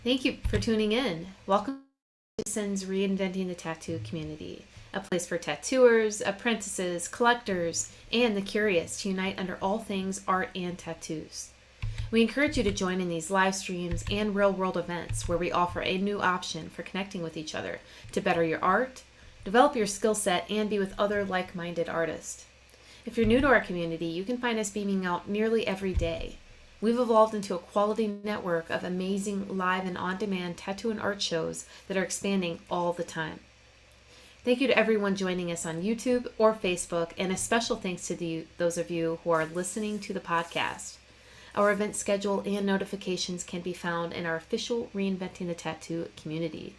Thank you for tuning in. Welcome to Jason's Reinventing the Tattoo community, a place for tattooers, apprentices, collectors, and the curious to unite under all things art and tattoos. We encourage you to join in these live streams and real-world events where we offer a new option for connecting with each other to better your art, develop your skill set, and be with other like-minded artists. If you're new to our community, you can find us beaming out nearly every day. We've evolved into a quality network of amazing live and on-demand tattoo and art shows that are expanding all the time. Thank you to everyone joining us on YouTube or Facebook, and a special thanks to those of you who are listening to the podcast. Our event schedule and notifications can be found in our official Reinventing the Tattoo community.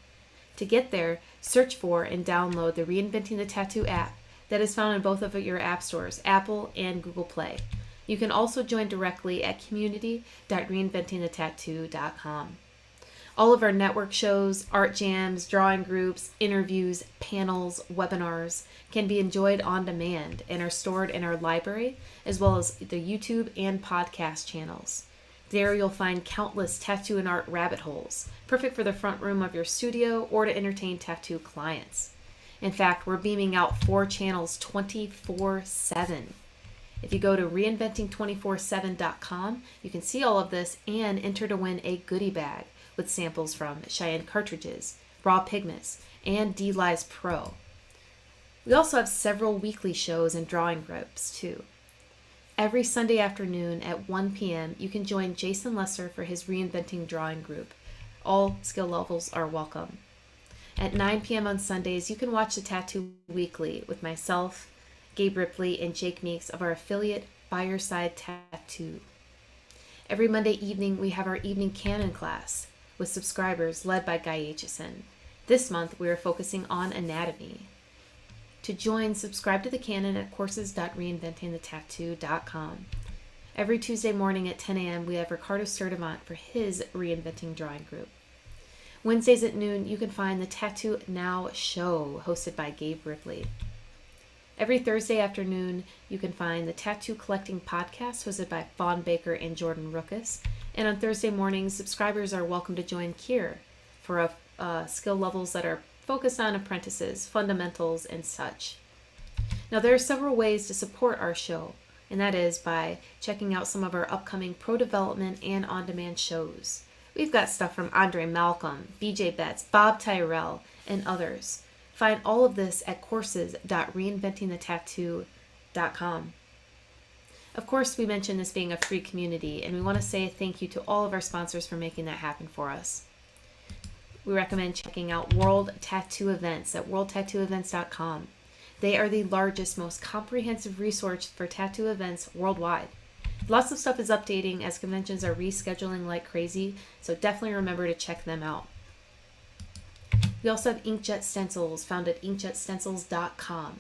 To get there, search for and download the Reinventing the Tattoo app that is found in both of your app stores, Apple and Google Play. You can also join directly at community.reinventingthetattoo.com. All of our network shows, art jams, drawing groups, interviews, panels, webinars can be enjoyed on demand and are stored in our library, as well as the YouTube and podcast channels. There you'll find countless tattoo and art rabbit holes, perfect for the front room of your studio or to entertain tattoo clients. In fact, we're beaming out 4 channels 24/7. If you go to reinventing247.com, you can see all of this and enter to win a goodie bag with samples from Cheyenne cartridges, raw pigments, and D-Lies Pro. We also have several weekly shows and drawing groups too. Every Sunday afternoon at 1 p.m., you can join Jason Lesser for his Reinventing drawing group. All skill levels are welcome. At 9 p.m. on Sundays, you can watch the Tattoo Weekly with myself, Gabe Ripley, and Jake Meeks of our affiliate Fireside Tattoo. Every Monday evening, we have our evening canon class with subscribers led by Guy Aitchison. This month, we are focusing on anatomy. To join, subscribe to the canon at courses.reinventingthetattoo.com. Every Tuesday morning at 10 a.m., we have Ricardo Sturdivant for his Reinventing drawing group. Wednesdays at noon, you can find the Tattoo Now show hosted by Gabe Ripley. Every Thursday afternoon, you can find the Tattoo Collecting podcast hosted by Fawn Baker and Jordan Rookus. And on Thursday mornings, subscribers are welcome to join Kier for skill levels that are focused on apprentices, fundamentals, and such. Now, there are several ways to support our show, and that is by checking out some of our upcoming pro development and on-demand shows. We've got stuff from Andre Malcolm, BJ Betts, Bob Tyrell, and others. Find all of this at courses.reinventingthetattoo.com. Of course, we mentioned this being a free community, and we want to say thank you to all of our sponsors for making that happen for us. We recommend checking out World Tattoo Events at worldtattooevents.com. They are the largest, most comprehensive resource for tattoo events worldwide. Lots of stuff is updating as conventions are rescheduling like crazy, so definitely remember to check them out. We also have inkjet stencils found at inkjetstencils.com.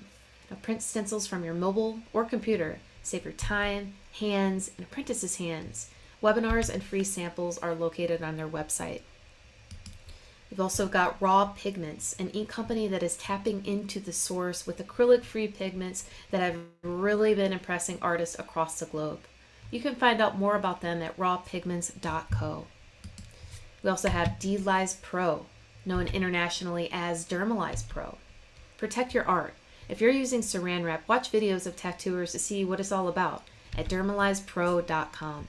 Now, print stencils from your mobile or computer. Save your time, hands, and apprentices' hands. Webinars and free samples are located on their website. We've also got Raw Pigments, an ink company that is tapping into the source with acrylic-free pigments that have really been impressing artists across the globe. You can find out more about them at rawpigments.co. We also have D-Lies Pro, known internationally as Dermalize Pro. Protect your art. If you're using saran wrap, watch videos of tattooers to see what it's all about at dermalizepro.com.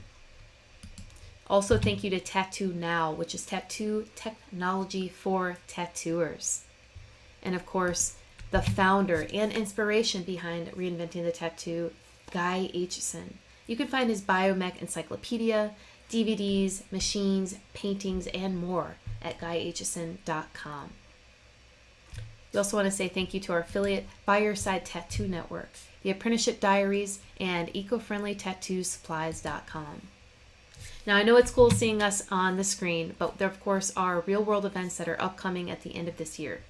Also, thank you to Tattoo Now, which is tattoo technology for tattooers. And of course, the founder and inspiration behind Reinventing the Tattoo, Guy Aitchison. You can find his Biomech Encyclopedia, DVDs, machines, paintings, and more at guyaitchison.com. We also want to say thank you to our affiliate Fireside Tattoo Network, the Apprenticeship Diaries, and ecofriendlytattoosupplies.com. Now, I know it's cool seeing us on the screen, but there, of course, are real-world events that are upcoming at the end of this year.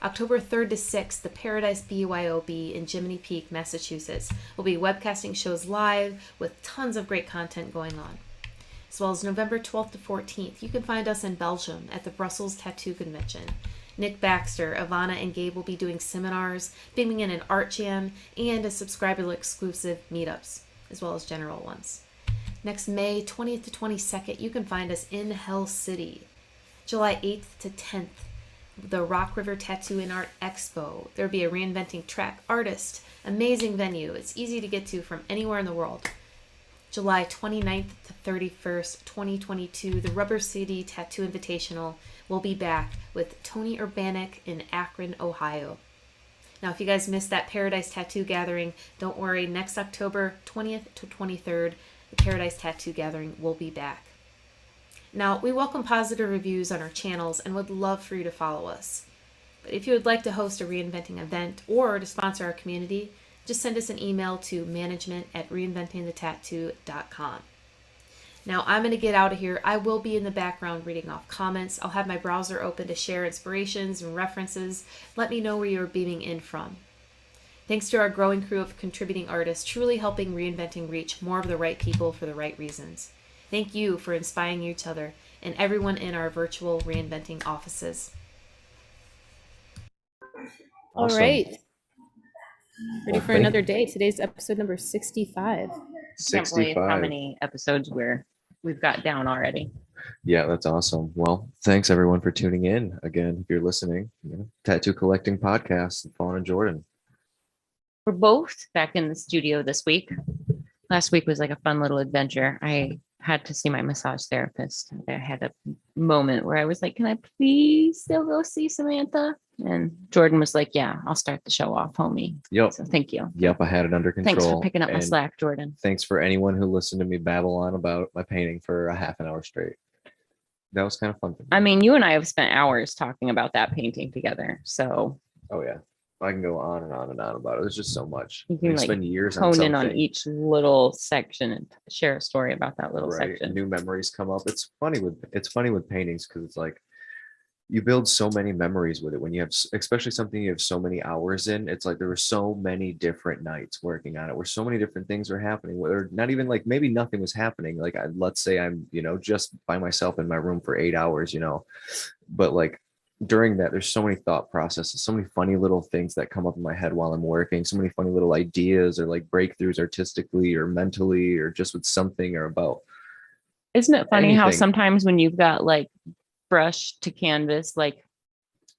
October 3rd to 6th, the Paradise BYOB in Jiminy Peak, Massachusetts, will be webcasting shows live with tons of great content going on. As well as November 12th to 14th, you can find us in Belgium at the Brussels Tattoo Convention. Nick Baxter, Ivana, and Gabe will be doing seminars, beaming in an art jam, and a subscriber-exclusive meetups, as well as general ones. Next May 20th to 22nd, you can find us in Hell City July 8th to 10th, the Rock River Tattoo and Art Expo. There'll be a reinventing track artist. Amazing venue. It's easy to get to from anywhere in the world. July 29th to 31st, 2022, the Rubber City Tattoo Invitational will be back with Tony Urbanic in Akron, Ohio. Now, if you guys missed that Paradise Tattoo Gathering, don't worry. Next October 20th to 23rd, the Paradise Tattoo Gathering will be back. Now, we welcome positive reviews on our channels and would love for you to follow us. But if you would like to host a reinventing event or to sponsor our community, just send us an email to management@reinventingthetattoo.com. Now, I'm going to get out of here. I will be in the background reading off comments. I'll have my browser open to share inspirations and references. Let me know where you're beaming in from. Thanks to our growing crew of contributing artists, truly helping Reinventing reach more of the right people for the right reasons. Thank you for inspiring each other and everyone in our virtual Reinventing offices. Awesome. All right. Ready for another day. Today's episode number 65. Can't believe how many episodes we've got down already. Yeah, that's awesome. Well, thanks everyone for tuning in again. If you're listening, Tattoo Collecting Podcast, Fawn and Jordan. We're both back in the studio this week. Last week was like a fun little adventure. I had to see my massage therapist. I had a moment where I was like, can I please still go see Samantha? And Jordan was like, yeah, I'll start the show off, homie. Yep. So thank you. Yep, I had it under control. Thanks for picking up my slack, Jordan. Thanks for anyone who listened to me babble on about my painting for a half an hour straight. That was kind of fun. I mean, you and I have spent hours talking about that painting together. So. Oh, yeah. I can go on and on and on about it. It's just so much. You can spend years hone in on each little section and share a story about that little section. New memories come up. It's funny with paintings because it's like you build so many memories with it when you have, especially something you have so many hours in. It's like there were so many different nights working on it where so many different things were happening, where not even like maybe nothing was happening. Like let's say I'm just by myself in my room for 8 hours, but like during that, there's so many thought processes, so many funny little things that come up in my head while I'm working, so many funny little ideas or like breakthroughs artistically or mentally or just with something or about. Isn't it funny how sometimes when you've got like brush to canvas, like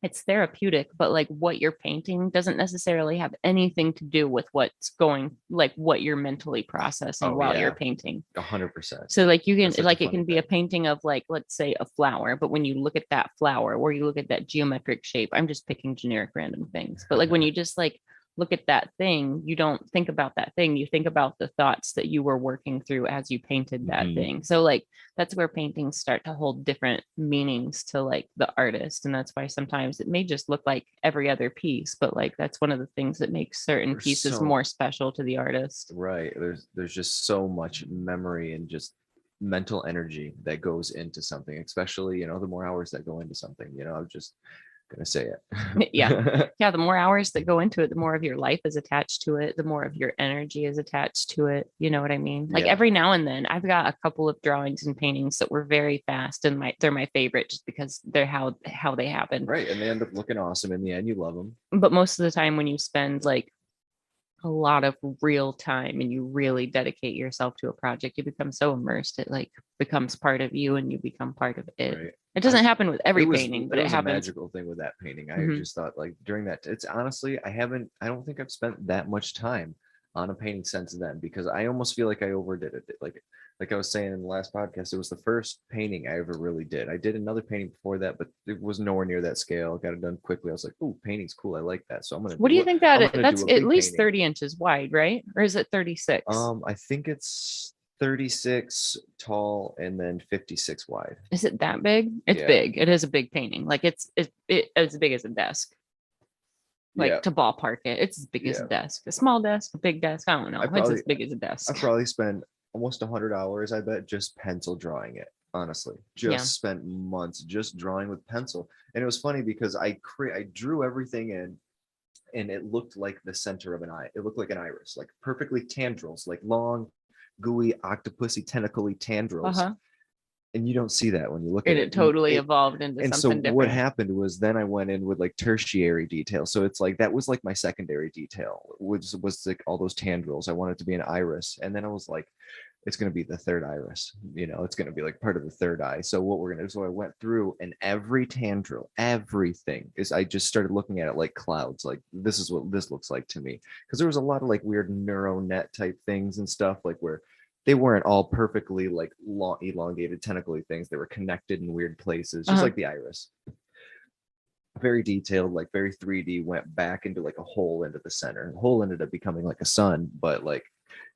it's therapeutic, but like what you're painting doesn't necessarily have anything to do with what's going, like what you're mentally processing while you're painting. 100%. So like you can, like it can be a painting of like, let's say a flower, but when you look at that flower or you look at that geometric shape, I'm just picking generic random things, but like when you just like look at that thing, you don't think about that thing. You think about the thoughts that you were working through as you painted that thing. So like, that's where paintings start to hold different meanings to like the artist. And that's why sometimes it may just look like every other piece, but like, that's one of the things that makes certain pieces more special to the artist. Right. There's just so much memory and just mental energy that goes into something, especially, the more hours that go into something, I'm just gonna say it. Yeah, the more hours that go into it, the more of your life is attached to it, the more of your energy is attached to it, you know what I mean? Like every now and then I've got a couple of drawings and paintings that were very fast and they're my favorite just because they're how they happen, right? And they end up looking awesome in the end. You love them, but most of the time when you spend like a lot of real time and you really dedicate yourself to a project, you become so immersed it like becomes part of you and you become part of it. Right. It doesn't happen with every painting, but it happens. A magical thing with that painting. I just thought like during that, it's honestly, I don't think I've spent that much time on a painting since then because I almost feel like I overdid it. Like I was saying in the last podcast, it was the first painting I ever really did. I did another painting before that, but it was nowhere near that scale. Got it done quickly. I was like, "Oh, painting's cool. I like that." So I'm gonna. What do you think that is? That's at least painting. 30 inches wide, right? Or is it 36? I think it's 36 tall and then 56 wide. Is it that big? It's big. It is a big painting. Like it's as big as a desk. Like to ballpark it, it's as big as a desk. A small desk, a big desk. I don't know. It's as big as a desk. I probably spent almost 100 hours, I bet, just pencil drawing it. Honestly, spent months just drawing with pencil. And it was funny because I drew everything in and it looked like the center of an eye. It looked like an iris, like perfectly tendrils, like long, gooey, octopusy, tentacly tendrils. And you don't see that when you look at it. It totally evolved into something different. What happened was then I went in with like tertiary detail. So it's like that was like my secondary detail, was like all those tendrils. I wanted it to be an iris. And then I was like, it's going to be the third iris, it's going to be like part of the third eye. So what we're going to do, so I went through, and every tendril, everything is, I just started looking at it like clouds, like this is what this looks like to me, because there was a lot of like weird neural net type things and stuff, like where they weren't all perfectly like long elongated tentacly things, they were connected in weird places, just like the iris, very detailed, like very 3D, went back into like a hole into the center. The hole ended up becoming like a sun, but like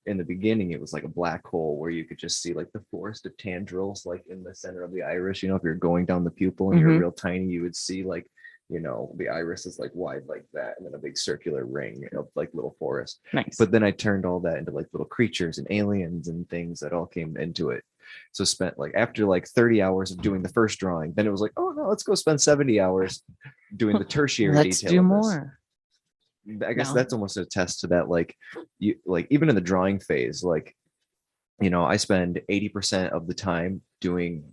in the beginning it was like a black hole where you could just see like the forest of tendrils like in the center of the iris. If you're going down the pupil and you're real tiny, you would see like, the iris is like wide like that, and then a big circular ring of like little forest. Nice. But then I turned all that into like little creatures and aliens and things that all came into it. So spent like, after like 30 hours of doing the first drawing, then it was like, oh no, let's go spend 70 hours doing the tertiary Let's detail. do of more. I guess No. that's almost a test to that. Like you, like even in the drawing phase, like, I spend 80% of the time doing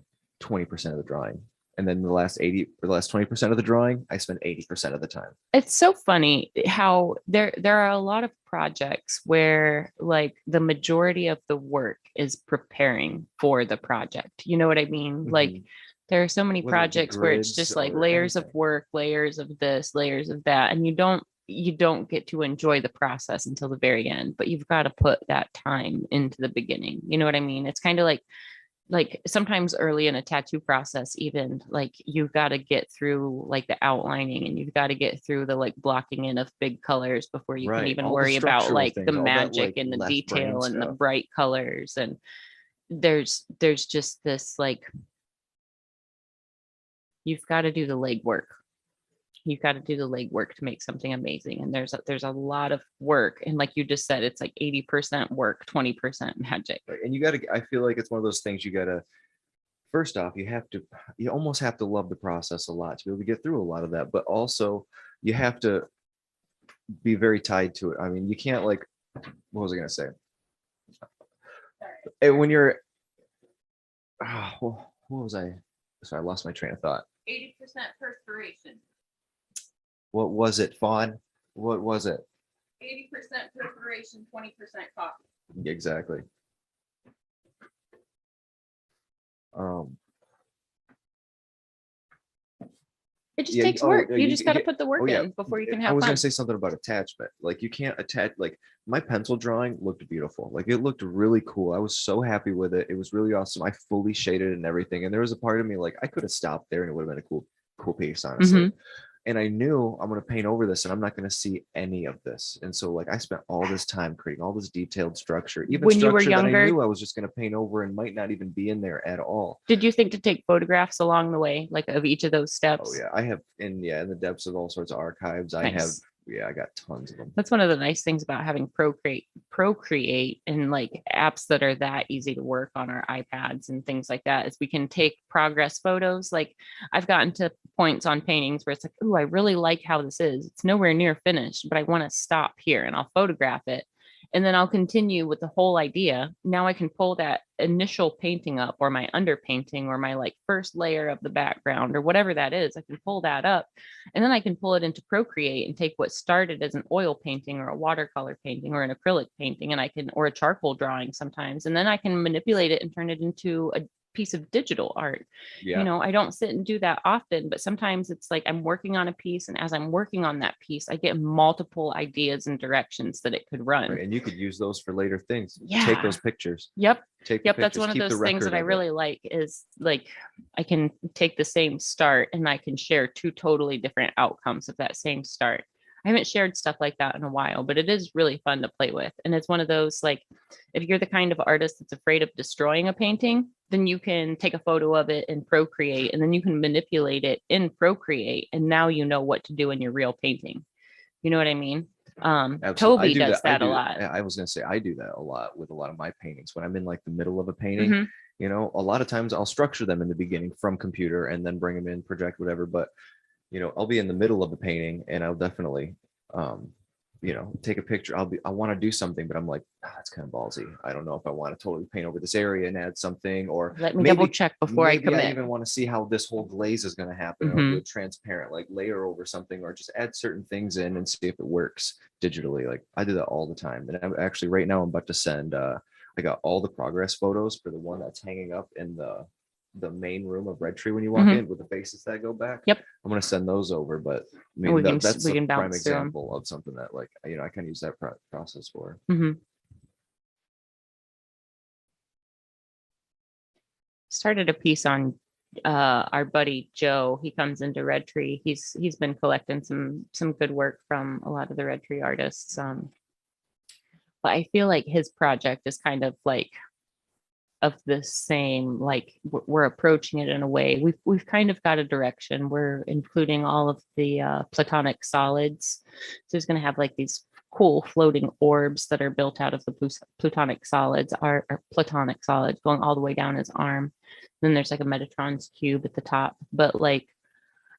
20% of the drawing. And then the last 20% of the drawing, I spend 80% of the time. It's so funny how there are a lot of projects where like the majority of the work is preparing for the project. You know what I mean? Like there are so many Whether it be projects where it's grids just like or layers of anything. work, layers of this, layers of that, and you don't get to enjoy the process until the very end, but you've got to put that time into the beginning. You know what I mean? It's kind of like sometimes early in a tattoo process, even like you've got to get through like the outlining, and you've got to get through the like blocking in of big colors before you can Right. even All the worry about structural like the things, all that, magic like, and the left brain detail and the stuff. bright colors. And there's just this like, you've got to do the legwork. You've got to do the legwork to make something amazing. And there's a lot of work. And like you just said, it's like 80% work, 20% magic. Right. And I feel like it's one of those things you gotta, first off, you almost have to love the process a lot to be able to get through a lot of that. But also you have to be very tied to it. I mean, you can't like, what was I gonna say? And when you're, what was I? Sorry, I lost my train of thought. 80% perspiration. What was it, Fawn? What was it? 80% perspiration, 20% coffee. Exactly. It just takes work. You just got to put the work yeah. in before you can I have was fun. gonna say something about attachment. Like you can't attach, like my pencil drawing looked beautiful. Like it looked really cool. I was so happy with it. It was really awesome. I fully shaded and everything. And there was a part of me like I could have stopped there and it would have been a cool piece, honestly. And I knew I'm going to paint over this and I'm not going to see any of this. And so like I spent all this time creating all this detailed structure, even When you were structure that I younger, knew I was just going to paint over and might not even be in there at all. did you think to take photographs along the way, like of each of those steps? Oh yeah, I have in the depths of all sorts of archives. I have, I got tons of them. That's one of the nice things about having Procreate and like apps that are that easy to work on our iPads and things like that, is we can take progress photos. Like I've gotten to points on paintings where it's like, oh, I really like how this is. It's nowhere near finished, but I want to stop here and I'll photograph it. And then I'll continue with the whole idea. Now I can pull that initial painting up, or my underpainting, or my like first layer of the background, or whatever that is. I can pull that up, and then I can pull it into Procreate and take what started as an oil painting or a watercolor painting or an acrylic painting, and or a charcoal drawing sometimes. And then I can manipulate it and turn it into a piece of digital art. Yeah. I don't sit and do that often, but sometimes it's like I'm working on a piece, and as I'm working on that piece, I get multiple ideas and directions that it could run. Right. And you could use those for later things. Yeah. Take those pictures. Yep. Take Yep. the That's pictures, one of keep the those things that I record of it. really like, is like I can take the same start and I can share two totally different outcomes of that same start. I haven't shared stuff like that in a while, but it is really fun to play with. And it's one of those, like, if you're the kind of artist that's afraid of destroying a painting, then you can take a photo of it in Procreate, and then you can manipulate it in Procreate. And now you know what to do in your real painting. You know what I mean? Absolutely. Toby does that a lot. I was going to say, I do that a lot with a lot of my paintings. When I'm in like the middle of a painting, a lot of times I'll structure them in the beginning from computer and then bring them in, project, whatever. But, I'll be in the middle of a painting and I'll definitely, take a picture. I want to do something, but I'm like, that's kind of ballsy. I don't know if I want to totally paint over this area and add something, or let me double check before I commit. I even want to see how this whole glaze is going to happen, or do a transparent like layer over something, or just add certain things in and see if it works digitally. Like I do that all the time. And I'm actually right now I'm about to send I got all the progress photos for the one that's hanging up in the main room of Red Tree when you walk in with the faces that go back. Yep. I'm gonna send those over, but I And mean we a can prime bounce through 'em. example of something that like I can use that process for. Started a piece on our buddy Joe. He comes into Red Tree. He's been collecting some good work from a lot of the Red Tree artists. But I feel like his project is kind of like of the same, like we're approaching it in a way. We've kind of got a direction. We're including all of the platonic solids. So he's going to have like these cool floating orbs that are built out of the platonic solids, are platonic solids going all the way down his arm. Then there's like a Metatron's cube at the top. But like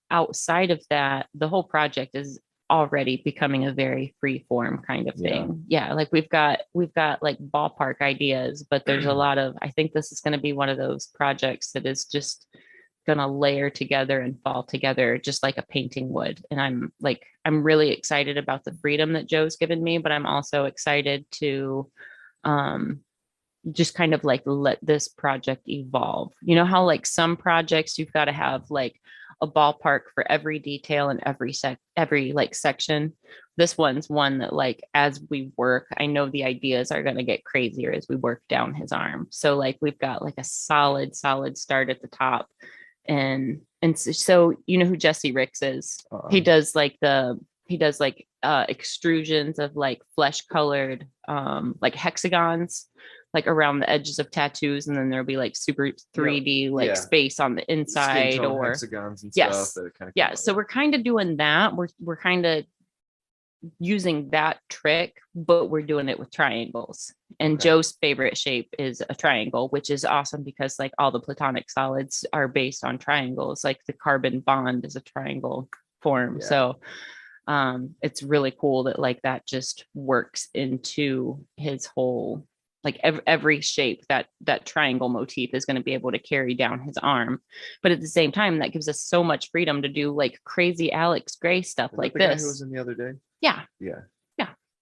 outside of that, the whole project is already becoming a very free form kind of thing. Yeah, like we've got like ballpark ideas, but there's a lot of, I think this is going to be one of those projects that is just going to layer together and fall together just like a painting would. And I'm really excited about the freedom that Joe's given me, but I'm also excited to just kind of like let this project evolve. You know how like some projects you've got to have like a ballpark for every detail and every like section. This one's one that like as we work, I know the ideas are going to get crazier as we work down his arm. So like we've got like a solid start at the top. And so you know who Jesse Ricks is? He does like extrusions of like flesh colored like hexagons like around the edges of tattoos, and then there'll be like super 3D like space on the inside or hexagons and yes stuff that yeah. So we're kind of doing that. We're kind of using that trick, but we're doing it with triangles. And Joe's favorite shape is a triangle, which is awesome because like all the platonic solids are based on triangles. Like the carbon bond is a triangle form. So it's really cool that like that just works into his whole, like every shape that triangle motif is going to be able to carry down his arm. But at the same time, that gives us so much freedom to do like crazy Alex Gray stuff like the this. Guy who was in the other day? Yeah.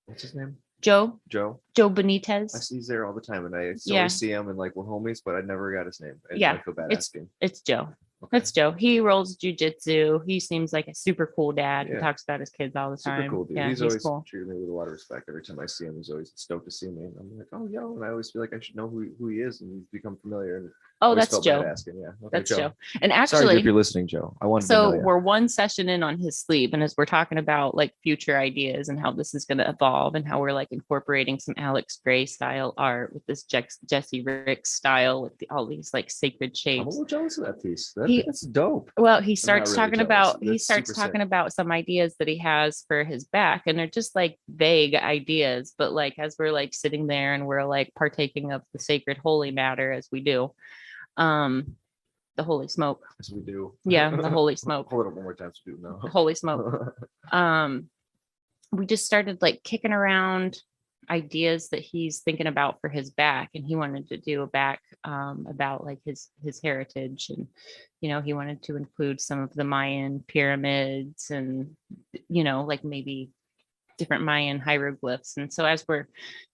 What's his name? Joe Benitez. Benitez. He's there all the time, and I always see him, and like we're homies, but I never got his name. And I feel bad asking. It's Joe. That's Joe. He rolls jujitsu. He seems like a super cool dad. He talks about his kids all the time. Super cool dude. Yeah, he's always cool. treated me with a lot of respect. Every time I see him, he's always stoked to see me. And I'm like, oh, yo. And I always feel like I should know who he is, and he's become familiar. And that's Joe. Asking. Yeah, okay, that's Joe. And actually, sorry if you're listening, Joe. I wanted to know. We're one session in on his sleeve, and as we're talking about like future ideas and how this is going to evolve, and how we're like incorporating some Alex Gray style art with this Jesse Ricks style with all these like sacred shapes. I'm a little jealous of that piece. That's dope. Well, he starts talking about some ideas that he has for his back, and they're just like vague ideas. But like as we're like sitting there and we're like partaking of the sacred holy matter as we do, the holy smoke. As we do. Yeah, the holy smoke. Hold it up one more time so we do know. Holy smoke. We just started like kicking around ideas that he's thinking about for his back, and he wanted to do a back about like his heritage, and you know he wanted to include some of the Mayan pyramids and you know like maybe different Mayan hieroglyphs. And so as we're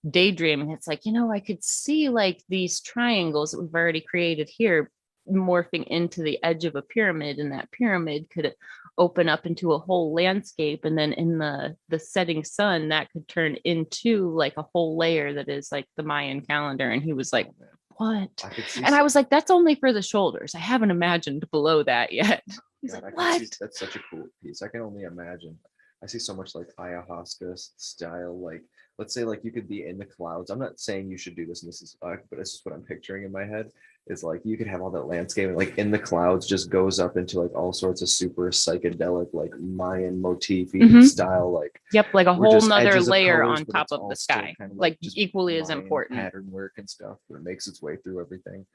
daydreaming, it's like, you know, I could see like these triangles that we've already created here morphing into the edge of a pyramid, and that pyramid could open up into a whole landscape, and then in the setting sun that could turn into like a whole layer that is like the Mayan calendar. And he was like, what? And I was like, that's only for the shoulders. I haven't imagined below that yet. He's like, what? That's such a cool piece. I can only imagine. I see so much like ayahuasca style, like let's say like you could be in the clouds. I'm not saying you should do this, and this is but it's just what I'm picturing in my head. Is like you could have all that landscape and like in the clouds just goes up into like all sorts of super psychedelic like Mayan motif style, like like a whole nother layer on top of the sky, kind of like equally as important pattern work and stuff, but it makes its way through everything.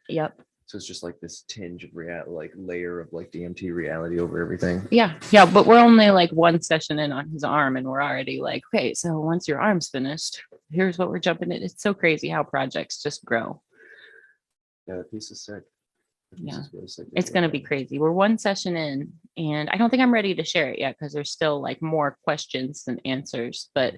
So it's just like this tinge of like layer of like DMT reality over everything. Yeah. But we're only like one session in on his arm, and we're already like, okay, so once your arm's finished, here's what we're jumping in. It's so crazy how projects just grow. Yeah, that piece is sick. Really sick. It's going to be crazy. We're one session in, and I don't think I'm ready to share it yet because there's still like more questions than answers, but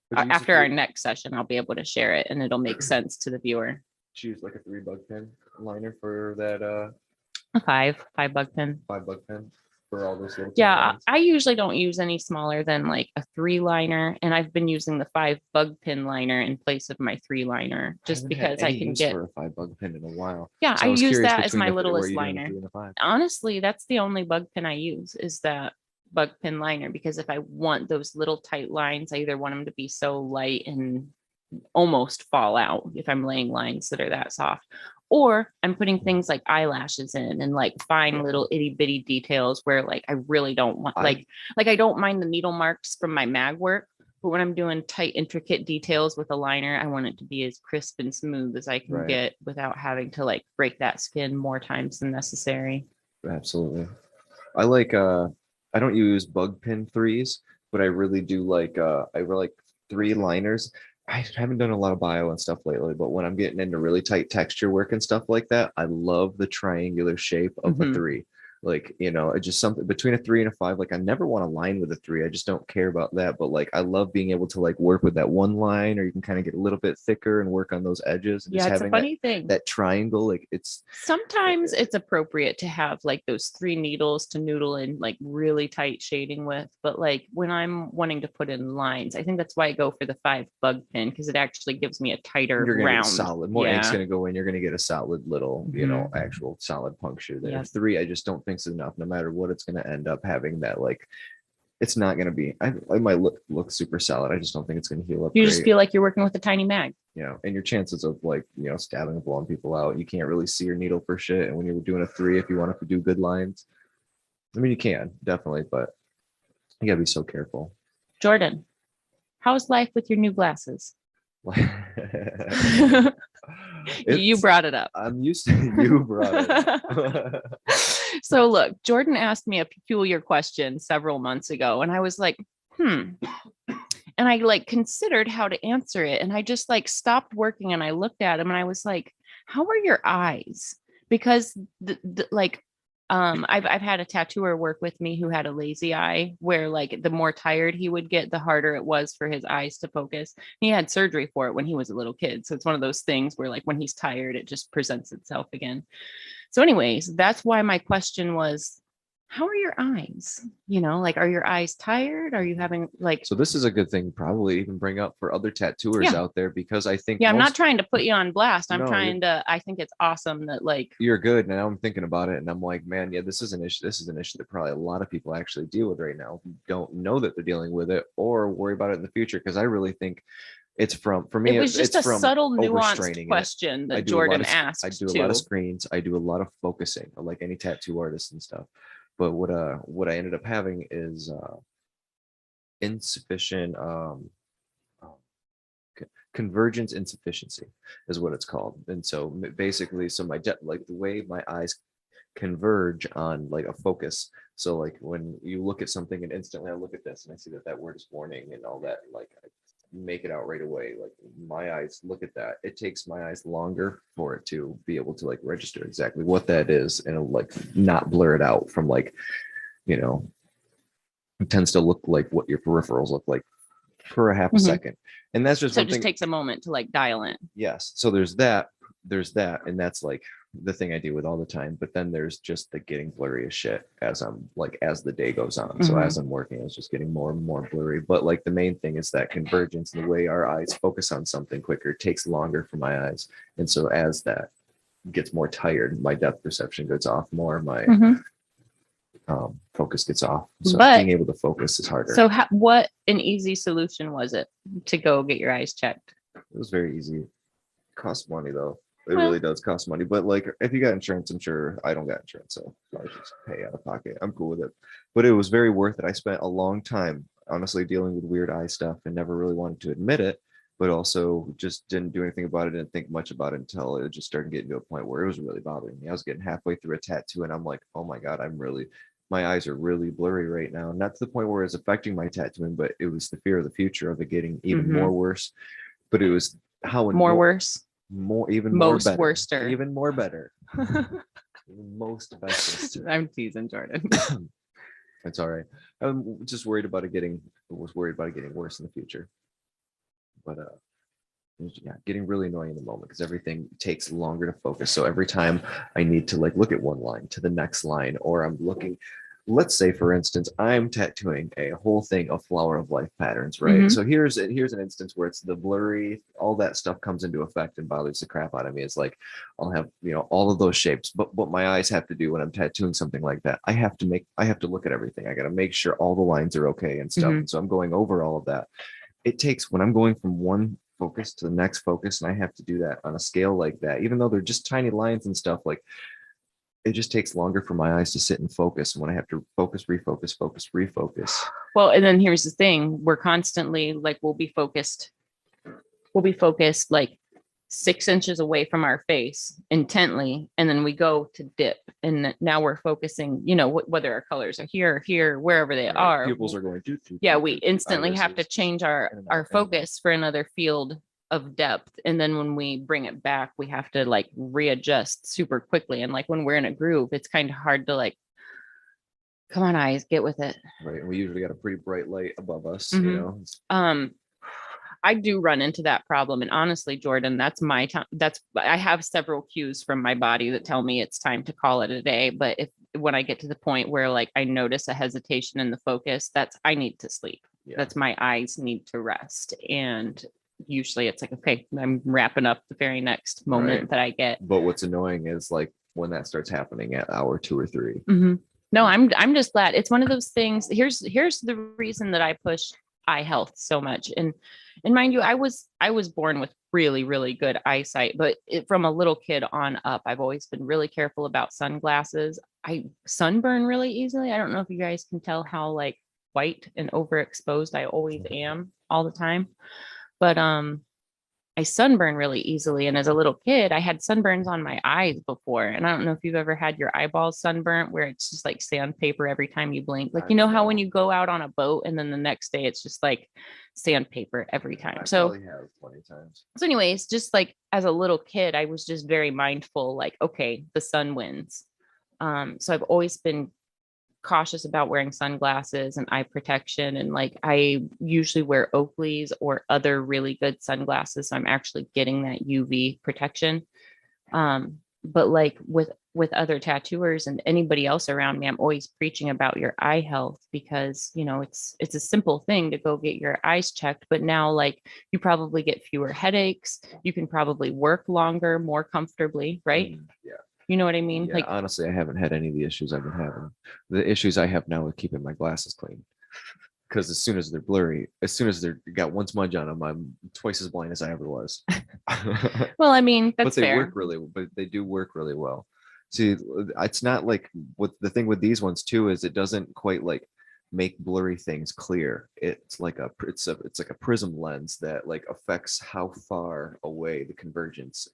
But you use After our next session, I'll be able to share it and it'll make sense to the viewer. choose like a 3 bug pen liner for that A five bug pen. 5 bug pen for all those little Yeah, lines. I usually don't use any smaller than like a 3 liner, and I've been using the 5 bug pin liner in place of my 3 liner just haven't had because I any can use get. for a 5 bug pen in a while. Yeah, So I was use curious that as between my where littlest you doing the liner. 3 and the 5. Honestly, that's the only bug pin I use is that bug pin liner, because if I want those little tight lines, I either want them to be so light and almost fall out if I'm laying lines that are that soft, or I'm putting things like eyelashes in and like fine little itty bitty details where like I really don't want like I don't mind the needle marks from my mag work, but when I'm doing tight intricate details with a liner, I want it to be as crisp and smooth as I can Right. get without having to like break that skin more times than necessary. Absolutely. I like I don't use bug pin 3s, but I really do like I really like 3 liners. I haven't done a lot of bio and stuff lately, but when I'm getting into really tight texture work and stuff like that, I love the triangular shape of a 3. Like, you know, it's just something between a 3 and a 5. Like I never want to line with a 3. I just don't care about that. But like I love being able to like work with that one line, or you can kind of get a little bit thicker and work on those edges. And Yeah, just it's a having funny thing. that triangle, like it's Sometimes it's appropriate to have like those 3 needles to noodle in like really tight shading with, but like when I'm wanting to put in lines, I think that's why I go for the 5 bug pin, because it actually gives me a tighter you're gonna round. get solid. More ink's gonna go in. You're gonna get a solid little, you know, Mhm. actual solid puncture there. Yep. 3, I just don't think is enough. No matter what, it's gonna end up having that like. It's not gonna be. I might look super solid. I just don't think it's gonna heal up. You great. just feel like you're working with a tiny mag. You know, and your chances of like, you know, stabbing and blowing people out, you can't really see your needle for shit. And when you're doing a 3, if you want to do good lines, I mean, you can definitely, but you gotta be so careful. Jordan, how's life with your new glasses? You brought it up. I'm used to you brought it up. So look, Jordan asked me a peculiar question several months ago, and I was like, and I like considered how to answer it, and I just like stopped working and I looked at him and I was like, how are your eyes? Because I've had a tattooer work with me who had a lazy eye, where like the more tired he would get, the harder it was for his eyes to focus. He had surgery for it when he was a little kid, so it's one of those things where like when he's tired, it just presents itself again. So anyways, that's why my question was, how are your eyes? You know, like, are your eyes tired? Are you having like, So this is a good thing, probably even bring up for other tattooers out there, because I think I'm not trying to put you on blast. I'm No, trying to, I think it's awesome that like, you're good. Now I'm thinking about it and I'm like, man, yeah, this is an issue. This is an issue that probably a lot of people actually deal with right now who don't know that they're dealing with it or worry about it in the future. Because I really think it's for me, it was just it's a from subtle nuanced overstraining it. question I that do a lot Jordan of asked I do a too. lot of screens. I do a lot of focusing, like any tattoo artist and stuff. But what I ended up having is insufficient convergence insufficiency is what it's called. And so basically, so my depth, like the way my eyes converge on like a focus. So like when you look at something and instantly I look at this and I see that that word is warning and all that, and like I make it out right away. Like my eyes look at that. It takes my eyes longer for it to be able to like register exactly what that is and it'll, like not blur it out from like, you know, it tends to look like what your peripherals look like for a half a second. And that's just so one it just thing. takes a moment to like dial in. Yes. So there's that, and that's like the thing I deal with all the time. But then there's just the getting blurry as shit as I'm like, as the day goes on. So as I'm working, it's just getting more and more blurry. But like the main thing is that convergence, the way our eyes focus on something quicker, takes longer for my eyes. And so as that gets more tired, my depth perception goes off more, my focus gets off. So being able to focus is harder. So what an easy solution was it to go get your eyes checked? It was very easy. It costs money though. It really does cost money. But like if you got insurance, I'm sure I don't got insurance, so I just pay out of pocket. I'm cool with it. But it was very worth it. I spent a long time honestly dealing with weird eye stuff and never really wanted to admit it, but also just didn't do anything about it, didn't think much about it until it just started getting to a point where it was really bothering me. I was getting halfway through a tattoo and I'm like, oh my God, my eyes are really blurry right now. Not to the point where it's affecting my tattooing, but it was the fear of the future of it getting even more worse. But it was how worse. Even most more better. worster. Even more better. Most bestest. I'm teasing Jordan. It's all right. I'm just worried about it getting worse in the future. but yeah, getting really annoying in the moment because everything takes longer to focus. So every time I need to like look at one line to the next line, or I'm looking, let's say for instance, I'm tattooing a whole thing of flower of life patterns, right? Mhm. So here's an instance where it's the blurry, all that stuff comes into effect and bothers the crap out of me. It's like I'll have, all of those shapes, but what my eyes have to do when I'm tattooing something like that, I have to look at everything. I got to make sure all the lines are okay and stuff. Mhm. And so I'm going over all of that. It takes, when I'm going from one focus to the next focus, and I have to do that on a scale like that, even though they're just tiny lines and stuff, like it just takes longer for my eyes to sit and focus. And when I have to focus, refocus, focus, refocus. Well, and then here's the thing. We're constantly like, we'll be focused like 6 inches away from our face intently. And then we go to dip. And now we're focusing, whether our colors are here, wherever they are. Pupils are going to. Yeah, we instantly have to irises, change our and out. focus for another field of depth. And then when we bring it back, we have to like readjust super quickly. And like when we're in a groove, it's kind of hard to like, come on, eyes, get with it. Right. And we usually got a pretty bright light above us, Mhm. I do run into that problem. And honestly, Jordan, that's my time. I have several cues from my body that tell me it's time to call it a day. But when I get to the point where like I notice a hesitation in the focus, I need to sleep. Yeah. That's my eyes need to rest. And usually it's like, okay, I'm wrapping up the very next moment Right. that I get. But what's annoying is like when that starts happening at hour 2 or 3. Mm-hmm. No, I'm just glad. It's one of those things. Here's the reason that I push eye health so much. And mind you, I was born with really, really good eyesight, but from a little kid on up, I've always been really careful about sunglasses. I sunburn really easily. I don't know if you guys can tell how like white and overexposed I always am all the time. But I sunburn really easily. And as a little kid, I had sunburns on my eyes before. And I don't know if you've ever had your eyeballs sunburnt where it's just like sandpaper every time you blink. Like, how when you go out on a boat and then the next day it's just like sandpaper every time. I So, probably have 20 times. anyways, just like as a little kid, I was just very mindful, like, okay, the sun wins. So I've always been cautious about wearing sunglasses and eye protection. And like, I usually wear Oakley's or other really good sunglasses. So I'm actually getting that UV protection. But like with other tattooers and anybody else around me, I'm always preaching about your eye health because, it's a simple thing to go get your eyes checked. But now like you probably get fewer headaches. You can probably work longer, more comfortably, right? Yeah. You know what I mean? Yeah, Like, honestly, I haven't had any of the issues I've been having. The issues I have now with keeping my glasses clean. Because as soon as they're blurry, as soon as they're got one smudge on them, I'm twice as blind as I ever was. well, I mean, But that's they fair. work but they do work really well. See, it's not like what the thing with these ones too is it doesn't quite like make blurry things clear. It's like it's like a prism lens that like affects how far away the convergence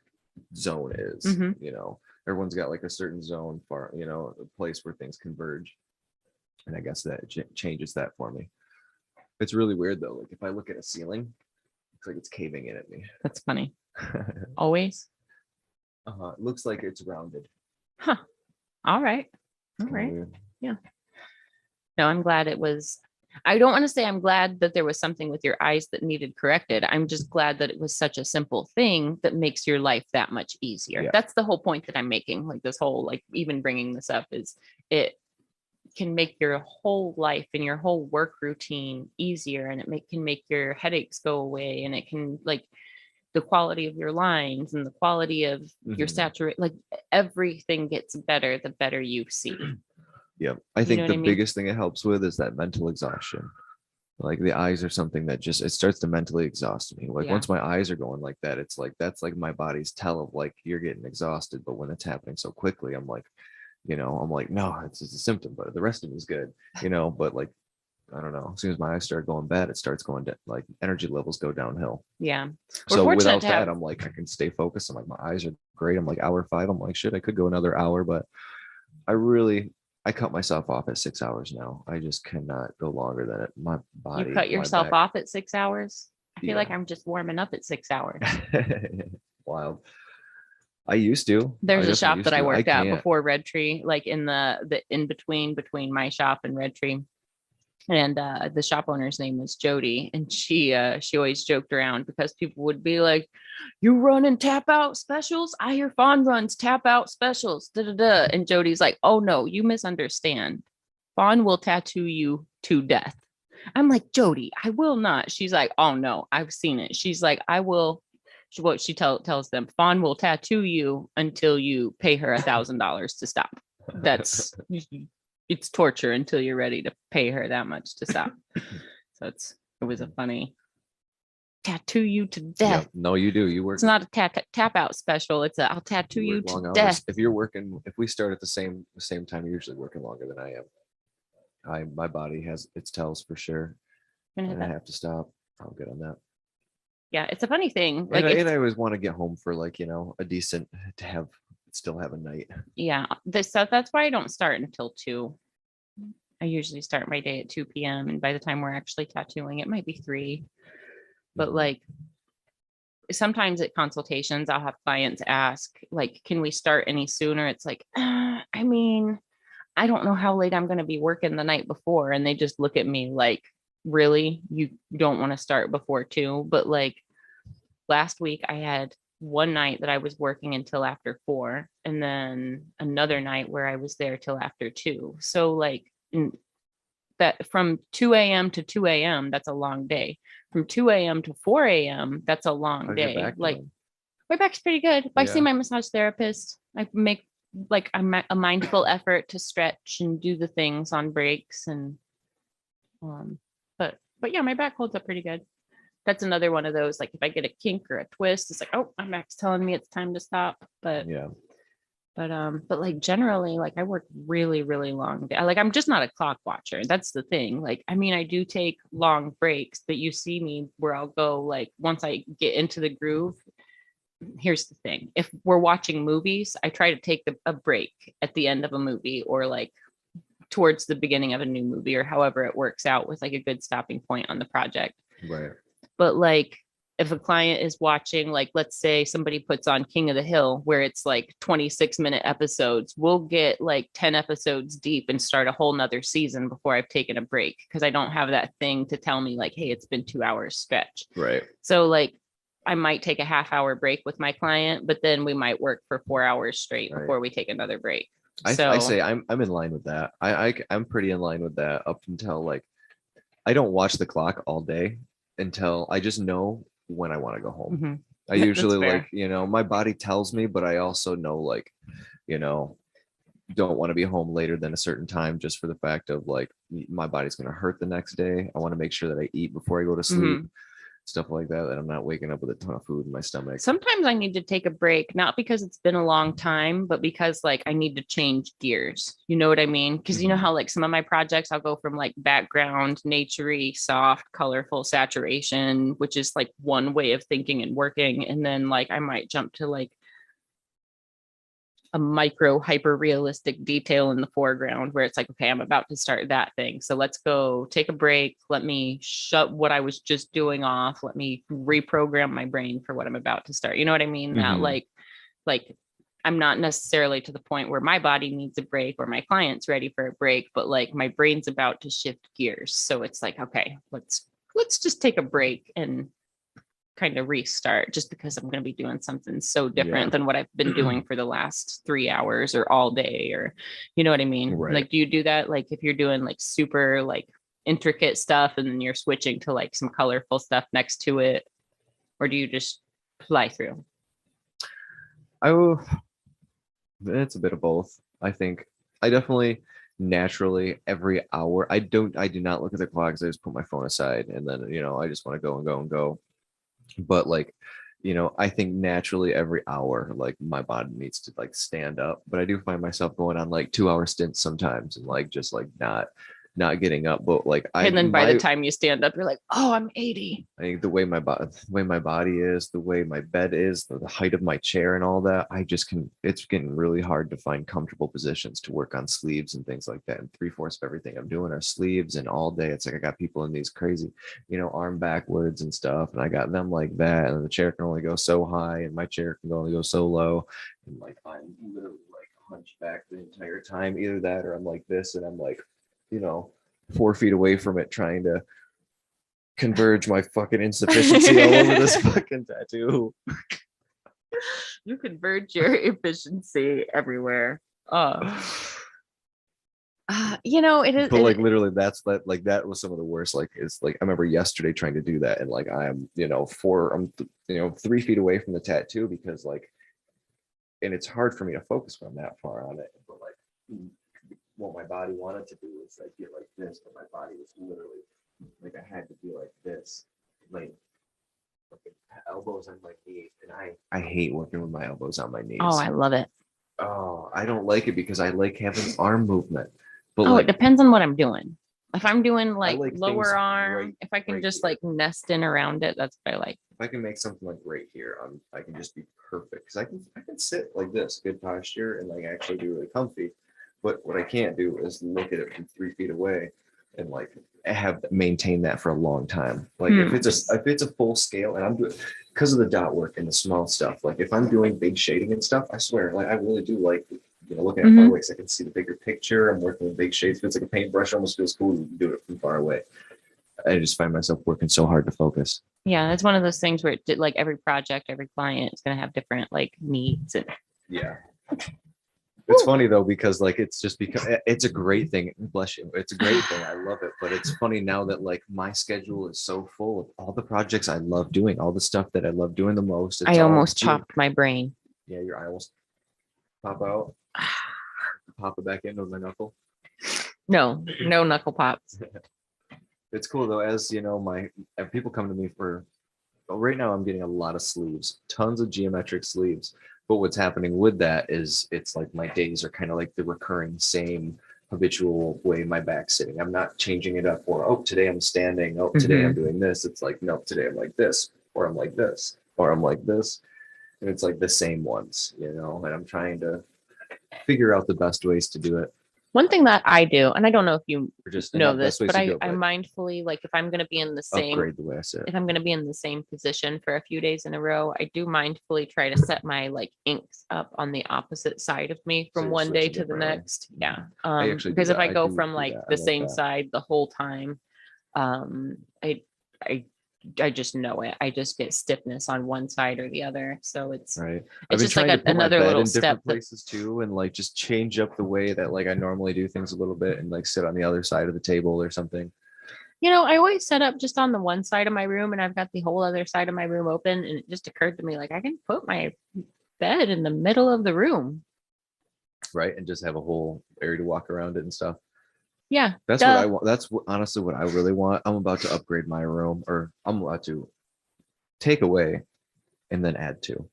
zone is. Mhm. Everyone's got like a certain zone far, a place where things converge, and I guess that changes that for me. It's really weird though. Like if I look at a ceiling, it's like it's caving in at me. That's funny. Always. It looks like it's rounded. Huh. All right. All Kinda right. weird. Yeah. No, I'm glad it was. I don't want to say I'm glad that there was something with your eyes that needed corrected. I'm just glad that it was such a simple thing that makes your life that much easier. Yeah. That's the whole point that I'm making. Like this whole, like even bringing this up is it can make your whole life and your whole work routine easier, and can make your headaches go away, and it can like the quality of your lines and the quality of your Mhm. saturate, like everything gets better the better you see. Yeah, I think what the I mean? biggest thing it helps with is that mental exhaustion. Like the eyes are something that just it starts to mentally exhaust me. Like Yeah. once my eyes are going like that, it's like that's like my body's tell of like you're getting exhausted. But when it's happening so quickly, I'm like, no, it's just a symptom, but the rest of it is good, But like, I don't know. As soon as my eyes start going bad, it starts going down. Like energy levels go downhill. Yeah. We're So fortunate without to that, have- I'm like I can stay focused. I'm like my eyes are great. I'm like hour 5. I'm like shit, I could go another hour, but I cut myself off at 6 hours now. I just cannot go longer than it. My body. You cut my yourself back- off at 6 hours. I feel like Yeah. I'm just warming up at 6 hours. Wild. I used to. There's I a shop definitely that I used to. worked at can't. before Red Tree, like in the in between my shop and Red Tree. And the shop owner's name was Jody, and she always joked around because people would be like, "You running tap out specials? I hear Fawn runs tap out specials." Da, da, da. And Jody's like, "Oh no, you misunderstand. Fawn will tattoo you to death." I'm like, "Jody, I will not." She's like, "Oh no, I've seen it." She's like, "I will." What she tells them, Fawn will tattoo you until you pay her $1,000 to stop. That's it's torture until you're ready to pay her that much to stop. So it was a funny tattoo you to death. Yeah, no, you do. You work. It's not a tap out special. It's a I'll tattoo you work long to hours. death. If you're working, if we start at the same time, you're usually working longer than I am. My body has its tells for sure, and I have to stop. I'll get on that. Yeah, it's a funny thing. Like, and I always want to get home for like, a decent to still have a night. Yeah, this stuff. That's why I don't start until 2. I usually start my day at 2 p.m. and by the time we're actually tattooing, it might be 3. But like sometimes at consultations, I'll have clients ask, like, "Can we start any sooner?" It's like, I mean, I don't know how late I'm going to be working the night before, and they just look at me like, "Really, you don't want to start before 2?" But like last week, I had one night that I was working until after 4, and then another night where I was there till after 2. So like that from 2 a.m. to 2 a.m., that's a long day. From 2 a.m. to 4 a.m., that's a long How's your day. back Like doing? my back's pretty good. I see Yeah. my massage therapist. I make like a mindful effort to stretch and do the things on breaks and but yeah, my back holds up pretty good. That's another one of those, like if I get a kink or a twist, it's like, oh, my back's telling me it's time to stop. But Yeah. but like generally, like I work really, really long day. Like I'm just not a clock watcher. That's the thing. Like, I mean, I do take long breaks, but you see me where I'll go like once I get into the groove. Here's the thing. If we're watching movies, I try to take a break at the end of a movie or like towards the beginning of a new movie or however it works out with like a good stopping point on the project. Right. But like if a client is watching, like let's say somebody puts on King of the Hill where it's like 26-minute episodes, we'll get like 10 episodes deep and start a whole nother season before I've taken a break because I don't have that thing to tell me like, hey, it's been 2 hours stretch. Right. So like I might take a half-hour break with my client, but then we might work for 4 hours straight before we take another break. I say I'm in line with that. I'm pretty in line with that up until like I don't watch the clock all day until I just know when I want to go home. Mhm. I That's usually fair. like, my body tells me, but I also know like, don't want to be home later than a certain time just for the fact of like my body's going to hurt the next day. I want to make sure that I eat before I go to sleep. Mhm. Stuff like that I'm not waking up with a ton of food in my stomach. Sometimes I need to take a break, not because it's been a long time, but because like I need to change gears. You know what I mean? Because you know how like some of my projects, I'll go from like background, naturey, soft, colorful, saturation, which is like one way of thinking and working. And then like I might jump to like a micro hyper realistic detail in the foreground where it's like, okay, I'm about to start that thing. So let's go take a break. Let me shut what I was just doing off. Let me reprogram my brain for what I'm about to start. You know what I mean? That like I'm not necessarily to the point where my body needs a break or my client's ready for a break, but like my brain's about to shift gears. So it's like, okay, let's just take a break and kind of restart just because I'm going to be doing something so different than what I've been doing for the last 3 hours or all day, or you know what I mean? Right. Like, do you do that? Like if you're doing like super like intricate stuff and then you're switching to like some colorful stuff next to it, or do you just fly through? It's a bit of both. I think I definitely naturally every hour I do not look at the clock. I just put my phone aside and then I just want to go and go and go. But like, I think naturally every hour, like my body needs to like stand up. But I do find myself going on like 2 hour stints sometimes and like just like not getting up. But like and then by the time you stand up, you're like, oh, I'm 80. I think the way my body is, the way my bed is, the height of my chair and all that, it's getting really hard to find comfortable positions to work on sleeves and things like that. And 3/4 of everything I'm doing are sleeves, and all day it's like I got people in these crazy, arm backwards and stuff. And I got them like that. And the chair can only go so high and my chair can only go so low. And like I'm literally like hunched back the entire time. Either that or I'm like this and I'm like, 4 feet away from it trying to converge my fucking insufficiency all over this fucking tattoo. You converge your efficiency everywhere. You know, it is. But like literally like that was some of the worst. Like it's like I remember yesterday trying to do that, and like I'm 3 feet away from the tattoo because like, and it's hard for me to focus when I'm that far on it. But like what my body wanted to do is like get like this, but my body was literally like I had to be like this, like elbows on my knees, and I hate working with my elbows on my knees. Oh, I love it. Oh, I don't like it because I like having arm movement. But Oh, like, it depends on what I'm doing. If I'm doing like like things lower arm, right- if I can right just here. like nest in around it, that's what I like. if I can make something like right here, I can just be perfect because I can sit like this, good posture, and like actually be really comfy. But what I can't do is look at it from 3 feet away and like have maintain that for a long time. Like if it's a full scale and I'm doing because of the dot work and the small stuff. Like if I'm doing big shading and stuff, I swear, like I really do like looking at far away, so I can see the bigger picture. I'm working with big shades. If it's like a paintbrush, almost feels cool to do it from far away. I just find myself working so hard to focus. Yeah, it's one of those things where like every project, every client is going to have different like needs. And Yeah. It's funny though, because like it's just because it's a great thing. Bless you. It's a great thing. I love it. But it's funny now that like my schedule is so full of all the projects I love doing, all the stuff that I love doing the most. I almost chopped my brain. Yeah, your eye almost pop out. Pop it back into my knuckle. No knuckle pops. It's cool though, as you know, people come to me for right now I'm getting a lot of sleeves, tons of geometric sleeves. But what's happening with that is it's like my days are kind of like the recurring same habitual way my back's sitting. I'm not changing it up or today I'm standing, today I'm doing this. It's like, no, today I'm like this, or I'm like this, or I'm like this. And it's like the same ones, and I'm trying to figure out the best ways to do it. One thing that I do, and I don't know if you Or just know this, but I mindfully, like if I'm going to be in the same, upgrade the way I sit. if I'm going to be in the same position for a few days in a row, I do mindfully try to set my like inks up on the opposite side of me from one day to the next. Yeah. Because if I go from like the same side the whole time, I just know it. I just get stiffness on one side or the other. So it's right. It's just like another little step in places too, and like just change up the way that like I normally do things a little bit, and like sit on the other side of the table or something. I always set up just on the one side of my room, and I've got the whole other side of my room open. And it just occurred to me, like I can put my bed in the middle of the room, right, and just have a whole area to walk around it and stuff. Yeah, that's what I want. That's honestly what I really want. I'm about to upgrade my room, or I'm about to take away and then add to.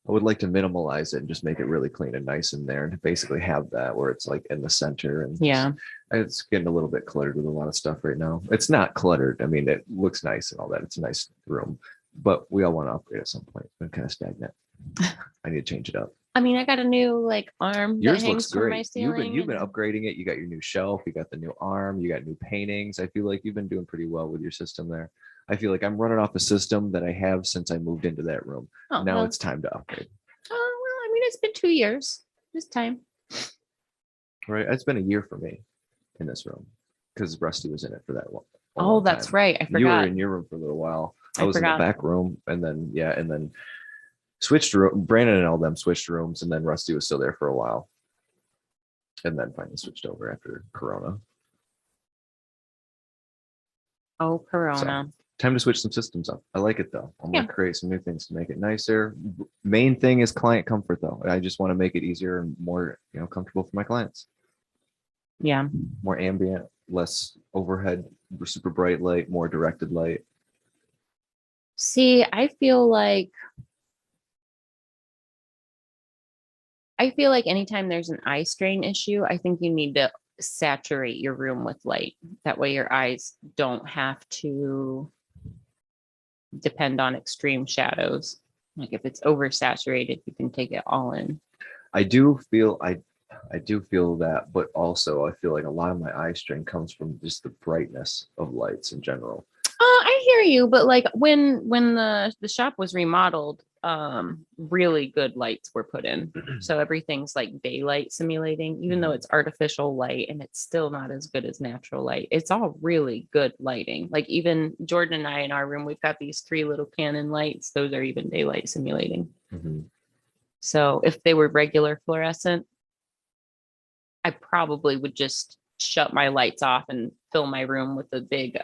I would like to minimalize it and just make it really clean and nice in there, and basically have that where it's like in the center. And it's getting a little bit cluttered with a lot of stuff right now. It's not cluttered. I mean, it looks nice and all that. It's a nice room, but we all want to upgrade at some point. It's been kind of stagnant. I need to change it up. I mean, I got a new like arm. Yours looks great. You've been upgrading it. You got your new shelf. You got the new arm. You got new paintings. I feel like you've been doing pretty well with your system there. I feel like I'm running off the system that I have since I moved into that room. Now it's time to upgrade. Oh, well, I mean, it's been 2 years. It's time. Right. It's been a year for me in this room because Rusty was in it for that one. Oh, that's right. I forgot. You were in your room for a little while. I was in the back room, and then switched room. Brandon and all them switched rooms, and then Rusty was still there for a while, and then finally switched over after Corona. Oh, Corona. So, time to switch some systems up. I like it though. I'm gonna create some new things to make it nicer. Main thing is client comfort though. I just want to make it easier and more, comfortable for my clients. Yeah. More ambient, less overhead, super bright light, more directed light. See, I feel like anytime there's an eye strain issue, I think you need to saturate your room with light. That way your eyes don't have to depend on extreme shadows. Like if it's oversaturated, you can take it all in. I do feel that, but also I feel like a lot of my eye strain comes from just the brightness of lights in general. I hear you, but like when the shop was remodeled, really good lights were put in. So everything's like daylight simulating, even though it's artificial light and it's still not as good as natural light. It's all really good lighting. Like even Jordan and I in our room, we've got these 3 little Canon lights. Those are even daylight simulating. So if they were regular fluorescent, I probably would just shut my lights off and fill my room with the big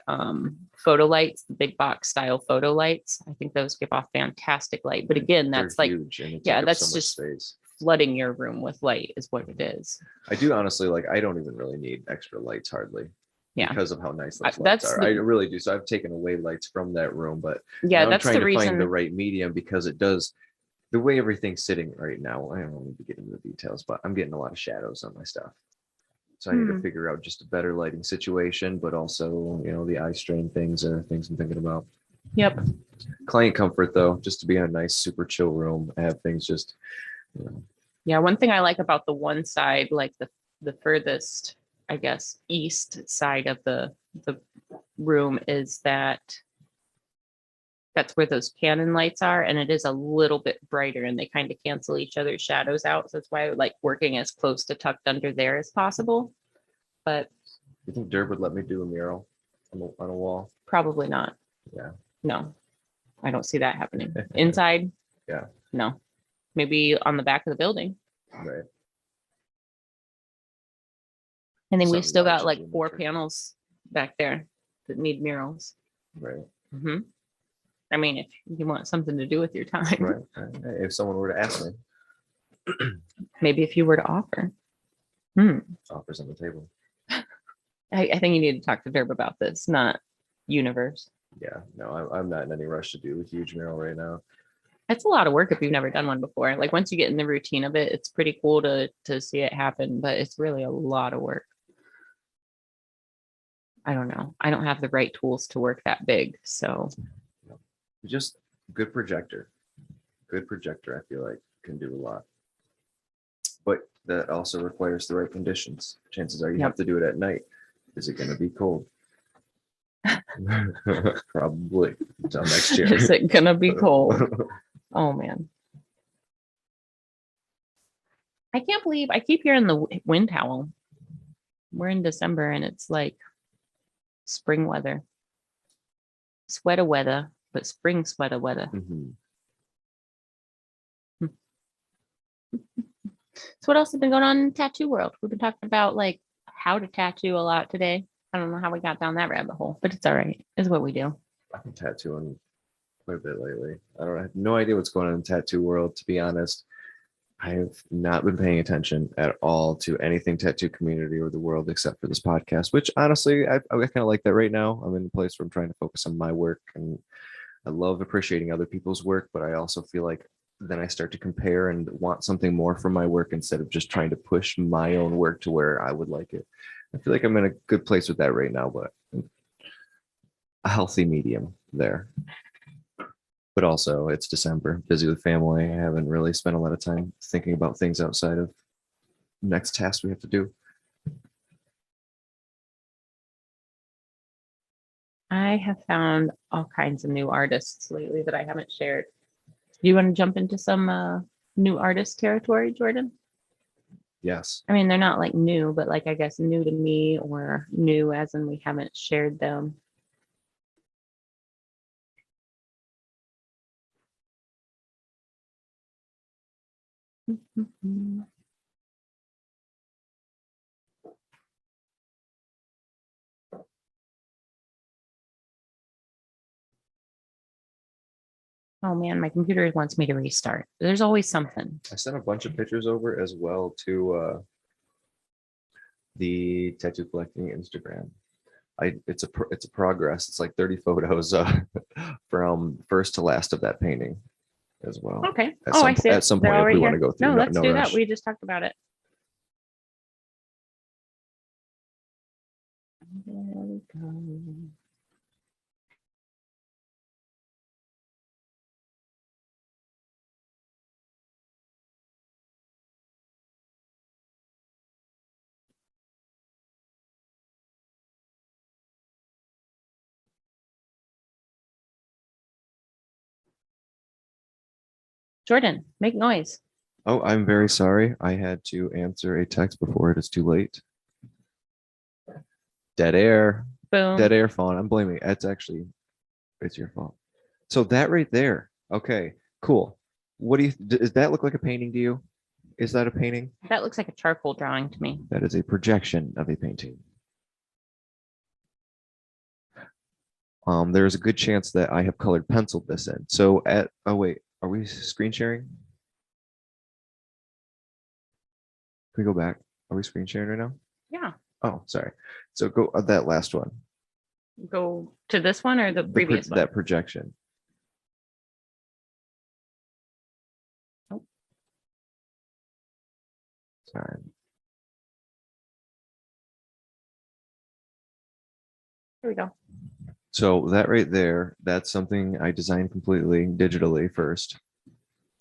photo lights, the big box style photo lights. I think those give off fantastic light. But again, that's They're like, huge and they yeah, take up that's so much just space. flooding your room with light is what it is. I do honestly like. I don't even really need extra lights hardly. Yeah. Because of how nice those lights That's are. I really do. So I've taken away lights from that room, but yeah, now I'm that's trying the to find the reason. right medium because it does the way everything's sitting right now. I don't need to get into the details, but I'm getting a lot of shadows on my stuff. So I need to figure out just a better lighting situation, but also, you know, the eye strain things are things I'm thinking about. Yep. Client comfort though, just to be in a nice, super chill room, have things just, you know. Yeah, one thing I like about the one side, like the furthest, I guess, east side of the room is that that's where those Canon lights are, and it is a little bit brighter, and they kind of cancel each other's shadows out. So that's why I like working as close to tucked under there as possible. But You think Derb would let me do a mural on a wall? probably not. Yeah. No, I don't see that happening. Inside? Yeah. No. Maybe on the back of the building. Right. And then we've Something still large got like and 4 geometric. panels back there that need murals. Right. I mean, if you want something to do with your time, Right. If someone were to ask me, maybe if you were to offer. offers on the table. I think you need to talk to Derb about this, not universe. Yeah. No, I'm not in any rush to do a huge mural right now. It's a lot of work if you've never done one before. Like once you get in the routine of it, it's pretty cool to see it happen, but it's really a lot of work. I don't know. I don't have the right tools to work that big. So Just good projector. Good projector, I feel like, can do a lot. But that also requires the right conditions. Chances are you have to do it at night. Is it going to be cold? Probably. Until next year. is it gonna be cold? Oh man. I can't believe I keep hearing the wind howl. We're in December and it's like spring weather. Sweater weather, but spring sweater weather. Mhm. So what else has been going on in the tattoo world? We've been talking about like how to tattoo a lot today. I don't know how we got down that rabbit hole, but it's all right. It's what we do. I've been tattooing quite a bit lately. I have no idea what's going on in the tattoo world, to be honest. I have not been paying attention at all to anything tattoo community or the world except for this podcast, which honestly, I kind of like that right now. I'm in a place where I'm trying to focus on my work and I love appreciating other people's work, but I also feel like then I start to compare and want something more from my work instead of just trying to push my own work to where I would like it. I feel like I'm in a good place with that right now, but a healthy medium there. But also it's December, busy with family. I haven't really spent a lot of time thinking about things outside of next tasks we have to do. I have found all kinds of new artists lately that I haven't shared. Do you want to jump into some new artist territory, Jordan? Yes. I mean, they're not like new, but like I guess new to me or new as in we haven't shared them. Oh man, my computer wants me to restart. There's always something. I sent a bunch of pictures over as well to the tattoo collecting Instagram. It's a progress. It's like 30 photos from first to last of that painting as well. Okay. I see it. At some They're point, all if we right want to here. go through, No, let's do rush. that. We just talked about it. There we go. Jordan, make noise. Oh, I'm very sorry. I had to answer a text before it is too late. Dead air. Boom. Dead air phone. I'm blaming it. It's your fault. So that right there. Okay, cool. What do you, does that look like a painting to you? Is that a painting? That looks like a charcoal drawing to me. That is a projection of a painting. There's a good chance that I have colored penciled this in. So oh wait, are we screen sharing? Can we go back? Are we screen sharing right now? Yeah. Oh, sorry. So go that last one. Go to this one or the previous one? That projection. Oh. Sorry. Here we go. So that right there, that's something I designed completely digitally first,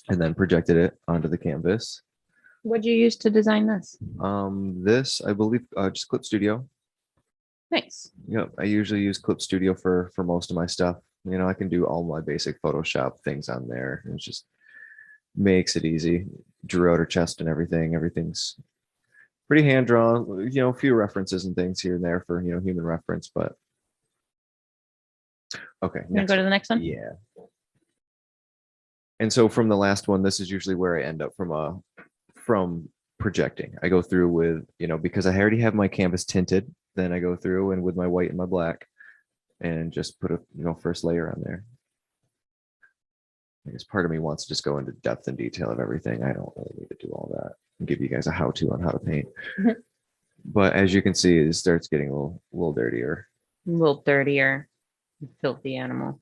and then projected it onto the canvas. What'd you use to design this? This I believe just Clip Studio. Nice. Yep, I usually use Clip Studio for most of my stuff. You know, I can do all my basic Photoshop things on there. It just makes it easy. Drew out her chest and everything. Everything's pretty hand drawn. You know, a few references and things here and there for human reference, but okay. Can we go to the next one? Yeah. And so from the last one, this is usually where I end up from projecting. I go through with, because I already have my canvas tinted, then I go through and with my white and my black and just put a, first layer on there. I guess part of me wants to just go into depth and detail of everything. I don't really need to do all that and give you guys a how-to on how to paint. But as you can see, it starts getting a little dirtier. A little dirtier. Filthy animal.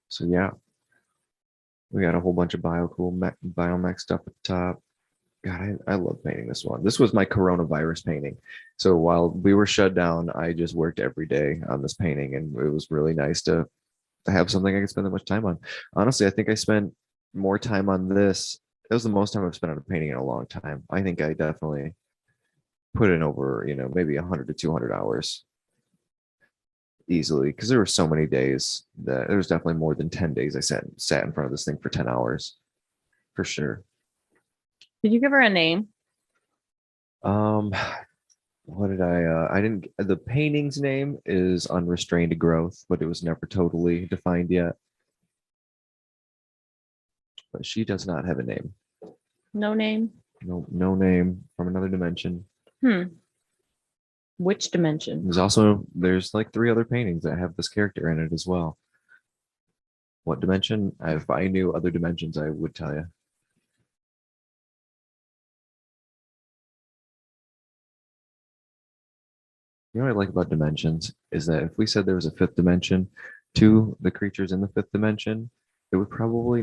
So yeah, we got a whole bunch of biomech stuff at the top. God, I love painting this one. This was my coronavirus painting. So while we were shut down, I just worked every day on this painting, and it was really nice to have something I could spend that much time on. Honestly, I think I spent more time on this. It was the most time I've spent on a painting in a long time. I think I definitely put in over, maybe 100 to 200 hours easily, because there were so many days that there was definitely more than 10 days I sat in front of this thing for 10 hours for sure. Did you give her a name? What did I didn't, the painting's name is Unrestrained Growth, but it was never totally defined yet. But she does not have a name. No name? No name, from another dimension. Which dimension? There's like 3 other paintings that have this character in it as well. What dimension? If I knew other dimensions, I would tell you. You know what I like about dimensions is that if we said there was a 5th dimension to the creatures in the 5th dimension, it would probably,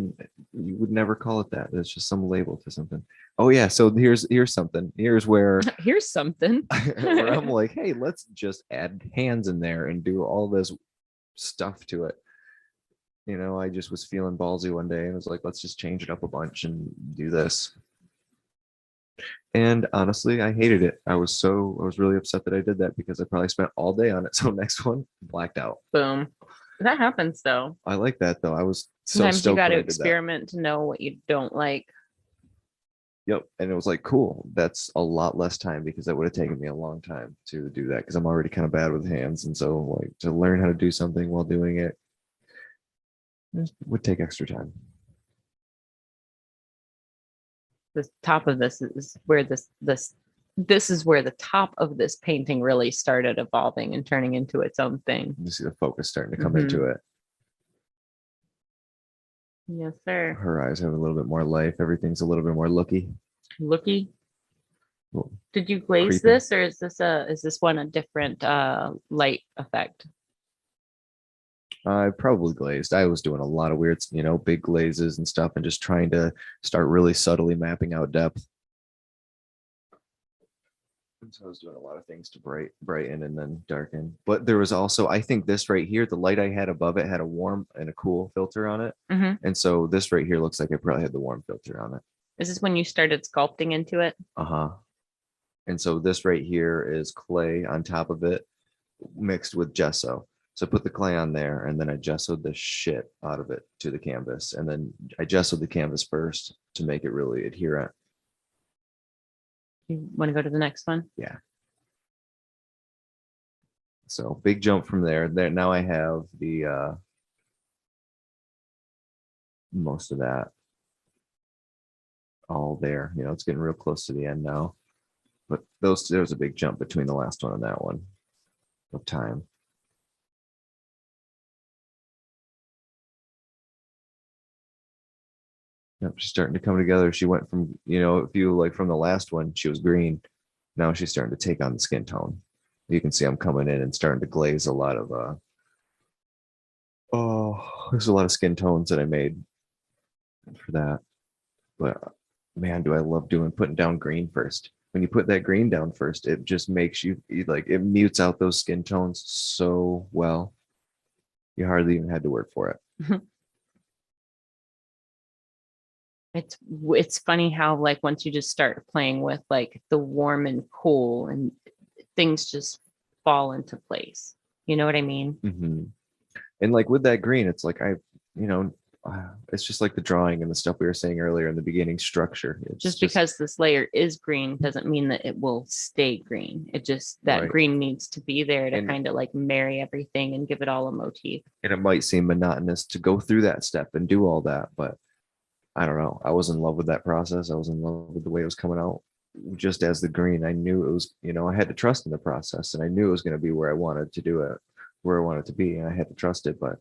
you would never call it that. It's just some label to something. Oh yeah, so here's something. Here's where Here's something. where I'm like, hey, let's just add hands in there and do all this stuff to it. I just was feeling ballsy one day and was like, let's just change it up a bunch and do this. And honestly, I hated it. I was really upset that I did that because I probably spent all day on it. So next one, blacked out. Boom. That happens though. I like that though. I was so Sometimes stoked you got to when I did that. experiment to know what you don't like. Yep. And it was like, cool. That's a lot less time because that would have taken me a long time to do that because I'm already kind of bad with hands. And so like to learn how to do something while doing it would take extra time. The top of this is where this is where the top of this painting really started evolving and turning into its own thing. You see the focus starting to come into it. Yes, sir. Her eyes have a little bit more life. Everything's a little bit more looky. Did you glaze creepy. this, or is this one a different light effect? I probably glazed. I was doing a lot of weird, big glazes and stuff and just trying to start really subtly mapping out depth. And so I was doing a lot of things to brighten and then darken. But there was also, I think this right here, the light I had above it had a warm and a cool filter on it. And so this right here looks like I probably had the warm filter on it. Is this when you started sculpting into it? And so this right here is clay on top of it mixed with gesso. So I put the clay on there, and then I gessoed the shit out of it to the canvas, and then I gessoed the canvas first to make it really adherent. You want to go to the next one? Yeah. So big jump from there. There now I have the most of that all there. You know, it's getting real close to the end now. But there's a big jump between the last one and that one of time. Yep, she's starting to come together. She went from, you know, if you like from the last one, she was green. Now she's starting to take on the skin tone. You can see I'm coming in and starting to glaze a lot of there's a lot of skin tones that I made for that. But man, do I love putting down green first. When you put that green down first, it just makes you like, it mutes out those skin tones so well. You hardly even had to work for it. It's funny how like once you just start playing with like the warm and cool and things just fall into place. You know what I mean? Mm-hmm. And like with that green, it's like it's just like the drawing and the stuff we were saying earlier in the beginning structure. It's just because this layer is green doesn't mean that it will stay green. It just that Right. green needs to be there to And- kind of like marry everything and give it all a motif. and it might seem monotonous to go through that step and do all that, but I don't know. I was in love with that process. I was in love with the way it was coming out. Just as the green, I knew it was, I had to trust in the process, and I knew it was going to be where I wanted to do it, where I wanted to be, and I had to trust it, but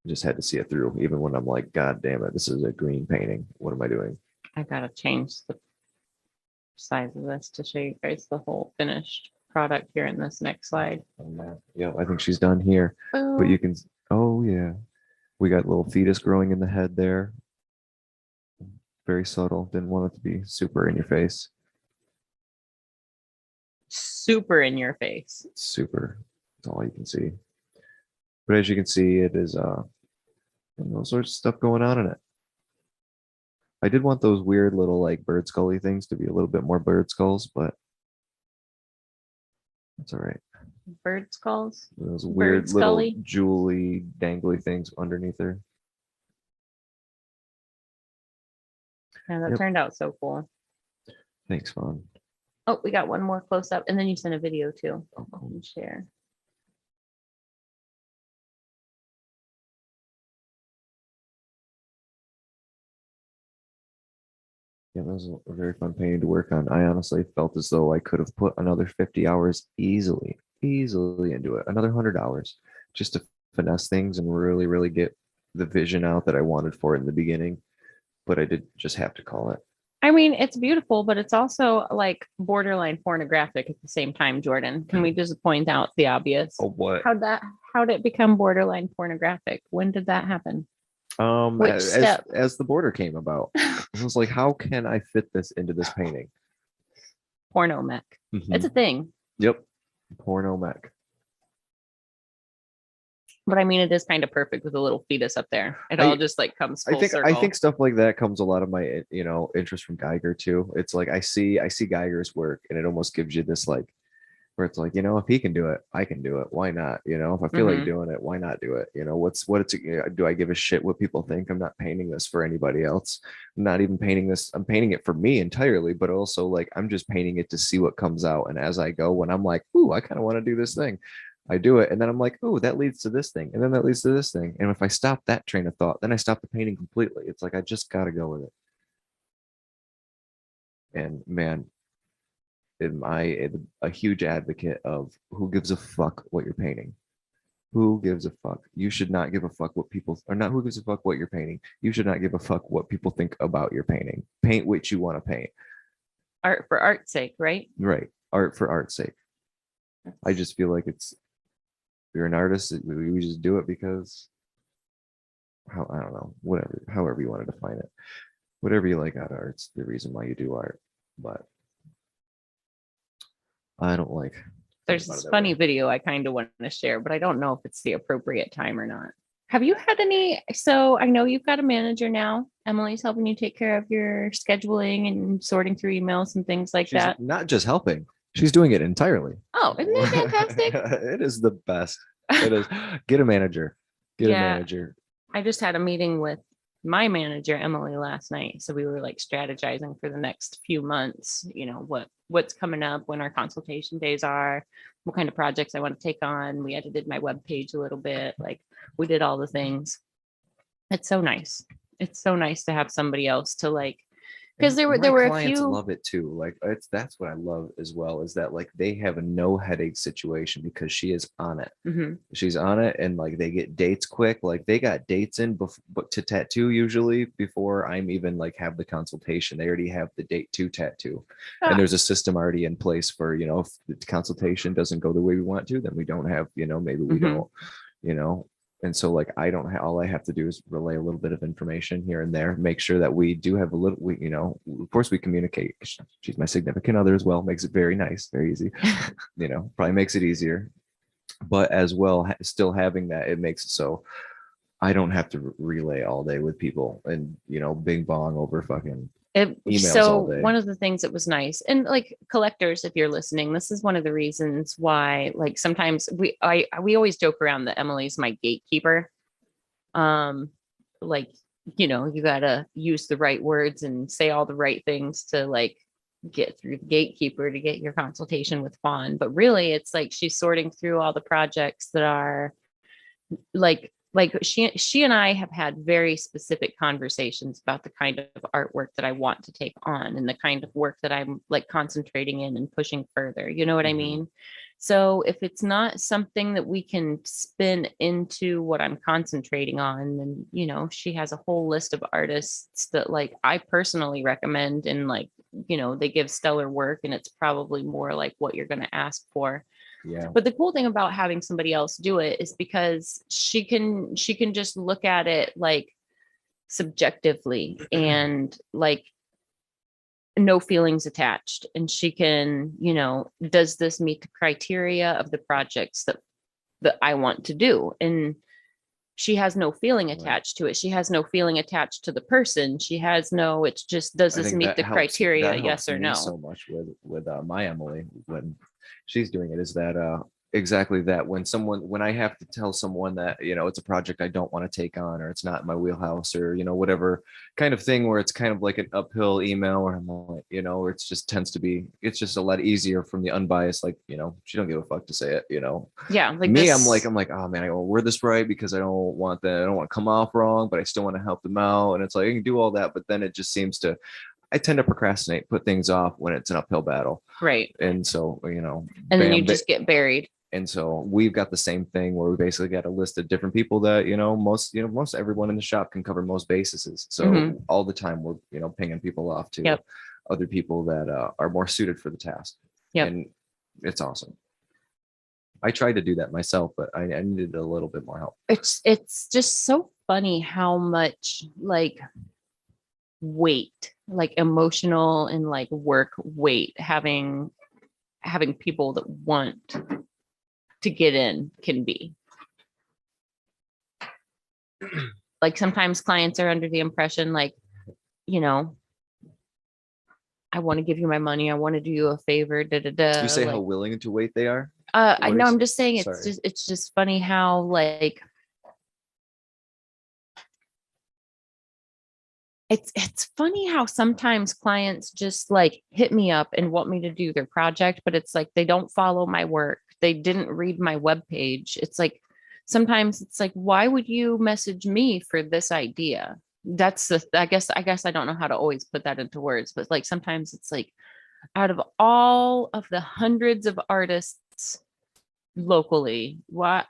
I just had to see it through, even when I'm like, God damn it, this is a green painting. What am I doing? I gotta change the size of this to show you guys the whole finished product here in this next slide. Yeah, I think she's done here, but you can, oh yeah, we got a little fetus growing in the head there. Very subtle. Didn't want it to be super in your face. Super in your face. It's super. That's all you can see. But as you can see, it is all sorts of stuff going on in it. I did want those weird little like bird scully things to be a little bit more bird skulls, but that's all right. Bird skulls. Those weird little scully? jewelly dangly things underneath there. Yeah, that Yep. turned out so cool. Thanks, Fawn. Oh, we got one more close up, and then you sent a video too. Oh, cool. And share. Yeah, that was a very fun painting to work on. I honestly felt as though I could have put another 50 hours easily into it, another 100 hours just to finesse things and really, really get the vision out that I wanted for it in the beginning. But I did just have to call it. I mean, it's beautiful, but it's also like borderline pornographic at the same time, Jordan. Can we just point out the obvious? Oh, what? How did it become borderline pornographic? When did that happen? Which step? As the border came about, I was like, how can I fit this into this painting? Porno mech. It's a thing. Yep. Porno mech. But I mean, it is kind of perfect with a little fetus up there. It all just like comes full circle. I think stuff like that comes a lot of my interest from Geiger too. It's like I see Geiger's work, and it almost gives you this like where it's like, if he can do it, I can do it. Why not? If I feel like doing it, why not do it? Do I give a shit what people think? I'm not painting this for anybody else. I'm not even painting this. I'm painting it for me entirely, but also like I'm just painting it to see what comes out. And as I go, when I'm like, ooh, I kind of want to do this thing, I do it. And then I'm like, ooh, that leads to this thing. And then that leads to this thing. And if I stop that train of thought, then I stop the painting completely. It's like, I just got to go with it. And man, am I a huge advocate of who gives a fuck what you're painting? Who gives a fuck? You should not give a fuck what people, or not who gives a fuck what you're painting. You should not give a fuck what people think about your painting. Paint what you want to paint. Art for art's sake, right? Right. Art for art's sake. I just feel like you're an artist, we just do it because I don't know, however you want to define it. Whatever you like out of art's the reason why you do art. But I don't like. There's this funny video I kind of want to share, but I don't know if it's the appropriate time or not. Have you had any? So I know you've got a manager now. Emily's helping you take care of your scheduling and sorting through emails and things like She's that. not just helping, she's doing it entirely. Oh, isn't that fantastic? It is the best. It is. Get a manager. Get a Yeah. manager. I just had a meeting with my manager, Emily, last night. So we were like strategizing for the next few months, you know, what's coming up, when our consultation days are, what kind of projects I want to take on. We edited my webpage a little bit. Like we did all the things. It's so nice. It's so nice to have somebody else to like, because there And were my a clients few. love it too. Like that's what I love as well, is that like they have a no headache situation because she is on it. Mhm. She's on it, and like they get dates quick. Like they got dates in but to tattoo usually before I'm even like have the consultation. They already have the date to tattoo, and Ah, there's a system already in place for, you know, if the consultation doesn't go the way we want to, then we don't have, you know, maybe we Mhm. don't, you know. And so like I don't have, all I have to do is relay a little bit of information here and there, make sure that we do have a little, we, you know, of course we communicate. She's my significant other as well, makes it very nice, very easy, you know, probably makes it easier. But as well, still having that, it makes it so I don't have to relay all day with people and, you know, bing bong over fucking emails So all day. one of the things that was nice, and like collectors, if you're listening, this is one of the reasons why, like sometimes we always joke around that Emily's my gatekeeper. Like, you know, you gotta use the right words and say all the right things to like get through the gatekeeper to get your consultation with Fawn. But really it's like she's sorting through all the projects that are like she and I have had very specific conversations about the kind of artwork that I want to take on and the kind of work that I'm like concentrating in and pushing further. You know what I Mhm. mean? So if it's not something that we can spin into what I'm concentrating on, then, you know, she has a whole list of artists that like I personally recommend, and like, you know, they give stellar work and it's probably more like what you're going to ask for. Yeah. But the cool thing about having somebody else do it is because she can just look at it like subjectively and like no feelings attached, and she can, you know, does this meet the criteria of the projects that I want to do? And she has no feeling Right. attached to it. She has no feeling attached to the person. She has no, it's just, does I this think meet that the helps. criteria? That Yes helps or me no? so much with my Emily when she's doing it, is that exactly that, when I have to tell someone that, you know, it's a project I don't want to take on, or it's not in my wheelhouse, or, you know, whatever kind of thing, where it's kind of like an uphill email, where I'm like, you know, where it's just tends to be, it's just a lot easier from the unbiased, like, you know, she don't give a fuck to say it, you know. Yeah, like Me, this. I'm like, oh man, I want to word this right because I don't want that, I don't want to come off wrong, but I still want to help them out. And it's like I can do all that, but then it just seems to, I tend to procrastinate, put things off when it's an uphill battle. Right. And so, you know, And then you bam, just get buried. and so we've got the same thing where we basically got a list of different people that, you know, most everyone in the shop can cover most bases. So Mhm. all the time we're, you know, pinging people off to Yep. other people that are more suited for the task. Yep. And it's awesome. I tried to do that myself, but I needed a little bit more help. It's just so funny how much like weight, like emotional and like work weight, having people that want to get in can be. Like sometimes clients are under the impression like, you know, I want to give you my money, I want to do you a favor, da da da. You say like, how willing to wait they are? I What know, is- I'm just saying sorry. it's just funny how like it's funny how sometimes clients just like hit me up and want me to do their project, but it's like they don't follow my work. They didn't read my webpage. It's like sometimes it's like, why would you message me for this idea? That's the I guess I don't know how to always put that into words, but like sometimes it's like out of all of the hundreds of artists locally, why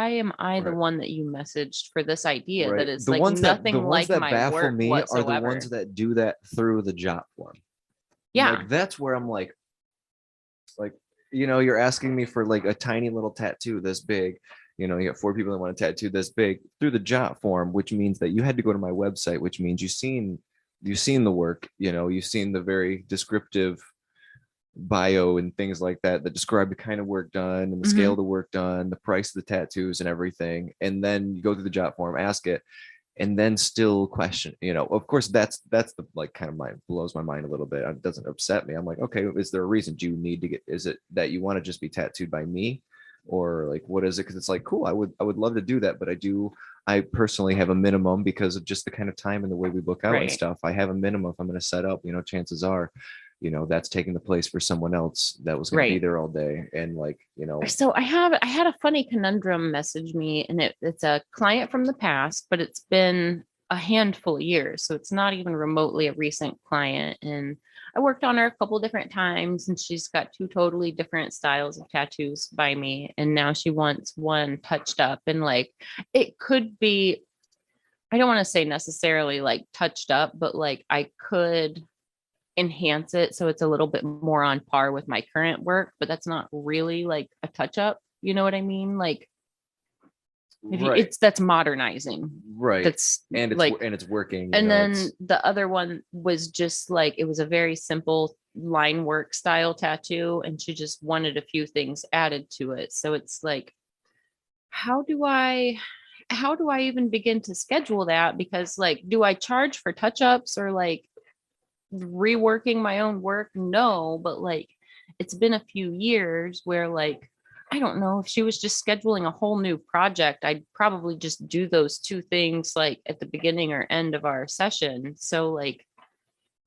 am I the Right. one that you messaged for this idea that Right. is The like ones nothing the ones like that my baffle work me are the whatsoever? ones that do that through the job form. Yeah. Like that's where I'm like, you know, you're asking me for like a tiny little tattoo this big. You know, you got 4 people that want a tattoo this big through the job form, which means that you had to go to my website, which means you've seen the work, you know, you've seen the very descriptive bio and things like that that describe the kind of work done and the scale Mhm. of the work done, the price of the tattoos and everything. And then you go through the job form, ask it, and then still question, of course that's the like kind of mind blows my mind a little bit. It doesn't upset me. I'm like, okay, is there a reason? Do you need to get, is it that you want to just be tattooed by me, or like what is it? Because it's like, cool, I would love to do that, but I personally have a minimum because of just the kind of time and the way we book out and Right. stuff. I have a minimum. If I'm going to set up, chances are, that's taking the place for someone else that was going to be Right. there all day. And like, So I had a funny conundrum message me, and it's a client from the past, but it's been a handful of years. So it's not even remotely a recent client. And I worked on her a couple different times, and she's got two totally different styles of tattoos by me. And now she wants one touched up, and like it could be, I don't want to say necessarily like touched up, but like I could enhance it so it's a little bit more on par with my current work, but that's not really like a touch up. You know what I mean? Like if you, right, that's modernizing. right. That's And it's like, and it's working, and then it's the other one was just like, it was a very simple line work style tattoo, and she just wanted a few things added to it. So it's like, how do I even begin to schedule that? Because like, do I charge for touch ups or like reworking my own work? No, but like it's been a few years where like I don't know, if she was just scheduling a whole new project, I'd probably just do those two things like at the beginning or end of our session. So like,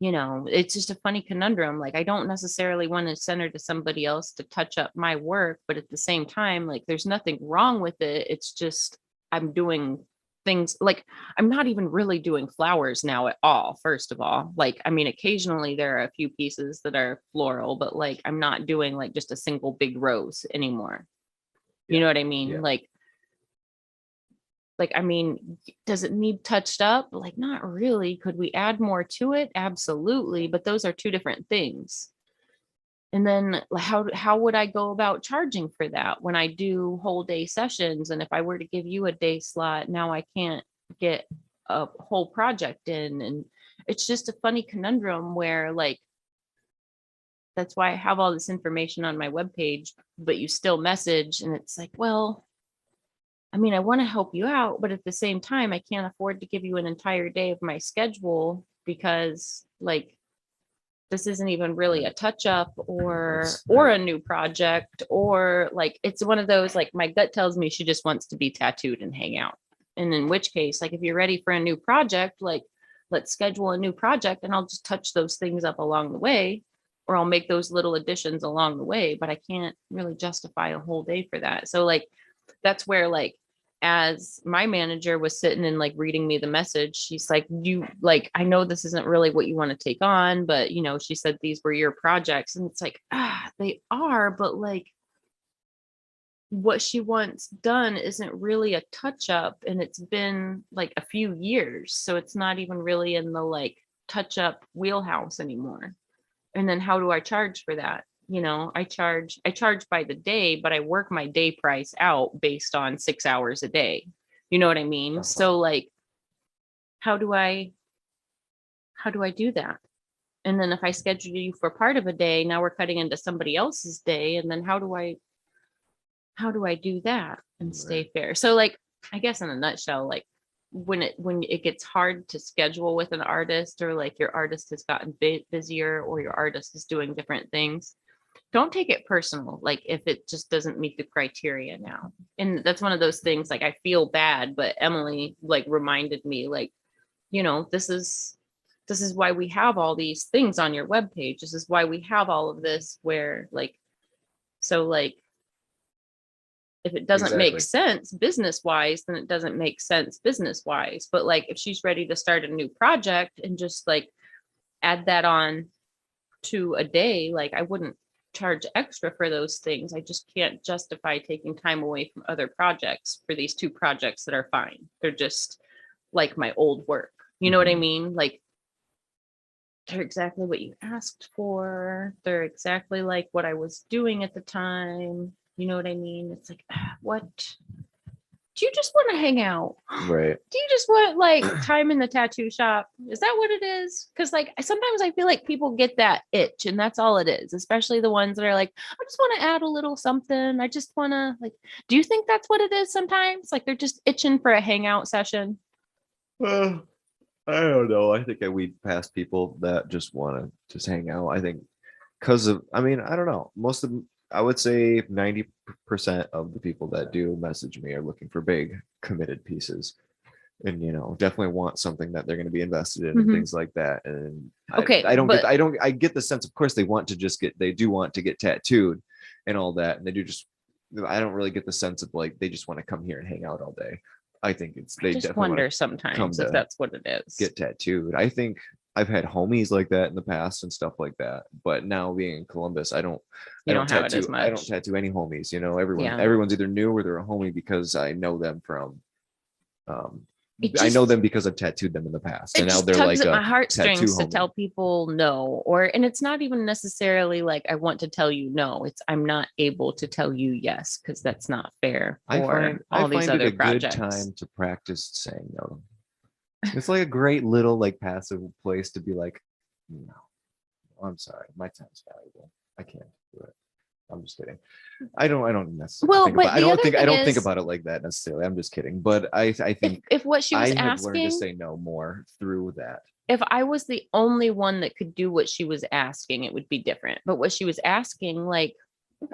it's just a funny conundrum. Like I don't necessarily want to send her to somebody else to touch up my work, but at the same time, like there's nothing wrong with it. It's just I'm doing things like I'm not even really doing flowers now at all. First of all, like, I mean, occasionally there are a few pieces that are floral, but like I'm not doing like just a single big rose anymore. You yeah, know what I mean? yeah. Like, I mean, does it need touched up? Like, not really. Could we add more to it? Absolutely. But those are two different things. And then how would I go about charging for that when I do whole day sessions? And if I were to give you a day slot, now I can't get a whole project in. And it's just a funny conundrum where like, that's why I have all this information on my webpage, but you still message, and it's like, well, I mean, I want to help you out, but at the same time, I can't afford to give you an entire day of my schedule because like this isn't even really a touch up or a new project, or like it's one of those like my gut tells me she just wants to be tattooed and hang out. And in which case, like if you're ready for a new project, like let's schedule a new project and I'll just touch those things up along the way, or I'll make those little additions along the way, but I can't really justify a whole day for that. So like that's where like as my manager was sitting and like reading me the message, she's like, you like, I know this isn't really what you want to take on, but she said these were your projects. And it's like, they are, but like what she wants done isn't really a touch up. And it's been like a few years. So it's not even really in the like touch up wheelhouse anymore. And then how do I charge for that? I charge by the day, but I work my day price out based on 6 hours a day. You know what I mean? Uh-huh. So like, how do I do that? And then if I schedule you for part of a day, now we're cutting into somebody else's day. And then how do I do that and stay fair? So like, I guess in a nutshell, like when it gets hard to schedule with an artist, or like your artist has gotten busier, or your artist is doing different things, don't take it personal. Like if it just doesn't meet the criteria now. And that's one of those things, like I feel bad, but Emily like reminded me like, this is why we have all these things on your webpage. This is why we have all of this, where like, so like, if it doesn't make Exactly. sense business wise, then it doesn't make sense business wise. But like if she's ready to start a new project and just like add that on to a day, like I wouldn't charge extra for those things. I just can't justify taking time away from other projects for these two projects that are fine. They're just like my old work. You know what I mean? Like they're exactly what you asked for. They're exactly like what I was doing at the time. You know what I mean? It's like, what? Do you just want to hang out? Right. Do you just want like time in the tattoo shop? Is that what it is? Because like sometimes I feel like people get that itch, and that's all it is, especially the ones that are like, I just want to add a little something. I just want to like, do you think that's what it is sometimes? Like they're just itching for a hangout session. I don't know. I think I weed past people that just want to just hang out. I think because of, I mean, I don't know. Most of them, I would say 90% of the people that do message me are looking for big committed pieces. And definitely want something that they're going to be invested in and Mhm. things like that. And Okay, I don't get but I get the sense, of course, they do want to get tattooed and all that. And they do just, I don't really get the sense of like, they just want to come here and hang out all day. I think I they just definitely want wonder to come sometimes if to that's what it is. get tattooed. I think I've had homies like that in the past and stuff like that. But now being in Columbus, You don't have it as I don't much. tattoo any homies. Yeah. Everyone's either new or they're a homie because I know them from um It I know just them because I've tattooed them in the past. it And now just they're tugs like at my a tattoo heartstrings to tell homie. people no. And it's not even necessarily like I want to tell you no. It's I'm not able to tell you yes, because that's not fair for I all these find it other a good projects. time to practice saying no. It's like a great little like passive place to be like, no, I'm sorry, my time's valuable. I can't do it. I'm just kidding. I don't necessarily Well, think but about the other I thing don't think is about it like that necessarily. I'm just kidding. But I think if what she I was have learned to asking, say no more through that. if I was the only one that could do what she was asking, it would be different. But what she was asking, like,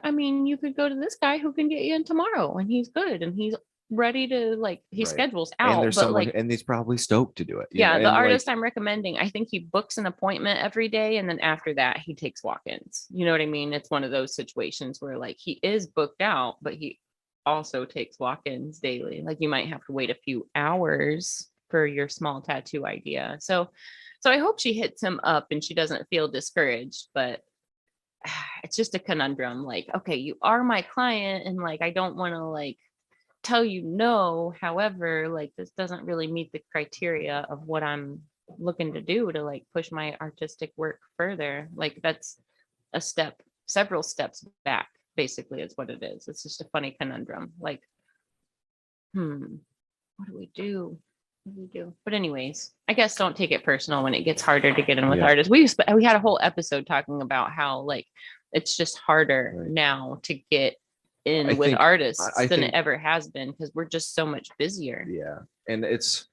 I mean, you could go to this guy who can get you in tomorrow and he's good and he's ready to like he Right. schedules And out. there's But someone like and he's probably stoked to do it. yeah, the And like artist I'm recommending, I think he books an appointment every day and then after that he takes walk-ins. You know what I mean? It's one of those situations where like he is booked out, but he also takes walk-ins daily. Like you might have to wait a few hours for your small tattoo idea. So I hope she hits him up and she doesn't feel discouraged, but it's just a conundrum. Like, okay, you are my client and like I don't want to like tell you no. However, like this doesn't really meet the criteria of what I'm looking to do to like push my artistic work further. Like that's a step, several steps back, basically, is what it is. It's just a funny conundrum. Like, what do we do? What do we do? But anyways, I guess don't take it personal when it gets harder to get in with Yeah. artists. We had a whole episode talking about how like it's just harder Right. now to get I in with think- artists I than think- it ever has been because we're just so much busier. Yeah. And it's,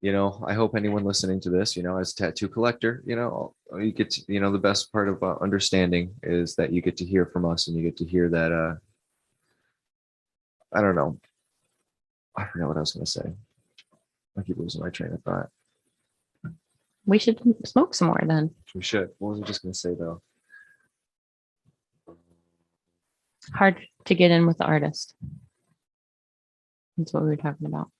I hope anyone listening to this, as a tattoo collector, you get to, the best part of understanding is that you get to hear from us and you get to hear that, I don't know. I forgot what I was going to say. I keep losing my train of thought. We should smoke some more then. We should. What was I just going to say though? Hard to get in with the artist. That's what we were talking about.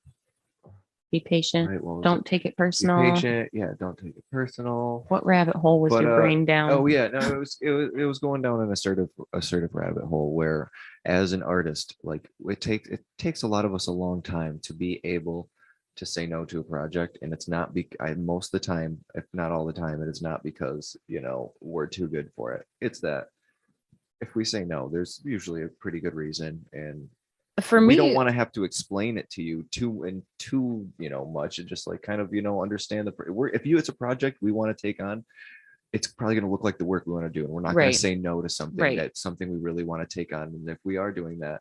Be patient. Right, what was Don't it? take it Be personal. patient. Yeah, don't take it personal. What rabbit hole was But, your brain down? Oh yeah, no, it was going down an assertive rabbit hole where, as an artist, like it takes a lot of us a long time to be able to say no to a project, and it's not most of the time, if not all the time, it is not because we're too good for it. It's that if we say no, there's usually a pretty good reason, and For we me, don't want to have to explain it to you too much, and just like kind of understand if it's a project we want to take on, it's probably going to look like the work we want to do, and we're not going Right. to say no to something Right. that's something we really want to take on. And if we are doing that,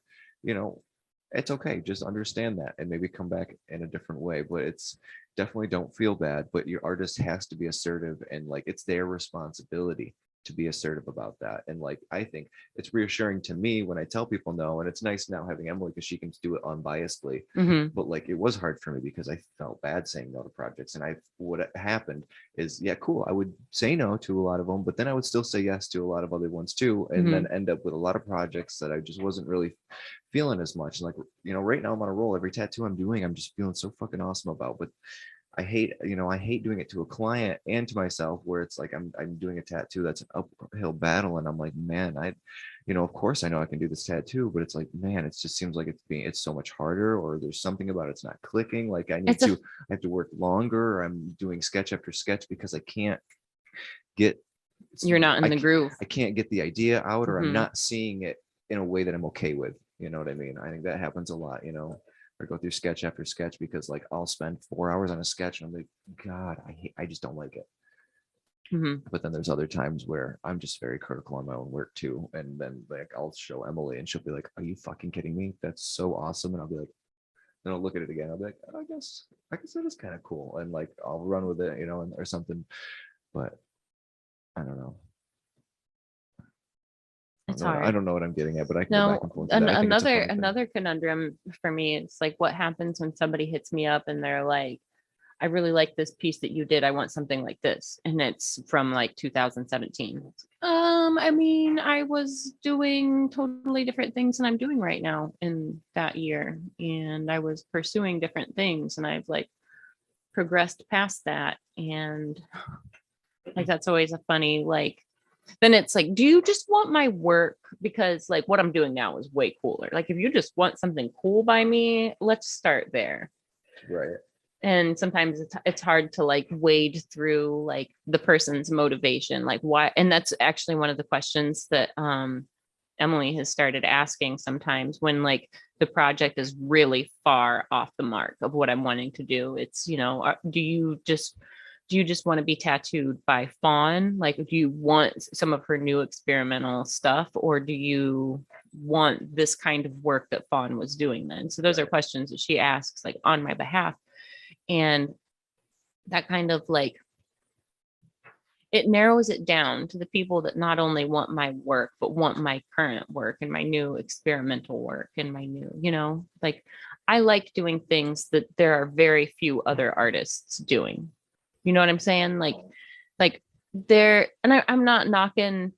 it's okay, just understand that and maybe come back in a different way. But it's definitely, don't feel bad, but your artist has to be assertive, and like it's their responsibility to be assertive about that. And like I think it's reassuring to me when I tell people no, and it's nice now having Emily because she can do it unbiasedly. Mhm. But like it was hard for me because I felt bad saying no to projects, and what happened is, yeah, cool, I would say no to a lot of them, but then I would still say yes to a lot of other ones too, and then end up with a lot of projects that I just wasn't really feeling as much. Like right now I'm on a roll. Every tattoo I'm doing, I'm just feeling so fucking awesome about. But I hate doing it to a client and to myself, where it's like I'm doing a tattoo that's an uphill battle, and I'm like, man, of course I know I can do this tattoo, but it's like, man, it just seems like it's so much harder, or there's something about it's not clicking. Like I have to work longer, or I'm doing sketch after sketch because I can't get. You're not in the groove. I can't get the idea out, or I'm Mhm. not seeing it in a way that I'm okay with. You know what I mean? I think that happens a lot. I go through sketch after sketch because like I'll spend 4 hours on a sketch and I'm like, God, I just don't like it. Mhm. But then there's other times where I'm just very critical on my own work too. And then like I'll show Emily and she'll be like, are you fucking kidding me? That's so awesome. And I'll be like, then I'll look at it again. I'll be like, oh, I guess that is kind of cool, and like I'll run with it, or something. But I don't know. It's I hard. don't know what I'm getting at, but I can go back No, and forth with that. I think it's a funny thing. another conundrum for me is like what happens when somebody hits me up and they're like, I really like this piece that you did. I want something like this. And it's from like 2017. I mean, I was doing totally different things than I'm doing right now in that year. And I was pursuing different things and I've like progressed past that. And like that's always a funny like then it's like, do you just want my work? Because like what I'm doing now is way cooler. Like if you just want something cool by me, let's start there. Right. And sometimes it's hard to like wade through like the person's motivation, like why. And that's actually one of the questions that Emily has started asking sometimes when like the project is really far off the mark of what I'm wanting to do. It's, do you just want to be tattooed by Fawn? Like, do you want some of her new experimental stuff, or do you want this kind of work that Fawn was doing then? So those are questions that she asks like on my behalf. And that kind of like, it narrows it down to the people that not only want my work, but want my current work and my new experimental work and my new, like I like doing things that there are very few other artists doing. You know what I'm saying? Like there, and I'm not knocking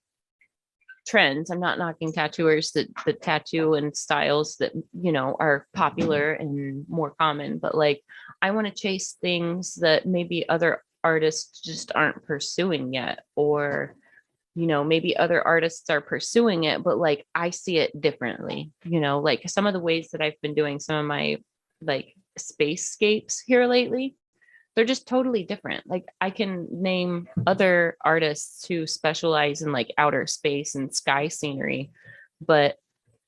trends. I'm not knocking tattooers that tattoo and styles that, are popular and more common, but like, I want to chase things that maybe other artists just aren't pursuing yet, or, maybe other artists are pursuing it, but like, I see it differently, like some of the ways that I've been doing some of my like spacescapes here lately, they're just totally different. Like I can name other artists who specialize in like outer space and sky scenery, but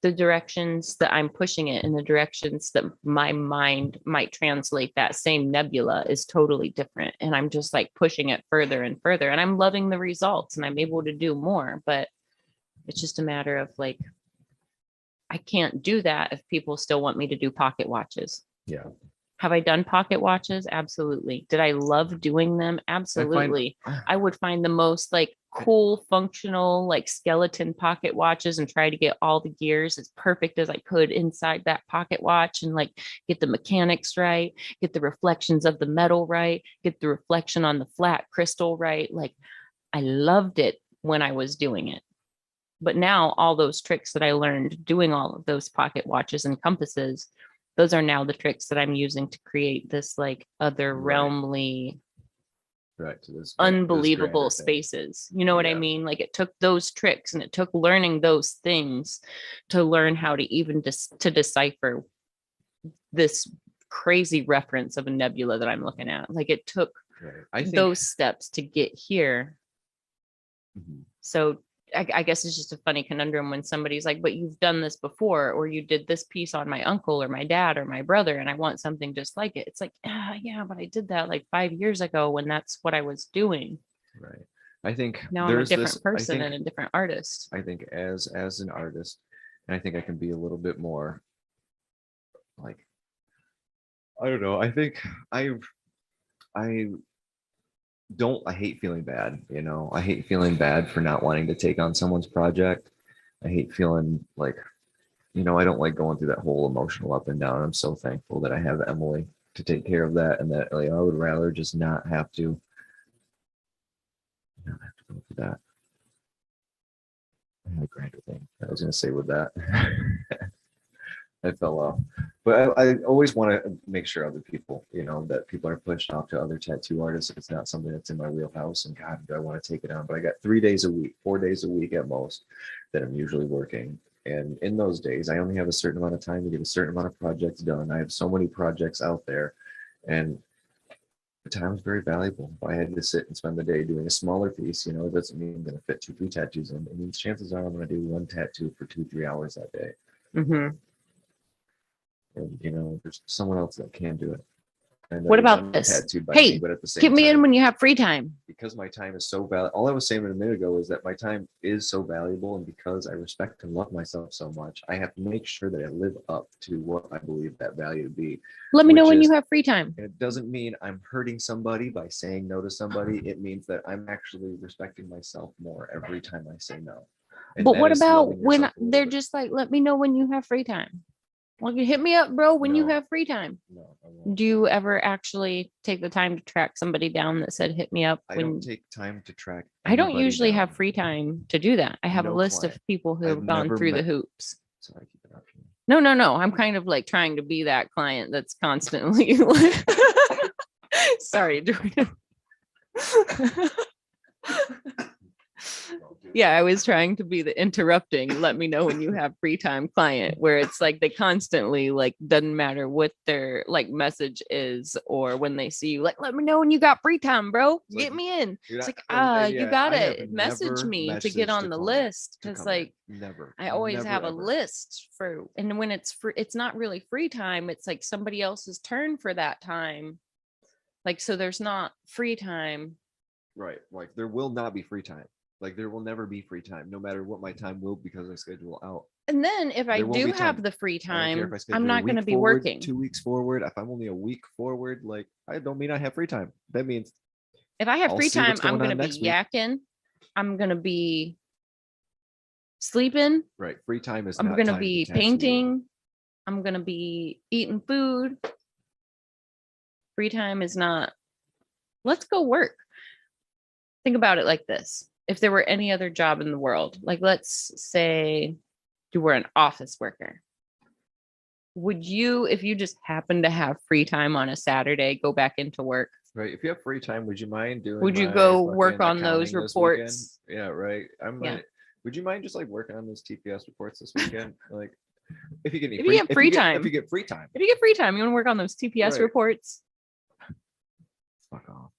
the directions that I'm pushing it and the directions that my mind might translate that same nebula is totally different. And I'm just like pushing it further and further. And I'm loving the results and I'm able to do more. But it's just a matter of like, I can't do that if people still want me to do pocket watches. Yeah. Have I done pocket watches? Absolutely. Did I love doing them? Absolutely. I would find the most like cool, functional, like skeleton pocket watches and try to get all the gears as perfect as I could inside that pocket watch and like get the mechanics right, get the reflections of the metal right, get the reflection on the flat crystal right. Like I loved it when I was doing it. But now all those tricks that I learned doing all of those pocket watches and compasses, those are now the tricks that I'm using to create this like other realmly to this unbelievable spaces. You know what I mean? Like it took those tricks and it took learning those things to learn how to even to decipher this crazy reference of a nebula that I'm looking at. Like it took those steps to get here. Mm-hmm. So I guess it's just a funny conundrum when somebody's like, but you've done this before, or you did this piece on my uncle or my dad or my brother, and I want something just like it. It's like, yeah, but I did that like 5 years ago when that's what I was doing. Right. I think now I'm a different person and a different artist. I think as an artist, and I think I can be a little bit more like, I don't know. I think I hate feeling bad, I hate feeling bad for not wanting to take on someone's project. I hate feeling like, I don't like going through that whole emotional up and down. I'm so thankful that I have Emily to take care of that, and that like I would rather just not have to go through that. I had a grander thing I was going to say with that. I fell off. But I always want to make sure other people, that people are pushed off to other tattoo artists if it's not something that's in my wheelhouse. And God, do I want to take it on? But I got 3 days a week, 4 days a week at most that I'm usually working. And in those days, I only have a certain amount of time to get a certain amount of projects done. I have so many projects out there, and the time is very valuable. If I had to sit and spend the day doing a smaller piece, it doesn't mean I'm going to fit 2-3 tattoos in. It means chances are I'm going to do one tattoo for 2-3 hours that day. Mm-hmm. And, there's someone else that can do it. I know What you about want to be this? tattooed by Hey, me, but at the same get me in time, when you have free time. because my time is so valuable. All I was saying a minute ago is that my time is so valuable, and because I respect and love myself so much, I have to make sure that I live up to what I believe that value to be. Let me know which when is- you have free time. It doesn't mean I'm hurting somebody by saying no to somebody. It means that I'm actually respecting myself more every time I say no. And But that what is about loving when yourself a little they're bit. just like, let me know when you have free time? Well, you hit me up, bro, when you No. have free time. No, I won't. Do you ever actually take the time to track somebody down that said, hit me up I when don't take time to track. I don't anybody usually down. have free time to do that. I have a No list client. of people who I've have gone never through the met- hoops. Sorry, keep it up. No. I'm kind of like trying to be that client that's constantly sorry, Jordan. Yeah, I was trying to be the interrupting, let me know when you have free time client, where it's like they constantly like doesn't matter what their like message is or when they see you, like, let me know when you got free time, bro. It's Get like, me in. you're It's not- like, and you yeah, I gotta have message never me to get messaged on a the client list. to Cause come in. like Never. I always Never, have a ever. list for, and when it's free, it's not really free time. It's like somebody else's turn for that time. Like, so there's not free time. Right. Like there will not be free time. Like there will never be free time, no matter what my time will, because I schedule out. And then if I There won't do be have time. the free I don't care time, if I schedule I'm a not going to week be forward, working. 2 weeks forward. If I'm only a week forward, like I don't mean I have free time. That means If I have I'll free see time, what's I'm going going to on be next week. yakking. I'm going to be sleeping. right. Free time is I'm not going to time be tattoo. painting. I'm going to be eating food. Free time is not, let's go work. Think about it like this. If there were any other job in the world, like let's say you were an office worker, would you, if you just happen to have free time on a Saturday, go back into work? Right. If you have free time, would you mind doing? Would you my go work fucking on those accounting this weekend? reports? Yeah. Right. Yeah. Would you mind just like working on those TPS reports this weekend? Like, if you get any If you have free time. if you get free time, If you get free time, you want to work on those TPS Right. reports? fuck off.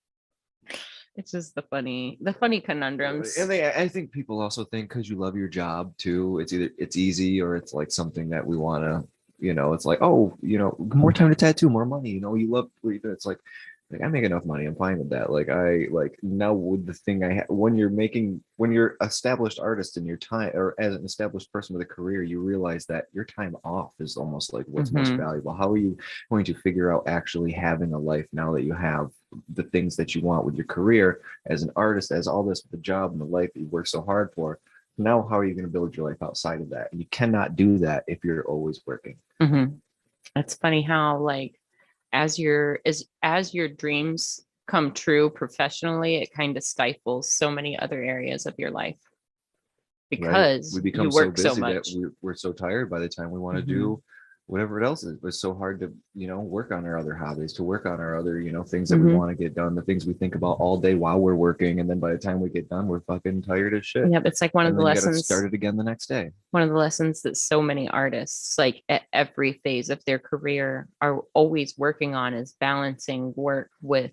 It's just the funny conundrums. And I think people also think because you love your job too, it's easy or it's like something that we want to, it's like, oh, more time to tattoo, more money, you love, it's like I make enough money. I'm fine with that. Like now with the thing when you're established artist in your time or as an established person with a career, you realize that your time off is almost like what's most valuable. How are you going to figure out actually having a life now that you have the things that you want with your career as an artist, as all this, the job and the life that you work so hard for? Now, how are you going to build your life outside of that? And you cannot do that if you're always working. It's funny how like as your dreams come true professionally, it kind of stifles so many other areas of your life because we become you so work so busy that much. we're so tired by the time we want to do whatever else is. It's so hard to work on our other hobbies, to work on our other things that we want to get done, the things we think about all day while we're working, and then by the time we get done, we're fucking tired as shit. Yep, it's like one of the lessons. Start it again the next day. One of the lessons that so many artists, like at every phase of their career, are always working on is balancing work with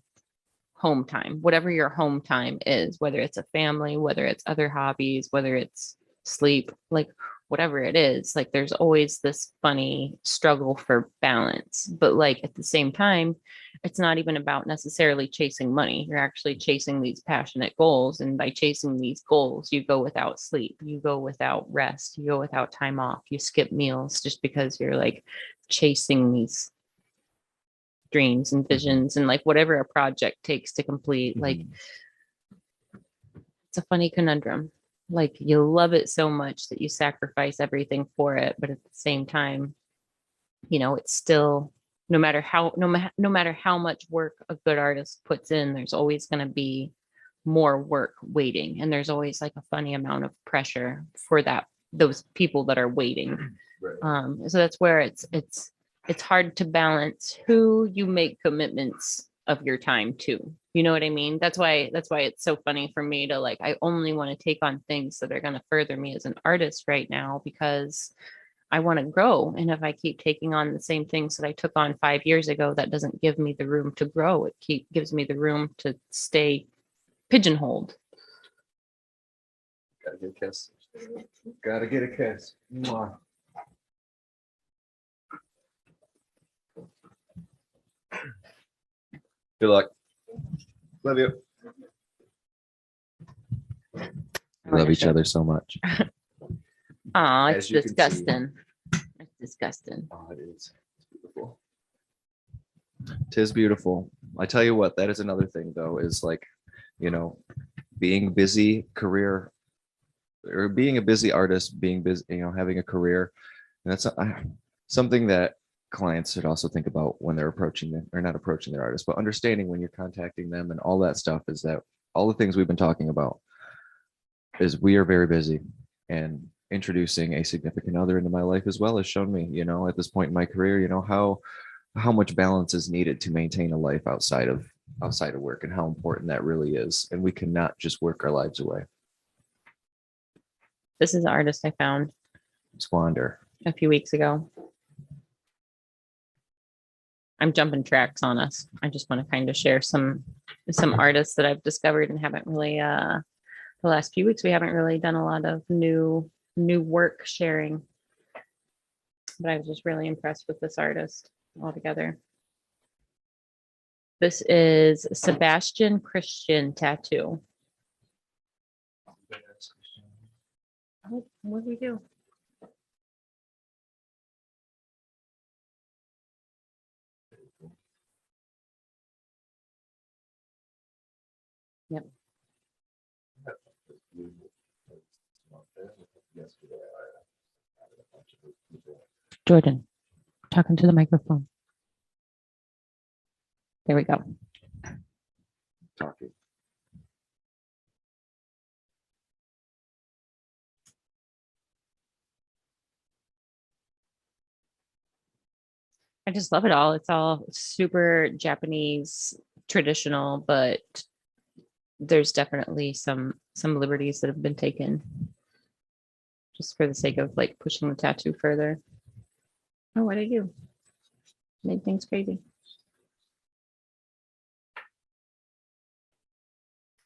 home time, whatever your home time is, whether it's a family, whether it's other hobbies, whether it's sleep, like whatever it is, like there's always this funny struggle for balance. But like at the same time, it's not even about necessarily chasing money. You're actually chasing these passionate goals. And by chasing these goals, you go without sleep, you go without rest, you go without time off, you skip meals just because you're like chasing these dreams and visions and like whatever a project takes to complete. Like it's a funny conundrum. Like you love it so much that you sacrifice everything for it, but at the same time, it's still no matter how much work a good artist puts in, there's always going to be more work waiting, and there's always like a funny amount of pressure for those people that are waiting. So that's where it's hard to balance who you make commitments of your time to. You know what I mean? That's why it's so funny for me to like, I only want to take on things that are going to further me as an artist right now because I want to grow. And if I keep taking on the same things that I took on 5 years ago, that doesn't give me the room to grow. It gives me the room to stay pigeonholed. Gotta get a kiss. Gotta get a kiss. Mwah. Good luck. Love you. We love each other so much. Oh, it's As you can see. disgusting. It's disgusting. Oh, it is. It's beautiful. Tis beautiful. I tell you what, that is another thing though, is like, you know, being busy career or being a busy artist, being busy, you know, having a career. And that's something that clients should also think about when they're approaching them, or not approaching their artist, but understanding when you're contacting them and all that stuff, is that all the things we've been talking about is we are very busy, and introducing a significant other into my life as well has shown me, you know, at this point in my career, you know, how much balance is needed to maintain a life outside of work, and how important that really is. And we cannot just work our lives away. This is the artist I found Squander. a few weeks ago. I'm jumping tracks on us. I just want to kind of share some artists that I've discovered and haven't really the last few weeks we haven't really done a lot of new work sharing. But I was just really impressed with this artist altogether. This is Sebastian Christian Tattoo. Oh, what do we do? Yep. Jordan, talking to the microphone. There we go. Talking. I just love it all. It's all super Japanese traditional, but there's definitely some liberties that have been taken just for the sake of like pushing the tattoo further. Oh, what did I do? Made things crazy.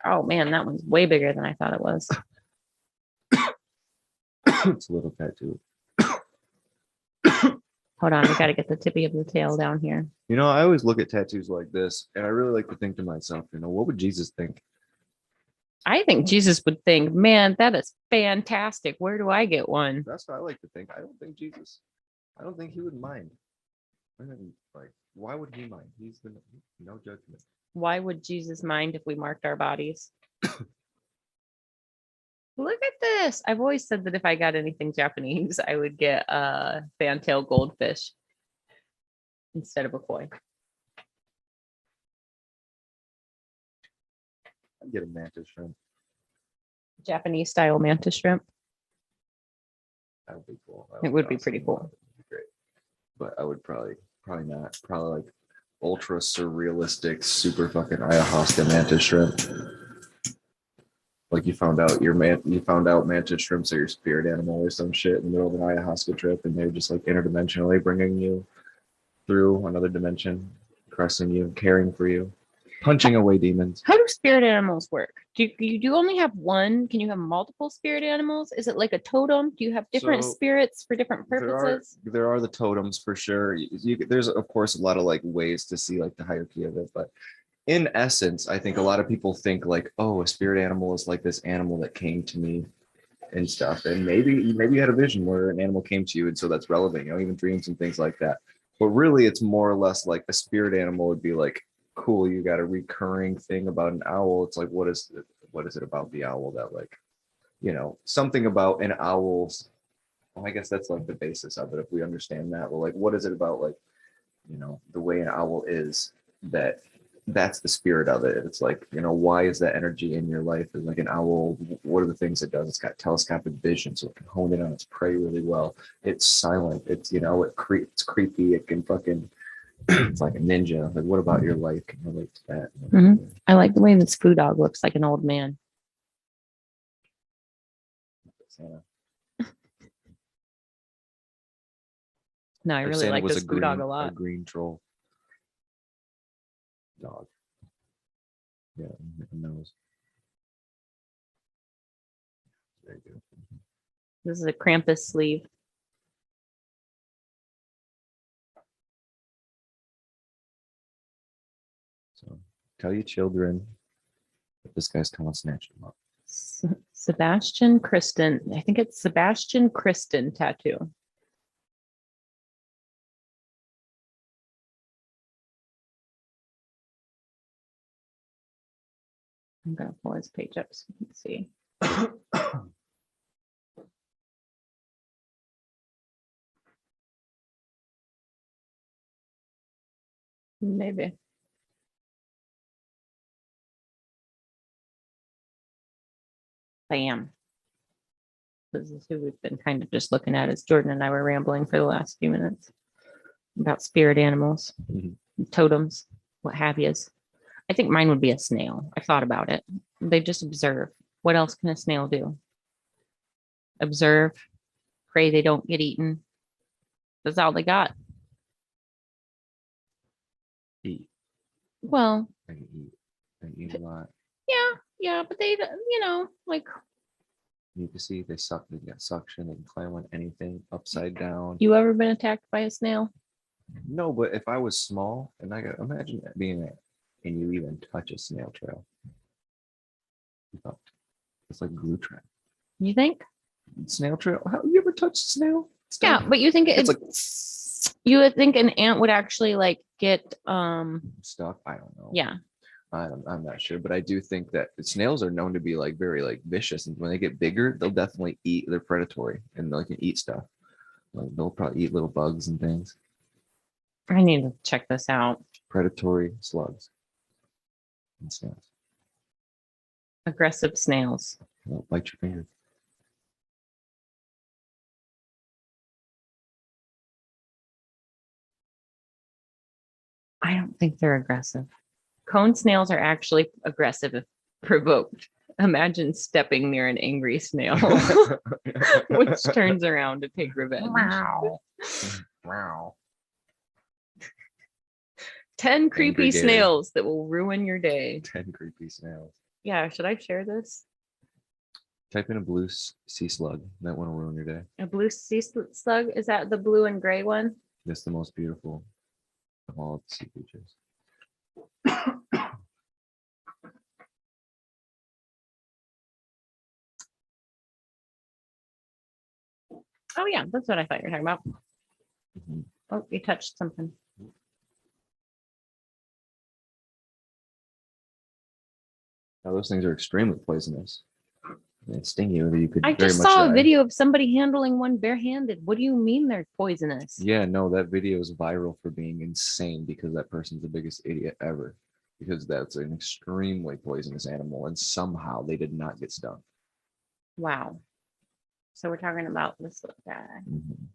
Oh man, that one's way bigger than I thought it was. It's a little tattoo. Hold on, we got to get the tippy of the tail down here. You know, I always look at tattoos like this, and I really like to think to myself, you know, what would Jesus think? I think Jesus would think, man, that is fantastic. Where do I get one? That's what I like to think. I don't think he would mind. I mean, like, why would he mind? He's the no judgment. Why would Jesus mind if we marked our bodies? Look at this. I've always said that if I got anything Japanese, I would get a fantail goldfish instead of a koi. I'd get a mantis shrimp. Japanese style mantis shrimp. That would be cool. It would be pretty cool. That would be great. But I would probably not. Probably like ultra surrealistic, super fucking ayahuasca mantis shrimp. Like you found out mantis shrimps are your spirit animal or some shit in the middle of an ayahuasca trip, and they're just like interdimensionally bringing you through another dimension, caressing you, caring for you, punching away demons. How do spirit animals work? Do you only have one? Can you have multiple spirit animals? Is it like a totem? Do you have different So, spirits for different purposes? There are the totems for sure. There's of course a lot of like ways to see like the hierarchy of it, but in essence, I think a lot of people think like, oh, a spirit animal is like this animal that came to me and stuff. And maybe you had a vision where an animal came to you, and so that's relevant, you know, even dreams and things like that. But really it's more or less like a spirit animal would be like, cool, you got a recurring thing about an owl. It's like, what is it about the owl that, like, you know, something about an owl's, well, I guess that's like the basis of it. If we understand that, well, like, what is it about, like, you know, the way an owl is, that's the spirit of it. It's like, you know, why is that energy in your life? Is like an owl, what are the things it does? It's got telescopic vision, so it can hone in on its prey really well. It's silent. It's, you know, it's creepy. It can fucking, it's like a ninja. Like, what about your life can relate to that? Mm-hmm. I like the way this foo dog looks like an old man. Santa. No, I If really Santa like was this foo dog a lot. A green troll dog. Yeah, nose. Very good. This is a Krampus sleeve. So tell your children that this guy's coming snatch them up. Sebastian Kristen. I think it's Sebastian Kristen tattoo. I'm gonna pull his page up so you can see. Maybe. Bam. This is who we've been kind of just looking at as Jordan and I were rambling for the last few minutes about spirit animals, totems, what have yous. I think mine would be a snail. I thought about it. They just observe. What else can a snail do? Observe, pray they don't get eaten. That's all they got. Eat. Well, They eat. They eat a lot. yeah, but they, like, You can see they suck. They got suction. They can climb on anything upside down. you ever been attacked by a snail? No, but if I was small and I got imagine that being that and you even touch a snail trail. It's like glue trap. You think? Snail trail. How you ever touched snail? Yeah, but you think It's like you would think an ant would actually like get stuck. I don't know. yeah. I'm not sure, but I do think that snails are known to be like very like vicious, and when they get bigger, they'll definitely eat. They're predatory and they can eat stuff. Like they'll probably eat little bugs and things. I need to check this out. Predatory slugs and snails. Aggressive snails. They'll bite your finger. I don't think they're aggressive. Cone snails are actually aggressive if provoked. Imagine stepping near an angry snail, which turns around to take revenge. Wow. Wow. 10 creepy Angry Gary. snails that will ruin your day. 10 creepy snails. Yeah, should I share this? Type in a blue sea slug. That one will ruin your day. A blue sea slug? Is that the blue and gray one? That's the most beautiful of all the sea creatures. Oh yeah, that's what I thought you were talking about. Mhm. Oh, you touched something. Now those things are extremely poisonous. They sting you. You could I very just much saw a die. video of somebody handling one barehanded. What do you mean they're poisonous? Yeah, no, that video is viral for being insane because that person's the biggest idiot ever. Because that's an extremely poisonous animal, and somehow they did not get stung. Wow. So we're talking about this little guy. Mhm.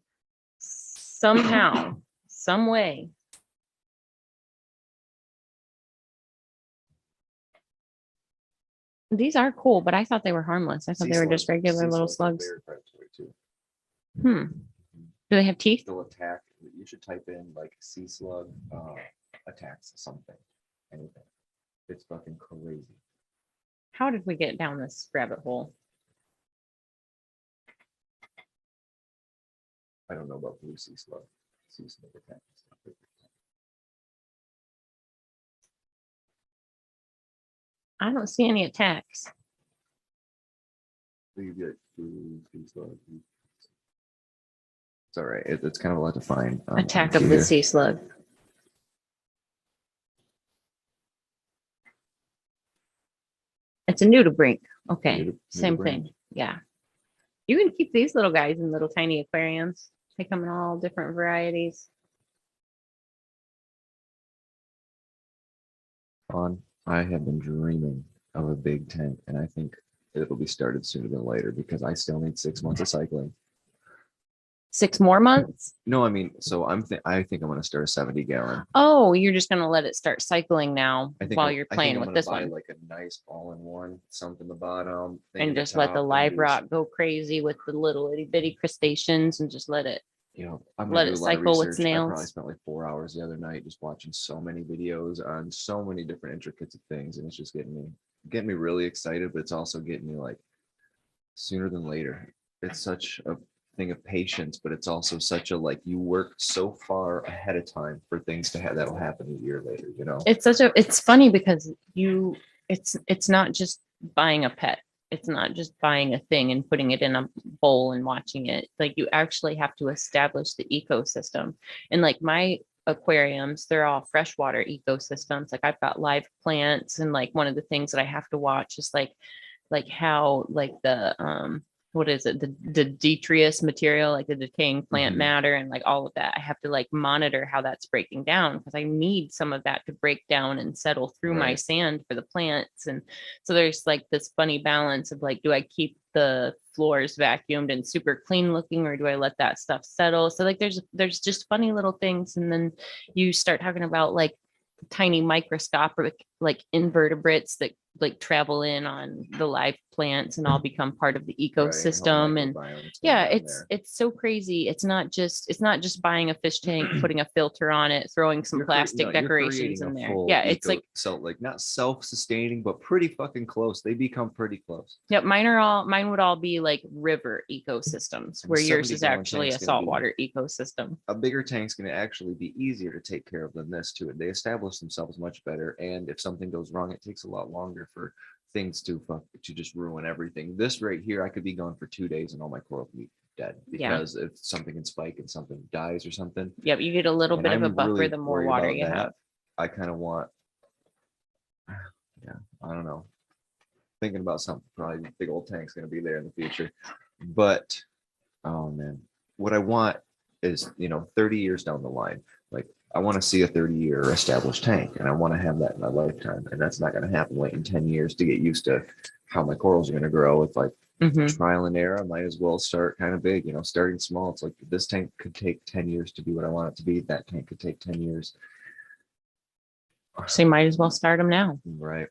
Somehow, some way. These are cool, but I thought they were harmless. I thought they were just regular little slugs. Very predatory too. Do they have teeth? They'll attack. You should type in like sea slug attacks something, anything. It's fucking crazy. How did we get down this rabbit hole? I don't know about blue sea slug. Sea slug attacks. I don't see any attacks. You get blue sea slug. It's all right. It's kind of a lot to find. Attack of the sea slug. It's a nudibranch. Okay, same thing. Yeah. You can keep these little guys in little tiny aquariums. They come in all different varieties. I have been dreaming of a big tent, and I think it'll be started sooner than later because I still need 6 months of cycling. 6 more months? No, I mean, so I think I'm going to start a 70-gallon. Oh, you're just going to let it start cycling now I think while I'm- you're I think playing I'm with gonna this buy one. like a nice all-in-one, something the bottom, thing at And the just let top, the and live do rock go crazy with the little itty bitty crustaceans and just let it. You know, I'm Let gonna it do a lot of cycle with research. I probably snails. spent like 4 hours the other night just watching so many videos on so many different intricacies of things, and it's just getting me really excited, but it's also getting me like sooner than later. It's such a thing of patience, but it's also such a like you worked so far ahead of time for things to have that'll happen a year later, you know. It's funny because it's not just buying a pet. It's not just buying a thing and putting it in a bowl and watching it. Like you actually have to establish the ecosystem. And like my aquariums, they're all freshwater ecosystems. Like I've got live plants, and like one of the things that I have to watch is like how like the what is it, the detritus material, like the decaying plant Mhm. matter and like all of that. I have to like monitor how that's breaking down because I need some of that to break down and settle through my Right. sand for the plants. And so there's like this funny balance of like, do I keep the floors vacuumed and super clean looking, or do I let that stuff settle? So like there's just funny little things. And then you start talking about like tiny microscopic like invertebrates that like travel in on the live plants and all become part of the Right, ecosystem. And microbiome's going yeah, down it's there. it's so crazy. It's not just buying a fish tank, putting a filter on it, throwing some You're plastic you're decorations creating in a there. full Yeah, it's like, like not self-sustaining, but pretty fucking close. They become pretty close. yep, mine would all be like river ecosystems, And where yours 70 is gallon actually a tank's gonna be saltwater ecosystem. a bigger tank's going to actually be easier to take care of than this too. They establish themselves much better, and if something goes wrong, it takes a lot longer for things to just ruin everything. This right here, I could be gone for 2 days and all my coral could be dead Yeah. because if something can spike and something dies or something. Yep, you get a little And bit of a I'm buffer really the more worried water about you that. have. I kind of want, yeah, I don't know. Thinking about something, probably big old tank's going to be there in the future. But, oh man, what I want is, 30 years down the line, like I want to see a 30-year established tank, and I want to have that in my lifetime. And that's not going to happen waiting 10 years to get used to how my corals are going to grow. It's like Mhm. trial and error. I might as well start kind of big, starting small. It's like this tank could take 10 years to be what I want it to be. That tank could take 10 years. So you might as well start them now. Right.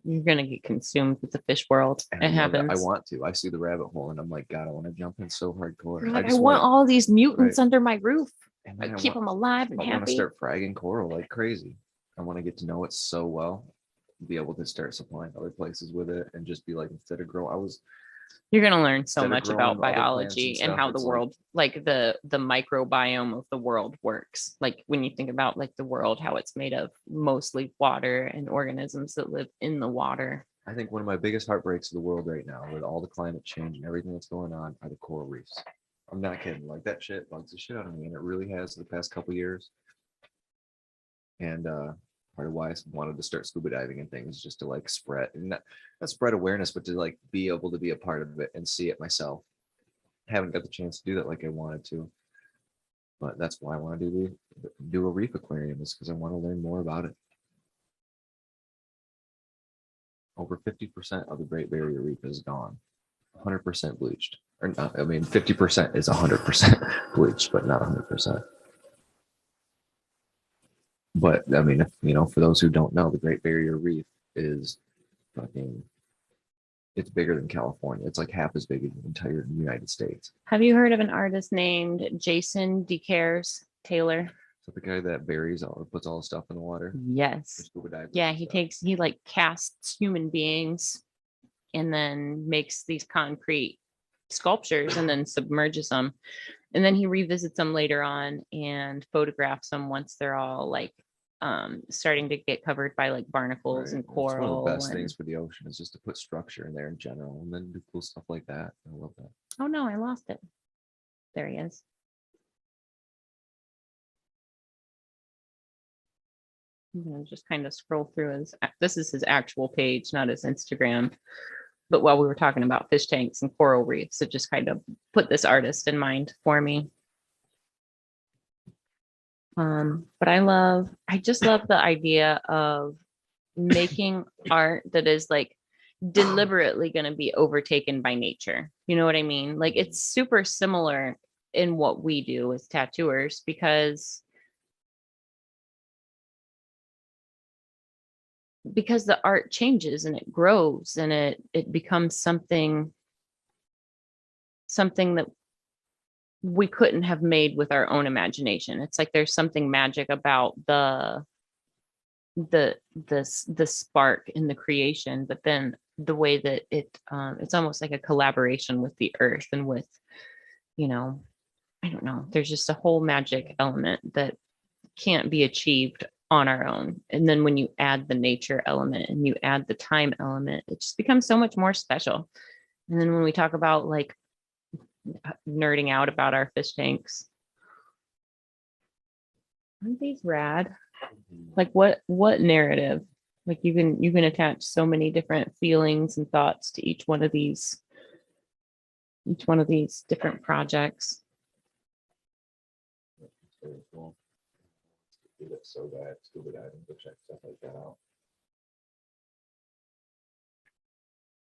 You're gonna get consumed with the fish world. And It I love it. happens. I want to. I see the rabbit hole and I'm like, God, I want to jump in so hardcore. You're like, I just want all these mutants right. under my roof. And I then keep them alive and I want to happy. start fragging coral like crazy. I want to get to know it so well, be able to start supplying other places with it, and just be like, instead of growing, You're gonna learn so instead of much growing about other plants biology and stuff, how the it's like, world, like the microbiome of the world works. Like when you think about like the world, how it's made of mostly water and organisms that live in the water. I think one of my biggest heartbreaks of the world right now, with all the climate change and everything that's going on, are the coral reefs. I'm not kidding. Like that shit bugs the shit out of me, and it really has the past couple years. And part of why I wanted to start scuba diving and things, just to like spread, and not spread awareness, but to like be able to be a part of it and see it myself. Haven't got the chance to do that like I wanted to, but that's why I want to do a reef aquarium, is because I want to learn more about it. Over 50% of the Great Barrier Reef is gone, 100% bleached. Or not, I mean, 50% is 100% bleached, but not 100%. But I mean, for those who don't know, the Great Barrier Reef is fucking, it's bigger than California. It's like half as big as the entire United States. Have you heard of an artist named Jason DeCaires Taylor? So the guy that buries all, puts all the stuff in the water for Yes. scuba divers. Yeah, and he stuff. he like casts human beings and then makes these concrete sculptures and then submerges them. And then he revisits them later on and photographs them once they're all like starting to get covered by like barnacles Right. and It's one of coral. the best and... things for the ocean, is just to put structure in there in general, and then do cool stuff like that. I love that. Oh no, I lost it. There he is. I'm gonna just kind of scroll through this is his actual page, not his Instagram. But while we were talking about fish tanks and coral reefs, it just kind of put this artist in mind for me. But I just love the idea of making art that is like deliberately going to be overtaken by nature. You know what I mean? Like it's super similar in what we do as tattooers, because the art changes and it grows and it becomes something that we couldn't have made with our own imagination. It's like there's something magic about the spark in the creation, but then the way that it's almost like a collaboration with the earth and with you know, I don't know. There's just a whole magic element that can't be achieved on our own. And then when you add the nature element and you add the time element, it just becomes so much more special. And then when we talk about like nerding out about our fish tanks, aren't these rad? Like what narrative? Like you can attach so many different feelings and thoughts to each one of these different projects. It's very cool. Do that so bad, scuba diving, go check stuff like that out.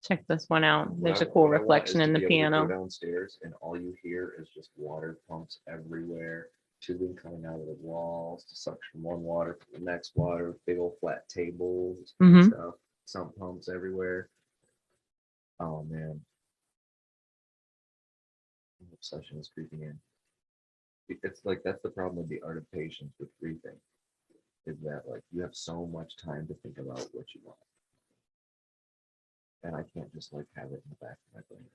Check this one out. What There's I- a cool what I want reflection is in to the be able to go piano. downstairs and all you hear is just water pumps everywhere, tubing coming out of the walls to suction one water to the next water, big old flat tables and Mhm. stuff, sump pumps everywhere. Oh man, obsession is creeping in. It's like that's the problem with the art of patience with breathing, is that like you have so much time to think about what you want, and I can't just like have it in the back of my brain.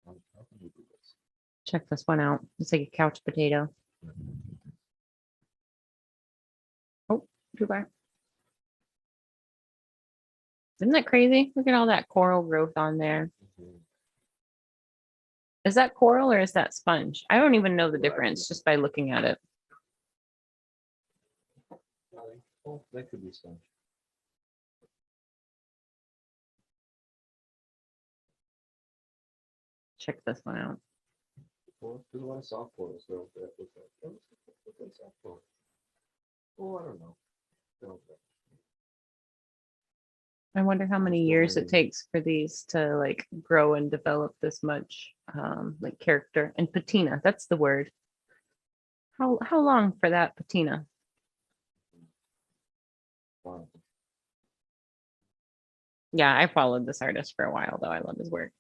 How can we do this? Check this one out. It's like a couch potato. Oh, goodbye. Isn't that crazy? Look at all that coral growth on there. Mhm. Is that coral or is that sponge? I don't even know the Right. difference just by looking at it. Oh, that could be sponge. Check this one out. Well, there's a lot of soft portals, so that looks like soft portal. Oh, I don't know. Don't know. I wonder how many Still years it learning. takes for these to like grow and develop this much like character and patina. That's the word. How long for that patina? Wow. Yeah, I followed this artist for a while though. I love his work.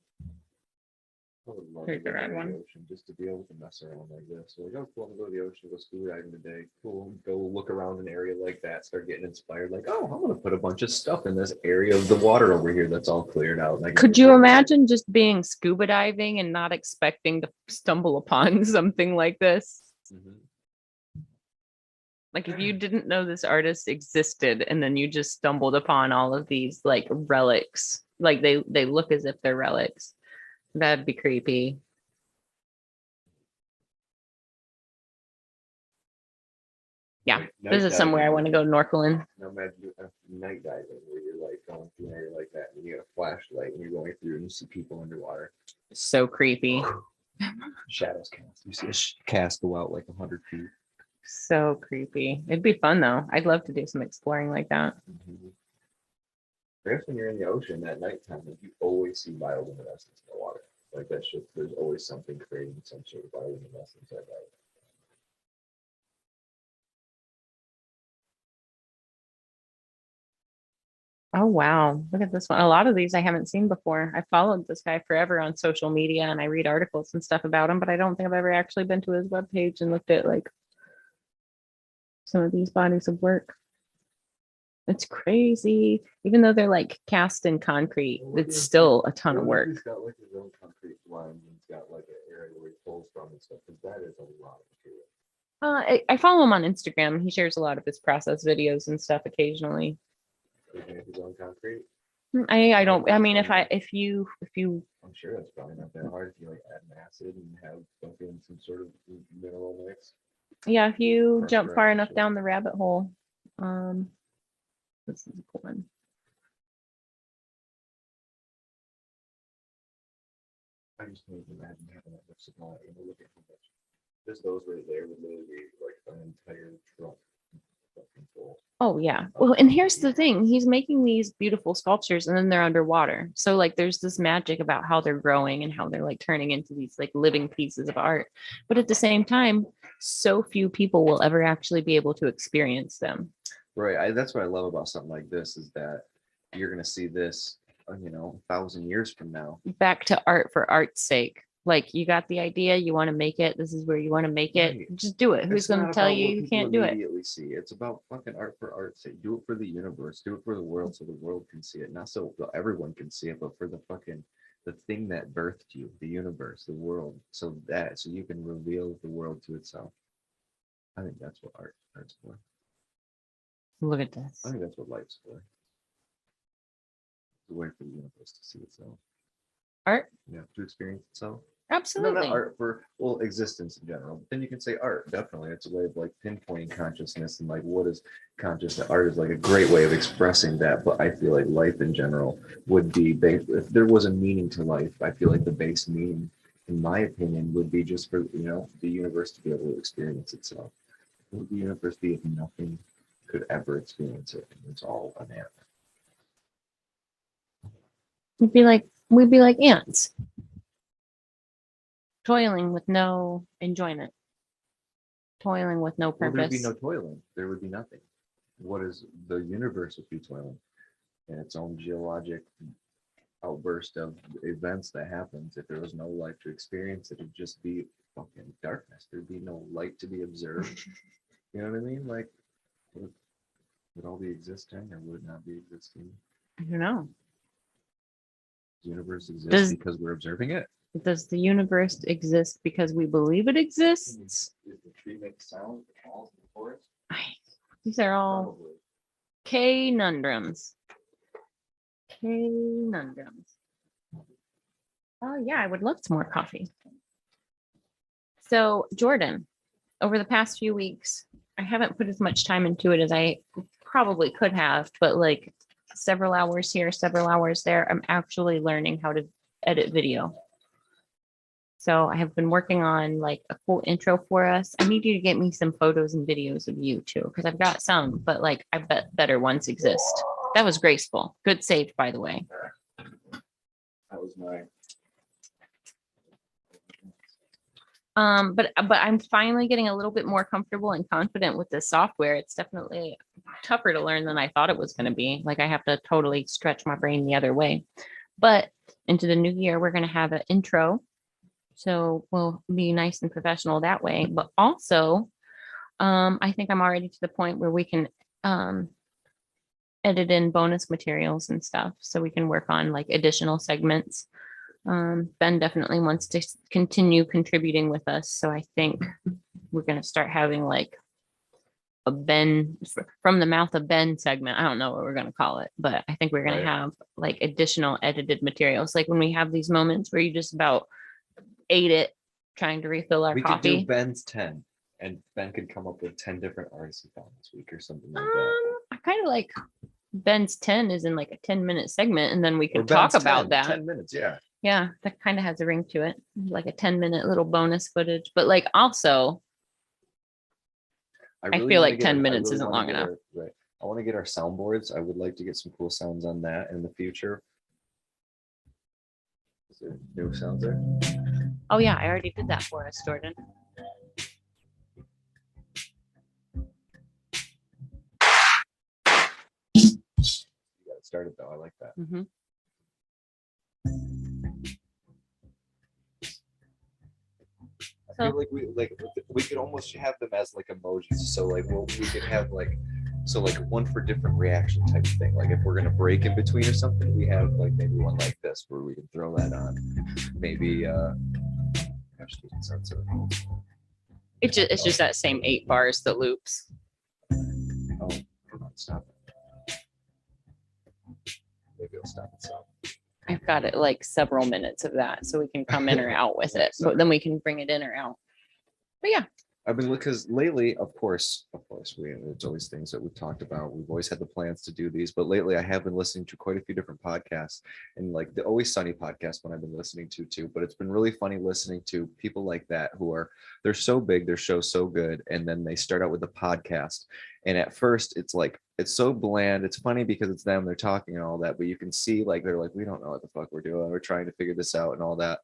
I would love Here's to the go red to one. the ocean just to be able to mess around like this. So like, oh, cool, I'm gonna go to the ocean, go scuba diving today. Cool, go look around an area like that, start getting inspired. Like, oh, I'm gonna put a bunch of stuff in this area of the water over here that's all cleared out. Like, Could you imagine just being scuba diving and not expecting to stumble upon something like this? Mhm. Like if you didn't know this artist existed and then you just stumbled upon all of these like relics, like they look as if they're relics. That'd be creepy. Yeah, Night this is somewhere I diving. want to go, Northland. Now imagine you have night diving where you're like going through an area like that and you get a flashlight and you're going through and you see people underwater. So creepy. Shadows cast. You see a cast go out like 100 feet. So creepy. It'd be fun though. I'd love to do some exploring like that. Mhm. I guess when you're in the ocean at nighttime, like, you always see bioluminescence in the water. Like that shit, there's always something creating some sort of bioluminescence at night. Oh wow. Look at this one. A lot of these I haven't seen before. I followed this guy forever on social media and I read articles and stuff about him, but I don't think I've ever actually been to his webpage and looked at like some of these bodies of work. It's crazy. Even though they're like cast in concrete, it's still a ton of work. He's got like his own concrete lines and he's got like an area where he pulls from and stuff. Because that is a lot of material. I follow him on Instagram. He shares a lot of his process videos and stuff occasionally. Does he have his own concrete? I don't. I mean, if you I'm sure that's probably not that hard if you like add an acid and have fucking some sort of mineral mix. yeah, if you Or jump far fresh, enough yeah. down the rabbit hole, this is a cool one. I just can't imagine having that much supply. You know, look at how much. Just those right there would literally be like an entire truck fucking full. Oh yeah. Well, and here's the thing. He's making these beautiful sculptures and then they're underwater. So like there's this magic about how they're growing and how they're like turning into these like living pieces of art. But at the same time, so few people will ever actually be able to experience them. Right. That's what I love about something like this is that you're gonna see this, 1,000 years from now. Back to art for art's sake. Like you got the idea, you want to make it. This is where you want to make it. Right. Just do it. Who's It's going not to tell about you what you people can't do it? immediately see. It's about fucking art for art's sake. Do it for the universe. Do it for the world so the world can see it. Not so everyone can see it, but for the thing that birthed you, the universe, the world, so you can reveal the world to itself. I think that's what art's for. Look at this. I think that's what life's for. The way for the universe to see itself. Art? Yeah, to experience itself. Absolutely. No, not art for existence in general. But then you can say art. Definitely, it's a way of like pinpointing consciousness and like what is consciousness. Art is like a great way of expressing that. But I feel like life in general would be based. If there was a meaning to life, I feel like the base meaning, in my opinion, would be just for the universe to be able to experience itself. What would the universe be if nothing could ever experience it? It's all an ant. we'd be like ants, toiling with no enjoyment, toiling with no Well, there'd be purpose. no toiling. There would be nothing. What is the universe would be toiling in its own geologic outburst of events that happens. If there was no life to experience, it'd just be fucking darkness. There'd be no light to be observed. You know what I mean? Like, would all be existing or would it not be existing? I don't know. The universe exists Does- because we're observing it. Does the universe exist because we believe it exists? Does the tree make sound? The falls in the forest? These are all Probably. conundrums. Conundrums. Oh yeah, I would love some more coffee. So Jordan, over the past few weeks, I haven't put as much time into it as I probably could have, but like several hours here, several hours there, I'm actually learning how to edit video. So I have been working on like a cool intro for us. I need you to get me some photos and videos of you too, because I've got some, but like I bet better ones exist. That was graceful. Good save, by the way. That was my. But I'm finally getting a little bit more comfortable and confident with this software. It's definitely tougher to learn than I thought it was going to be. Like I have to totally stretch my brain the other way. But into the new year, we're going to have an intro. So we'll be nice and professional that way. But also, I think I'm already to the point where we can edit in bonus materials and stuff. So we can work on like additional segments. Ben definitely wants to continue contributing with us. So I think we're going to start having like a Ben from the mouth of Ben segment. I don't know what we're going to call it, but I think we're going Right. to have like additional edited materials. Like when we have these moments where you just about ate it trying to refill our We could do coffee. Ben's 10 and Ben could come up with 10 different artists he found this week or something like that. I kind of like Ben's 10 is in like a 10-minute segment and then we Or can talk Ben's about 10, that. 10 minutes, yeah. Yeah, that kind of has a ring to it, like a 10-minute little bonus footage. But like also, I feel wanna like 10 minutes isn't wanna long get enough. Right. I want to get our soundboards. I would like to get some cool sounds on that in the future. Is there new sounds there? Oh yeah, I already did that for us, Jordan. You got it started though. I like that. Mm-hmm. I feel like we could almost have them as like emojis. So like we could have like one for different reaction type of thing. Like if we're gonna break in between or something, we have like maybe one like this where we can throw that on. Maybe gosh, we can censor it. It's just that same 8 bars that loops. Oh, come on, stop it. Maybe I'll stop itself. I've got it like several minutes of that, so we can come in or out with it. But then we can bring it in or out. But yeah, I've been because lately, of course, it's always things that we've talked about. We've always had the plans to do these, but lately I have been listening to quite a few different podcasts, and like the Always Sunny podcast one I've been listening to too. But it's been really funny listening to people like that they're so big, their show's so good, and then they start out with the podcast, and at first it's like it's so bland. It's funny because it's them, they're talking and all that, but you can see like they're like, we don't know what the fuck we're doing. We're trying to figure this out and all that.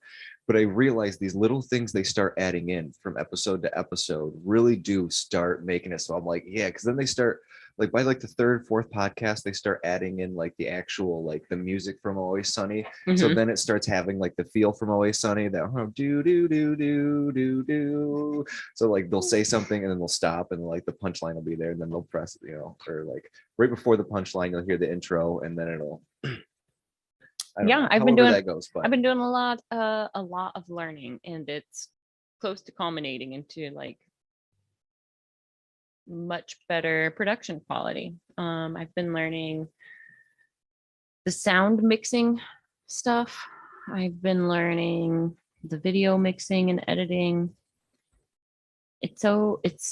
But I realized these little things they start adding in from episode to episode really do start making it. So I'm like, yeah, because then they start like by like the third, fourth podcast, they start adding in like the actual like the music from Always Sunny. So Mhm. then it starts having like the feel from Always Sunny, that do do do do do do. So like they'll say something and then they'll stop and like the punchline will be there and then they'll press, or like right before the punchline you'll hear the intro and then it'll I don't Yeah, know. I've been However doing that goes, but I've been doing a lot of learning, and it's close to culminating into like much better production quality. I've been learning the sound mixing stuff. I've been learning the video mixing and editing.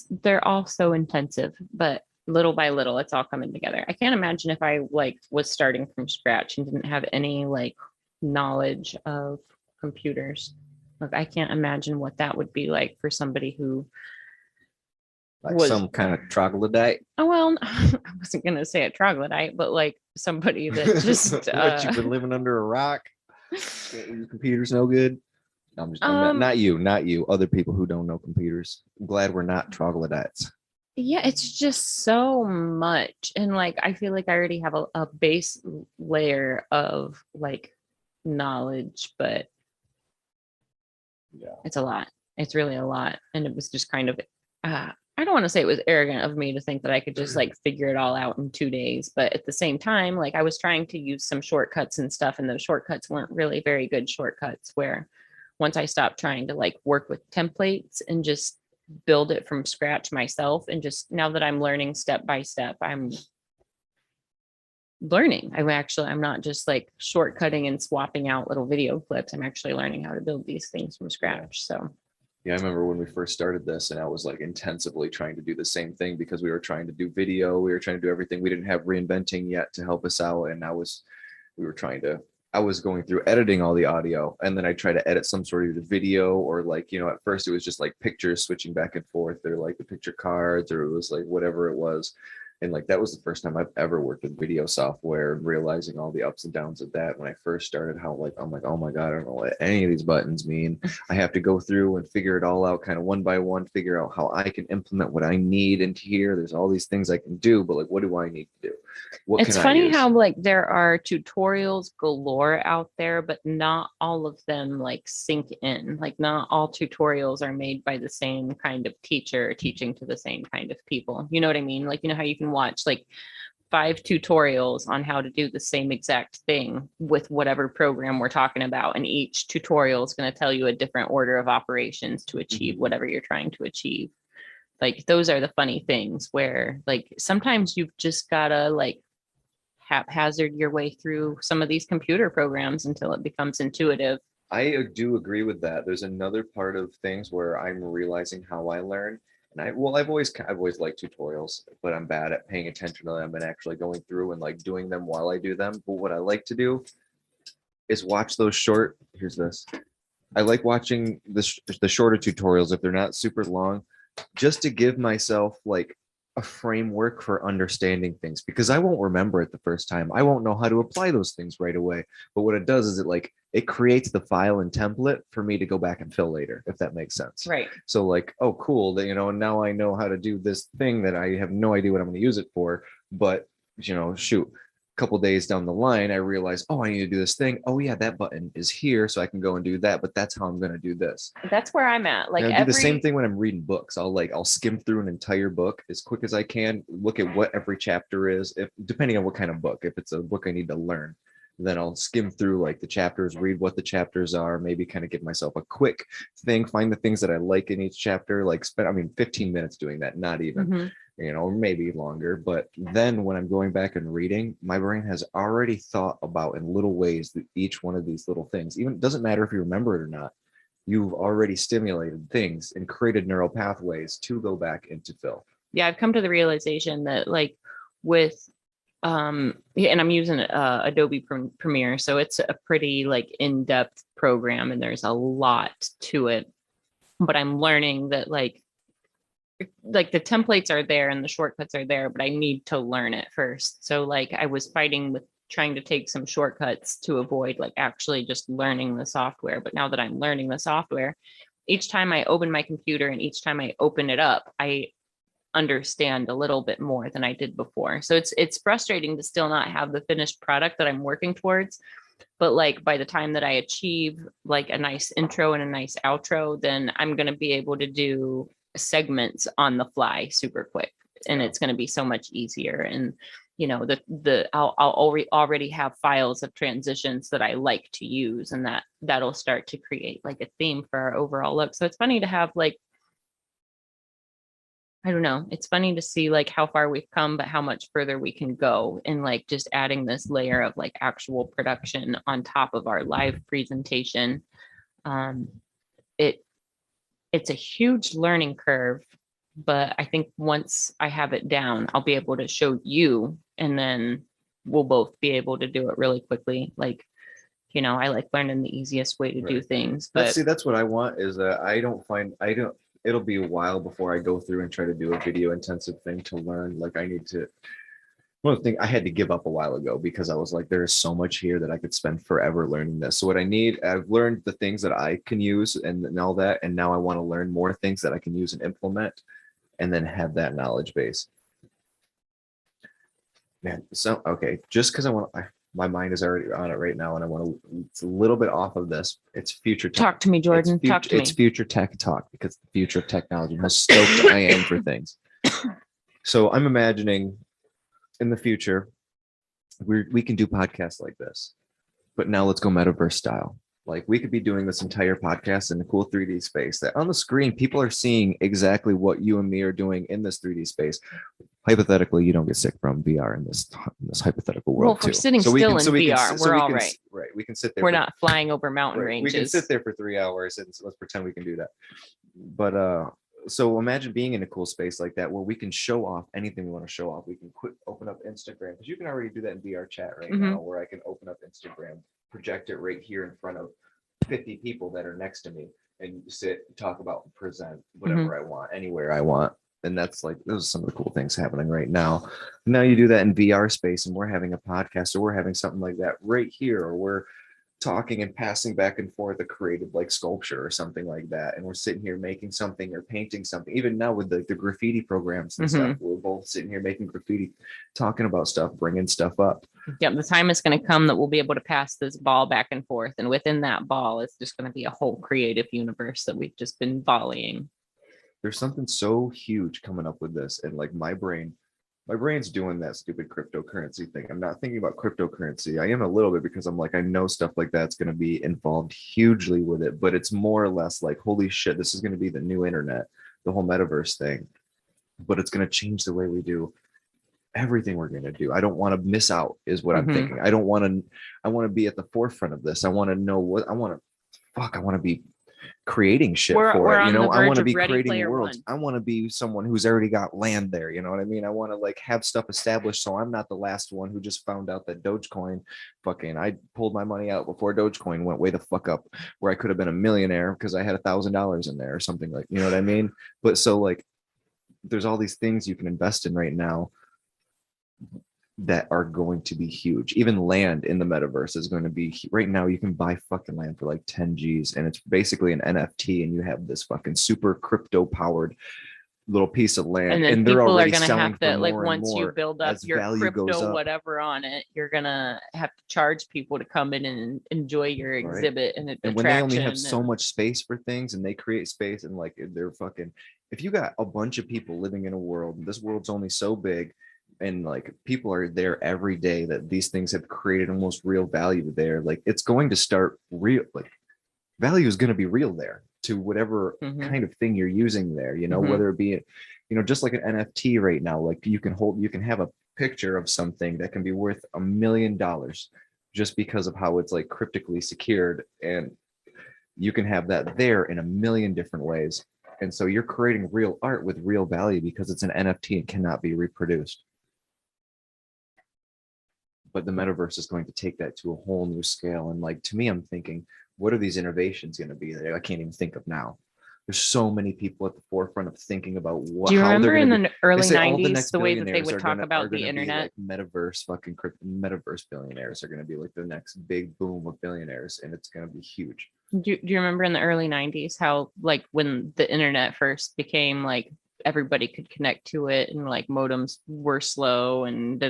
They're all so intensive, but little by little it's all coming together. I can't imagine if I like was starting from scratch and didn't have any like knowledge of computers. Like I can't imagine what that would be like for somebody who like was some kind of troglodyte. oh well, I wasn't gonna say a troglodyte, but like somebody that just What, you've been living under a rock? Can't use computers no good. I'm not you, not you. Other people who don't know computers. I'm glad we're not troglodytes. yeah, it's just so much. And like I feel like I already have a base layer of like knowledge, but Yeah. it's a lot. It's really a lot. And it was just kind of I don't want to say it was arrogant of me to think that I could just like figure it all out in 2 days, but at the same time, like I was trying to use some shortcuts and stuff, and those shortcuts weren't really very good shortcuts. Where once I stopped trying to like work with templates and just build it from scratch myself, and just now that I'm learning step by step, I'm learning. I'm not just like shortcutting and swapping out little video clips. I'm actually learning how to build these things from scratch. So Yeah, I remember when we first started this and I was like intensively trying to do the same thing because we were trying to do video, we were trying to do everything. We didn't have reinventing yet to help us out. And we were trying to, I was going through editing all the audio, and then I try to edit some sort of video, or like, at first it was just like pictures switching back and forth, or like the picture cards, or it was like whatever it was. And like that was the first time I've ever worked with video software, realizing all the ups and downs of that when I first started, how like I'm like, oh my God, I don't know what any of these buttons mean. I have to go through and figure it all out kind of one by one, figure out how I can implement what I need into here. There's all these things I can do, but like what do I need to do? What it's can I funny use? how like there are tutorials galore out there, but not all of them like sink in. Like not all tutorials are made by the same kind of teacher teaching to the same kind of people. You know what I mean? Like, you know how you can watch like 5 tutorials on how to do the same exact thing with whatever program we're talking about, and each tutorial is going to tell you a different order of operations to achieve whatever you're trying to achieve. Like those are the funny things where like sometimes you've just gotta like haphazard your way through some of these computer programs until it becomes intuitive. I do agree with that. There's another part of things where I'm realizing how I learn. And I've always liked tutorials, but I'm bad at paying attention to them and actually going through and like doing them while I do them. But what I like to do is watch those short, here's this. I like watching the shorter tutorials if they're not super long, just to give myself like a framework for understanding things, because I won't remember it the first time. I won't know how to apply those things right away. But what it does is it creates the file and template for me to go back and fill later, if that makes sense. Right. So like, oh, cool, that now I know how to do this thing that I have no idea what I'm going to use it for. But shoot, couple days down the line, I realized, oh, I need to do this thing. Oh yeah, that button is here, so I can go and do that. But that's how I'm going to do this. That's where I'm at. Like I do the same thing when I'm reading books. I'll skim through an entire book as quick as I can, look at what every chapter is, if depending on what kind of book. If it's a book I need to learn, then I'll skim through like the chapters, read what the chapters are, maybe kind of give myself a quick thing, find the things that I like in each chapter, like spend 15 minutes doing that, not even. Maybe longer. But then when I'm going back and reading, my brain has already thought about in little ways that each one of these little things, even doesn't matter if you remember it or not, you've already stimulated things and created neural pathways to go back into fill. Yeah, I've come to the realization that like with and I'm using Adobe Premiere, so it's a pretty like in-depth program and there's a lot to it. But I'm learning that like the templates are there and the shortcuts are there, but I need to learn it first. So like I was fighting with trying to take some shortcuts to avoid like actually just learning the software. But now that I'm learning the software, each time I open my computer and each time I open it up, I understand a little bit more than I did before. So it's frustrating to still not have the finished product that I'm working towards. But like by the time that I achieve like a nice intro and a nice outro, then I'm going to be able to do segments on the fly super quick. and it's going to be so much easier. And I'll already have files of transitions that I like to use, and that'll start to create like a theme for our overall look. So it's funny to have like, I don't know, it's funny to see like how far we've come, but how much further we can go, and like just adding this layer of like actual production on top of our live presentation. It's a huge learning curve, but I think once I have it down, I'll be able to show you, and then we'll both be able to do it really quickly. Like, I like learning the easiest way to do Right. things, but That's what I want is that it'll be a while before I go through and try to do a video intensive thing to learn. Like one of the things I had to give up a while ago because I was like, there is so much here that I could spend forever learning this. So what I've learned the things that I can use and all that. And now I want to learn more things that I can use and implement and then have that knowledge base. Man, so, okay. Just because my mind is already on it right now and I want to, it's a little bit off of this. It's future tech. Talk to me, Jordan. Talk to me. It's future tech talk because the future of technology, how stoked I am for things. So I'm imagining in the future, we can do podcasts like this, but now let's go metaverse style. Like we could be doing this entire podcast in a cool 3D space that on the screen, people are seeing exactly what you and me are doing in this 3D space. Hypothetically, you don't get sick from VR in this hypothetical world. Well, if we're sitting still in VR, we're all right. Right. We can sit there. We're not flying over mountain ranges. We can sit there for 3 hours and let's pretend we can do that. But so imagine being in a cool space like that where we can show off anything we want to show off. We can open up Instagram because you can already do that in VR chat right now, where I can open up Instagram, project it right here in front of 50 people that are next to me, and sit, talk about, present whatever I want, anywhere I want. And that's like, those are some of the cool things happening right now. Now you do that in VR space and we're having a podcast or we're having something like that right here, or we're talking and passing back and forth a creative like sculpture or something like that, and we're sitting here making something or painting something. Even now with the graffiti programs and stuff, we're both sitting here making graffiti, talking about stuff, bringing stuff up. Yep, the time is going to come that we'll be able to pass this ball back and forth, and within that ball it's just going to be a whole creative universe that we've just been volleying. There's something so huge coming up with this, and like my brain's doing that stupid cryptocurrency thing. I'm not thinking about cryptocurrency. I am a little bit because I'm like, I know stuff like that's going to be involved hugely with it, but it's more or less like, holy shit, this is going to be the new internet, the whole metaverse thing, but it's going to change the way we do everything we're going to do. I don't want to miss out is what I'm thinking. I want to be at the forefront of this. I want to know what I want to be creating shit for it. I want to be creating worlds. I want to be someone who's already got land there. You know what I mean? I want to like have stuff established so I'm not the last one who just found out that Dogecoin I pulled my money out before Dogecoin went way the fuck up, where I could have been a millionaire because I had $1,000 in there or something, like, you know what I mean? But so like there's all these things you can invest in right now that are going to be huge. Even land in the metaverse is going to be, right now you can buy fucking land for like 10 G's and it's basically an NFT, and you have this fucking super crypto powered little piece of land, and then and they're people already are going to selling have to, like, once you more build up as your value goes crypto up. whatever on it, you're going to have to charge people to come in and enjoy your exhibit. And when they only have so much space for things and they create space, and like they're fucking, if you got a bunch of people living in a world, and this world's only so big, and like people are there every day, that these things have created almost real value there, like it's going to start real, like value is going to be real there to whatever kind of thing you're using there, whether it be, just like an NFT right now, like you can have a picture of something that can be worth $1 million just because of how it's like cryptically secured, and you can have that there in 1 million different ways. And so you're creating real art with real value because it's an NFT and cannot be reproduced. But the metaverse is going to take that to a whole new scale. And like, to me, I'm thinking, what are these innovations going to be that I can't even think of now? There's so many people at the forefront of thinking about what. Do you remember in the early the 90s, the way that they would talk about the internet? Like metaverse billionaires are going to be like the next big boom of billionaires, and it's going to be huge. Do you remember in the early 90s how, like, when the internet first became, like, everybody could connect to it, and like modems were slow and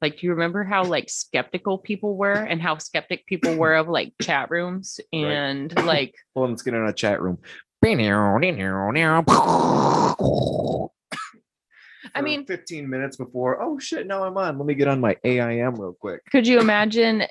like, do you remember how like skeptical people were, and how skeptic people were of like chat rooms and like, well, let's get in a chat room. I mean, 15 minutes before. Oh shit, now I'm on. Let me get on my AIM real quick. could you imagine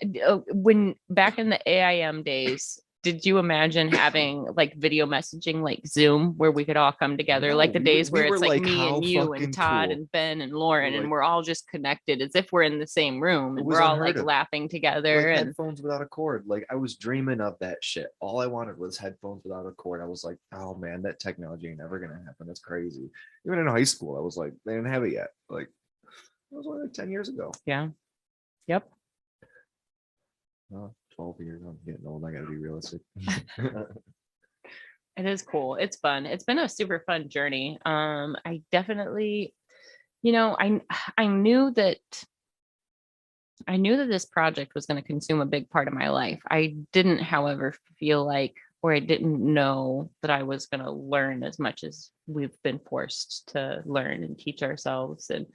when back in the AIM days, did you imagine having like video messaging like Zoom where we could all come together? No, like the we days were where it's like like, me how and you fucking and Todd cool. and Ben and Lauren, We're and like- we're all just connected as if we're in the same room It and was we're all unheard like of. laughing together. Like And headphones without a cord. Like I was dreaming of that shit. All I wanted was headphones without a cord. I was like, oh man, that technology ain't never gonna happen. That's crazy. Even in high school, I was like, they didn't have it yet. Like it was only like 10 years ago. yeah. Yep. 12 years. I'm getting old. I gotta be realistic. It is cool. It's fun. It's been a super fun journey. I definitely, you know, I knew that this project was going to consume a big part of my life. I didn't, however, feel like, or I didn't know that I was going to learn as much as we've been forced to learn and teach ourselves. And,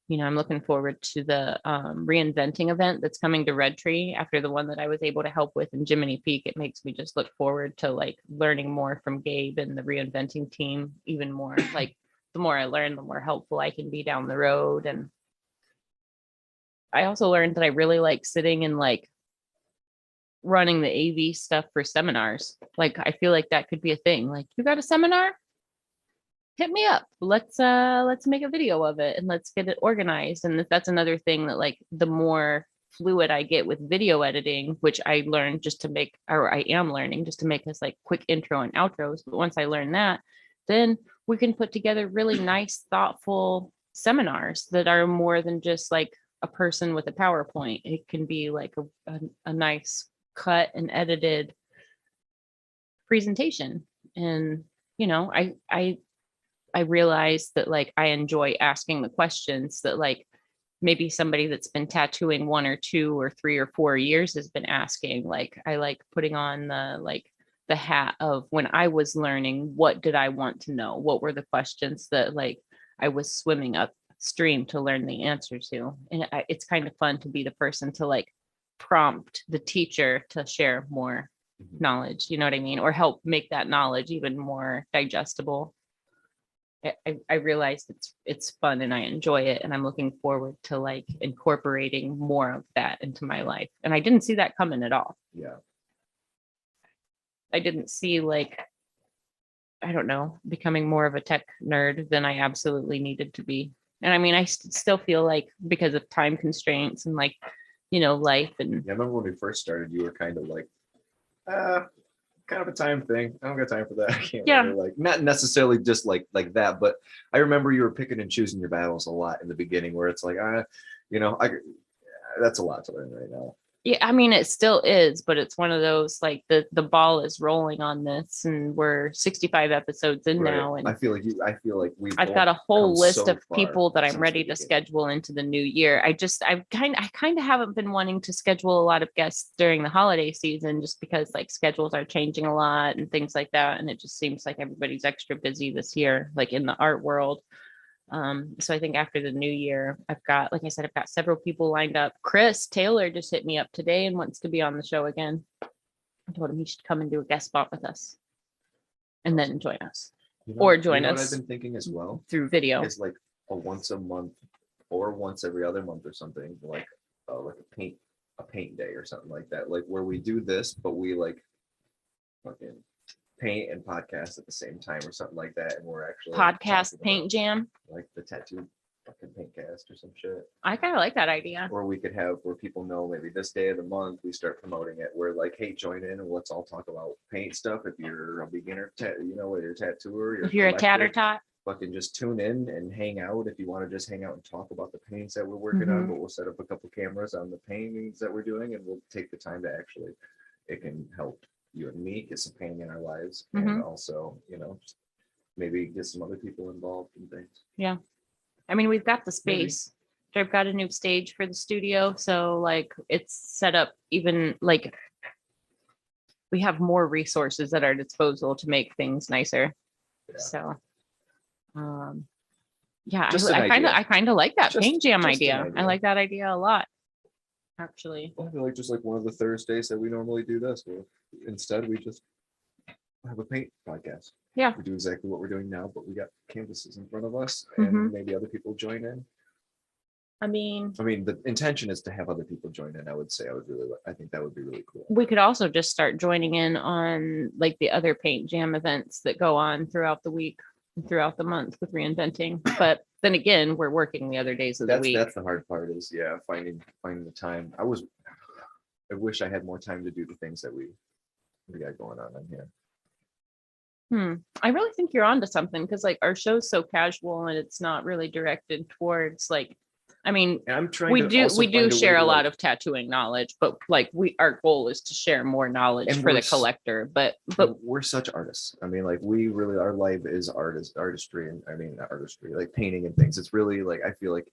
you know, I'm looking forward to the reinventing event that's coming to Red Tree after the one that I was able to help with in Jiminy Peak. It makes me just look forward to like learning more from Gabe and the reinventing team even more. Like the more I learn, the more helpful I can be down the road. And I also learned that I really like sitting and like running the AV stuff for seminars. Like I feel like that could be a thing. Like, you got a seminar? Hit me up. Let's make a video of it and let's get it organized. And that's another thing that like the more fluid I get with video editing, which I learned just to make, or I am learning just to make this like quick intro and outros. But once I learn that, then we can put together really nice, thoughtful seminars that are more than just like a person with a PowerPoint. It can be like a nice cut and edited presentation. And, you know, I realized that like I enjoy asking the questions that like maybe somebody that's been tattooing 1 or 2 or 3 or 4 years has been asking. Like I like putting on the hat of when I was learning, what did I want to know? What were the questions that like I was swimming upstream to learn the answer to? And it's kind of fun to be the person to like prompt the teacher to share more knowledge, you know what I mean? Or help make that knowledge even more digestible. I realized it's fun and I enjoy it, and I'm looking forward to like incorporating more of that into my life. And I didn't see that coming at all. Yeah. I didn't see like, I don't know, becoming more of a tech nerd than I absolutely needed to be. And I mean, I still feel like because of time constraints and like, you know, life and Yeah, I remember when we first started, you were kind of like, kind of a time thing. I don't got time for that. I can't Yeah. really, like, not necessarily just like that, but I remember you were picking and choosing your battles a lot in the beginning, where it's like, you know, that's a lot to learn right now. yeah, I mean, it still is, but it's one of those like the ball is rolling on this, and we're 65 episodes in Right. now, and I feel like I've got a whole come list so of far people that I'm since ready the to beginning. schedule into the new year. I kind of haven't been wanting to schedule a lot of guests during the holiday season, just because like schedules are changing a lot and things like that, and it just seems like everybody's extra busy this year, like in the art world. So I think after the new year, I've got, like I said, I've got several people lined up. Chris Taylor just hit me up today and wants to be on the show again. I told him he should come and do a guest spot with us and then join us or join what us I've been thinking as well through video. is like a once a month or once every other month or something, like a paint day or something like that, like where we do this, but we like fucking paint and podcast at the same time or something like that, and we're actually Podcast talking paint about, jam. like the tattoo fucking paint cast or some shit. I kind of like that idea. Or we could have where people know maybe this day of the month we start promoting it. We're like, hey, join in and let's all talk about paint stuff. If you're a beginner, you know, whether you're a tattooer, If you're a tatter collector, tot, fucking just tune in and hang out. If you want to just hang out and talk about the paintings that we're working on, but we'll set up a couple cameras on the paintings that we're doing, and we'll take the time to actually, it can help you and me get some painting in our lives, and also, you know, just maybe get some other people involved in things. yeah. I mean, we've got the Maybe. space. I've got a new stage for the studio, so like it's set up even like we have more resources at our disposal to make things nicer. Yeah. So, yeah, Just an I idea. kind of like that Just- paint jam just an idea. I idea. like that idea a lot, actually. I feel like just like one of the Thursdays that we normally do this, instead we just have a paint podcast. Yeah. We do exactly what we're doing now, but we got canvases in front of us, Mhm. and maybe other people join in. I mean, The intention is to have other people join in. I would say I think that would be really cool. we could also just start joining in on like the other paint jam events that go on throughout the week, throughout the month with reinventing. But then again, we're working the other days of the week. That's the hard part is finding the time. I wish I had more time to do the things that we got going on in here. I really think you're onto something because like our show's so casual and it's not really directed towards like, I mean, And I'm trying we to do also we find do way share to, a lot like- of tattooing knowledge, but like our goal is to share more knowledge And for the we're s- collector. But we're such artists. I mean, like we really, our life is artistry, and I mean not artistry, like painting and things. It's really like I feel like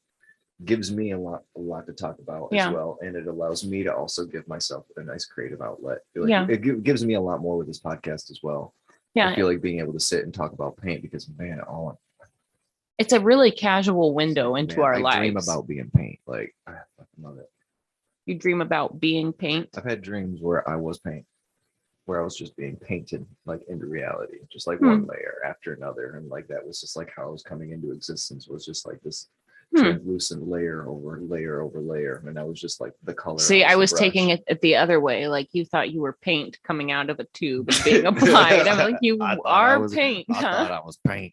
gives me a lot to talk about Yeah. as well, and it allows me to also give myself a nice creative outlet. Like, Yeah. it gives me a lot more with this podcast as well. yeah, I feel like being able to sit and talk about paint because man, it's a really casual window into man, our I lives. dream about being paint. Like I fucking love it. You dream about being paint. I've had dreams where I was paint, where I was just being painted like into reality, just like Hmm. one layer after another, and like that was just like how I was coming into existence, was just like this Hmm. translucent layer over layer over layer, and I was just like the color. See, I the was brush. taking it the other way. Like you thought you were paint coming out of a tube and being applied. I'm like, you I thought are paint, I huh? thought I was paint.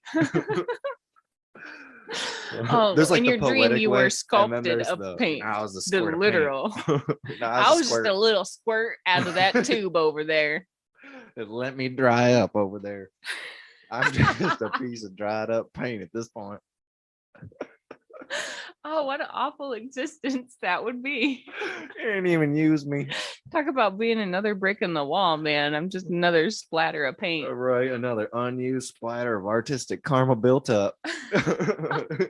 Oh, There's like in the your dream, poetic you way, were and then sculpted there's of the, paint. I was a The squirt of paint. literal. No, I was just squirt. a little squirt out of that tube over there. It let me dry up over there. I'm just a piece of dried up paint at this point. Oh, what an awful existence that would be. You didn't even use me. Talk about being another brick in the wall, man. I'm just another splatter of paint. Right, another unused splatter of artistic karma built up.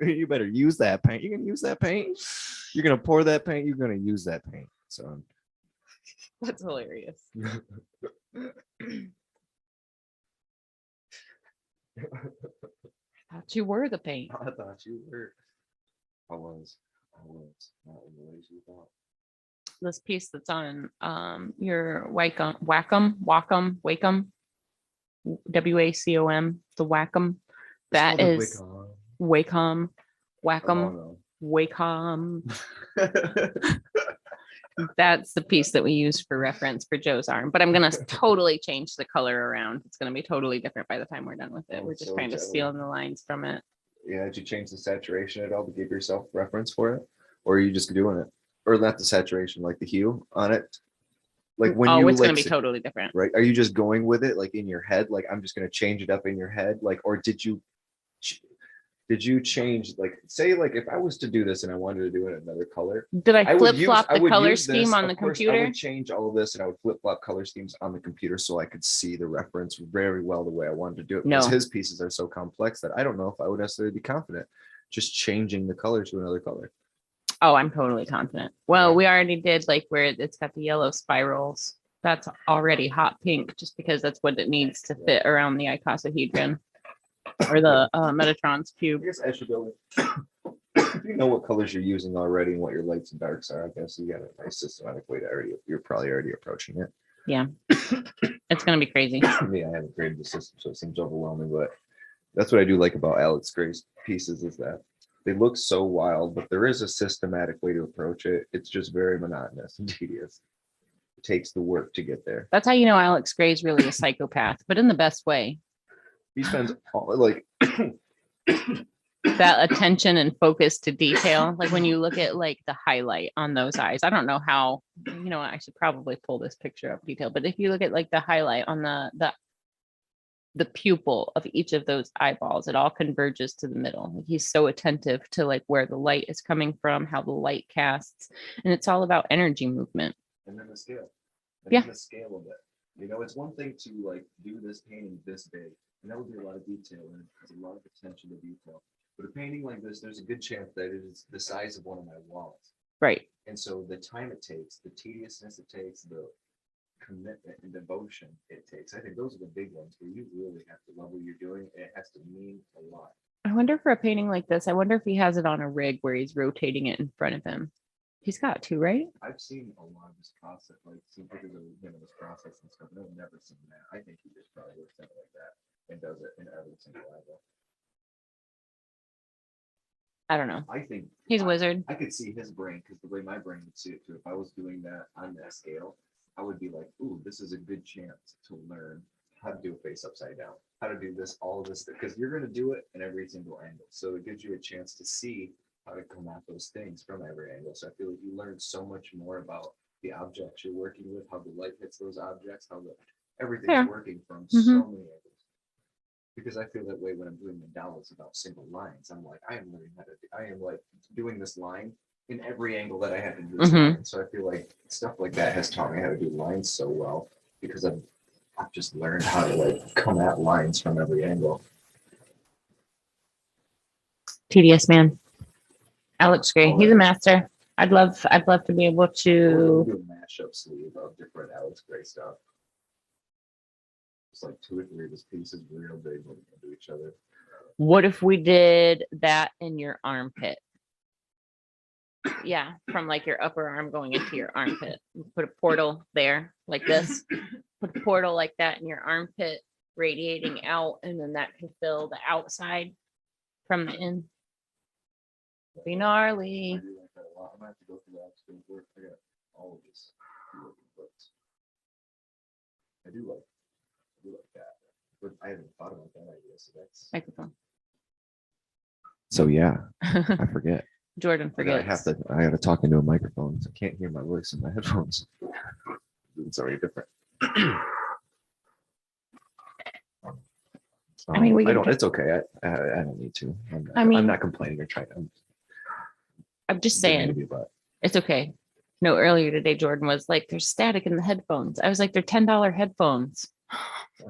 You better use that paint. You can use that paint. You're gonna pour that paint. You're gonna use that paint. So That's hilarious. Thought you were the paint. I thought you were. I was not in the ways you thought. This piece that's on your Wacom, WACOM, the Wacom. That is Wacom, Wacom. That's the piece that we use for reference for Joe's arm. But I'm gonna totally change the color around. It's gonna be totally different by the time we're done with it. Oh, We're just so kind of jelly. stealing the lines from it. Yeah, did you change the saturation at all to give yourself reference for it, or are you just doing it, or not the saturation, like the hue on it? Like when Oh, you it's like gonna be totally different. right? Are you just going with it like in your head? Like I'm just gonna change it up in your head, like, or did you change, like, say, like if I was to do this and I wanted to do it in another color, Did I I would flip use flop I the would color use scheme this, on the of course, I computer? would change all of this and I would flip flop color schemes on the computer so I could see the reference very well the way I wanted to do it. Because No. his pieces are so complex that I don't know if I would necessarily be confident just changing the color to another color. Oh, I'm totally confident. Well, Yeah. we already did like where it's got the yellow spirals. That's already hot pink just because that's what it needs to fit around the icosahedron or the Metatron's I cube. guess I should go. If you know what colors you're using already and what your lights and darks are, I guess you got a nice systematic way to you're probably already approaching it. Yeah. It's going to be crazy. Me, I haven't created the system, so it seems overwhelming, but that's what I do like about Alex Gray's pieces is that they look so wild, but there is a systematic way to approach it. It's just very monotonous and tedious. It takes the work to get there. That's how you know Alex Gray's really a psychopath, but in the best way. He spends all, like That attention and focus to detail. Like when you look at like the highlight on those eyes, I don't know how, I should probably pull this picture up detail, but if you look at like the highlight on the pupil of each of those eyeballs, it all converges to the middle. Like he's so attentive to like where the light is coming from, how the light casts, and it's all about energy movement. and then the scale. Yeah. The scale of it. It's one thing to like do this painting this big, and that would be a lot of detail and it's a lot of attention to detail. But a painting like this, there's a good chance that it is the size of one of my walls. Right. And so the time it takes, the tediousness it takes, the commitment and devotion it takes, I think those are the big ones where you really have to love what you're doing. It has to mean a lot. I wonder for a painting like this, I wonder if he has it on a rig where he's rotating it in front of him. He's got two, right? I've seen a lot of this process, like seen pictures of him in this process and stuff. And I've never seen that. I think he just probably works out like that and does it in every single level. I don't know. I think He's a wizard. I could see his brain, because the way my brain would see it too. If I was doing that on that scale, I would be like, "Ooh, this is a good chance to learn how to do a face upside down, how to do this, all of this, because you're going to do it in every single angle. So it gives you a chance to see how to come at those things from every angle. So I feel like you learn so much more about the objects you're working with, how the light hits those objects, how everything's Yeah. working from Mhm. so many angles. Because I feel that way when I'm doing mandalas about single lines. I'm like, I am learning how to I am like doing this line in every angle that I have to do this Mhm. line. So I feel like stuff like that has taught me how to do lines so well, because I've just learned how to like come at lines from every angle. Tedious man. Alex Gray. He's a master. I'd love to be able We'll to. do a mashup sleeve of different Alex Gray stuff. It's like 2 or 3 of his pieces real big when they do each other. What if we did that in your armpit? Yeah, from like your upper arm going into your armpit. Put a portal there like this. Put a portal like that in your armpit, radiating out, and then that can fill the outside from the in. Be I gnarly. do like that a lot. I'm gonna have to go through Alex Gray's work. I got all of his books. I do like that. But I haven't thought about that idea. So that's Microphone. so yeah. I forget. Jordan forgets. I gotta talk into a microphone, so I can't hear my voice in my headphones. It's already different. I mean, we I can don't. It's okay. I don't need to. I'm not complaining or trying. I'm just demanding saying you, but it's okay. No, earlier today, Jordan was like, "There's static in the headphones." I was like, "They're $10 headphones."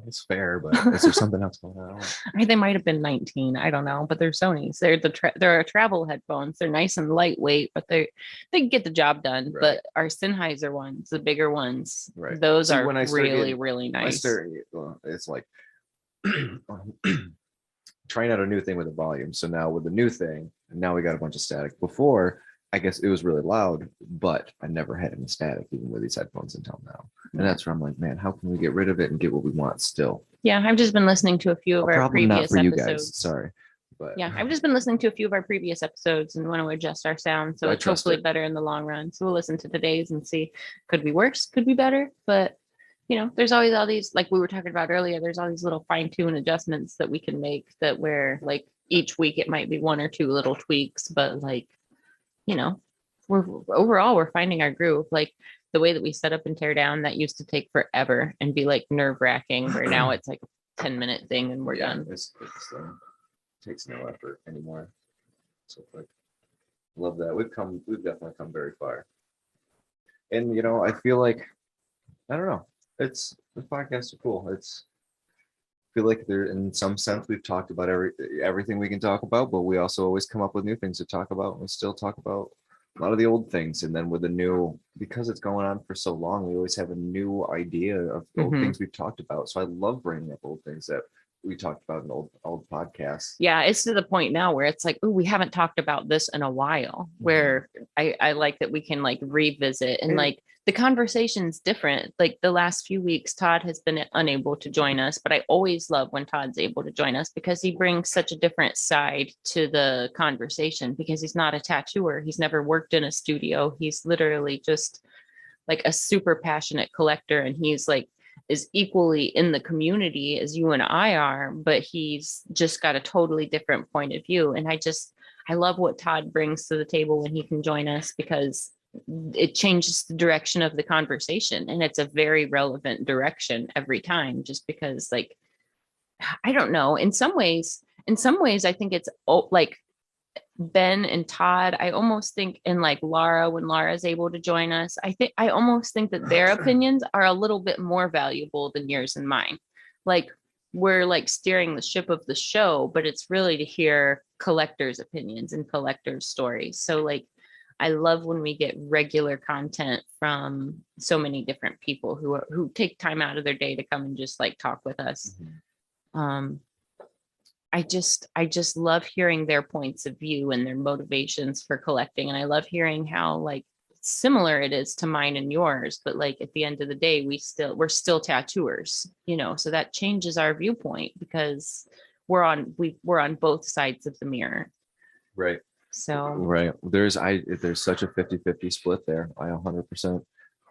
it's fair. But is there something else going on? I mean, they might have been 19. I don't know, but they're Sony's. They're travel headphones. They're nice and lightweight, but they can get the job done. Right. But our Sennheiser ones, the bigger ones, Right. those See, are when I start really, getting- really nice. It's like trying out a new thing with the volume. So now with the new thing, now we got a bunch of static. Before, I guess it was really loud, but I never had any static even with these headphones until now. And that's where I'm like, man, how can we get rid of it and get what we want still? Yeah, I've just been listening to a few of our Probably not previous for you episodes. guys. Sorry. But Yeah, I've just been listening to a few of our previous episodes and want to adjust our sound. So I it's trust hopefully it. better in the long run. So we'll listen to today's and see, could be worse, could be better. But, there's always all these, like we were talking about earlier, there's all these little fine tune adjustments that we can make that where like each week it might be 1 or 2 little tweaks, but like, we're finding our groove. Like the way that we set up and tear down, that used to take forever and be like nerve wracking, where now it's like a 10-minute thing and we're done. It's takes no effort anymore. So like, love that. We've definitely come very far. And I feel like, I don't know, the podcasts are cool. I feel like in some sense we've talked about everything we can talk about, but we also always come up with new things to talk about, and we still talk about a lot of the old things. And then with the new, because it's going on for so long, we always have a new idea of old Mhm. things we've talked about. So I love bringing up old things that we talked about in old podcasts. Yeah, it's to the point now where it's like, oh, we haven't talked about this in a while, where I like that we can like revisit and like the conversation's different. Like the last few weeks, Todd has been unable to join us, but I always love when Todd's able to join us because he brings such a different side to the conversation, because he's not a tattooer. He's never worked in a studio. He's literally just like a super passionate collector, and he's like is equally in the community as you and I are, but he's just got a totally different point of view. And I love what Todd brings to the table when he can join us, because it changes the direction of the conversation, and it's a very relevant direction every time, just because like, I don't know, in some ways, I think it's like Ben and Todd, I almost think, and like Laura, when Laura's able to join us, I almost think that their opinions are a little bit more valuable than yours and mine. Like we're like steering the ship of the show, but it's really to hear collectors' opinions and collectors' stories. So like, I love when we get regular content from so many different people who take time out of their day to come and just like talk with us. I just love hearing their points of view and their motivations for collecting. And I love hearing how like similar it is to mine and yours, but like at the end of the day, we're still tattooers, you know, so that changes our viewpoint because we're on both sides of the mirror. Right. So Right. There's such a 50-50 split there. I 100%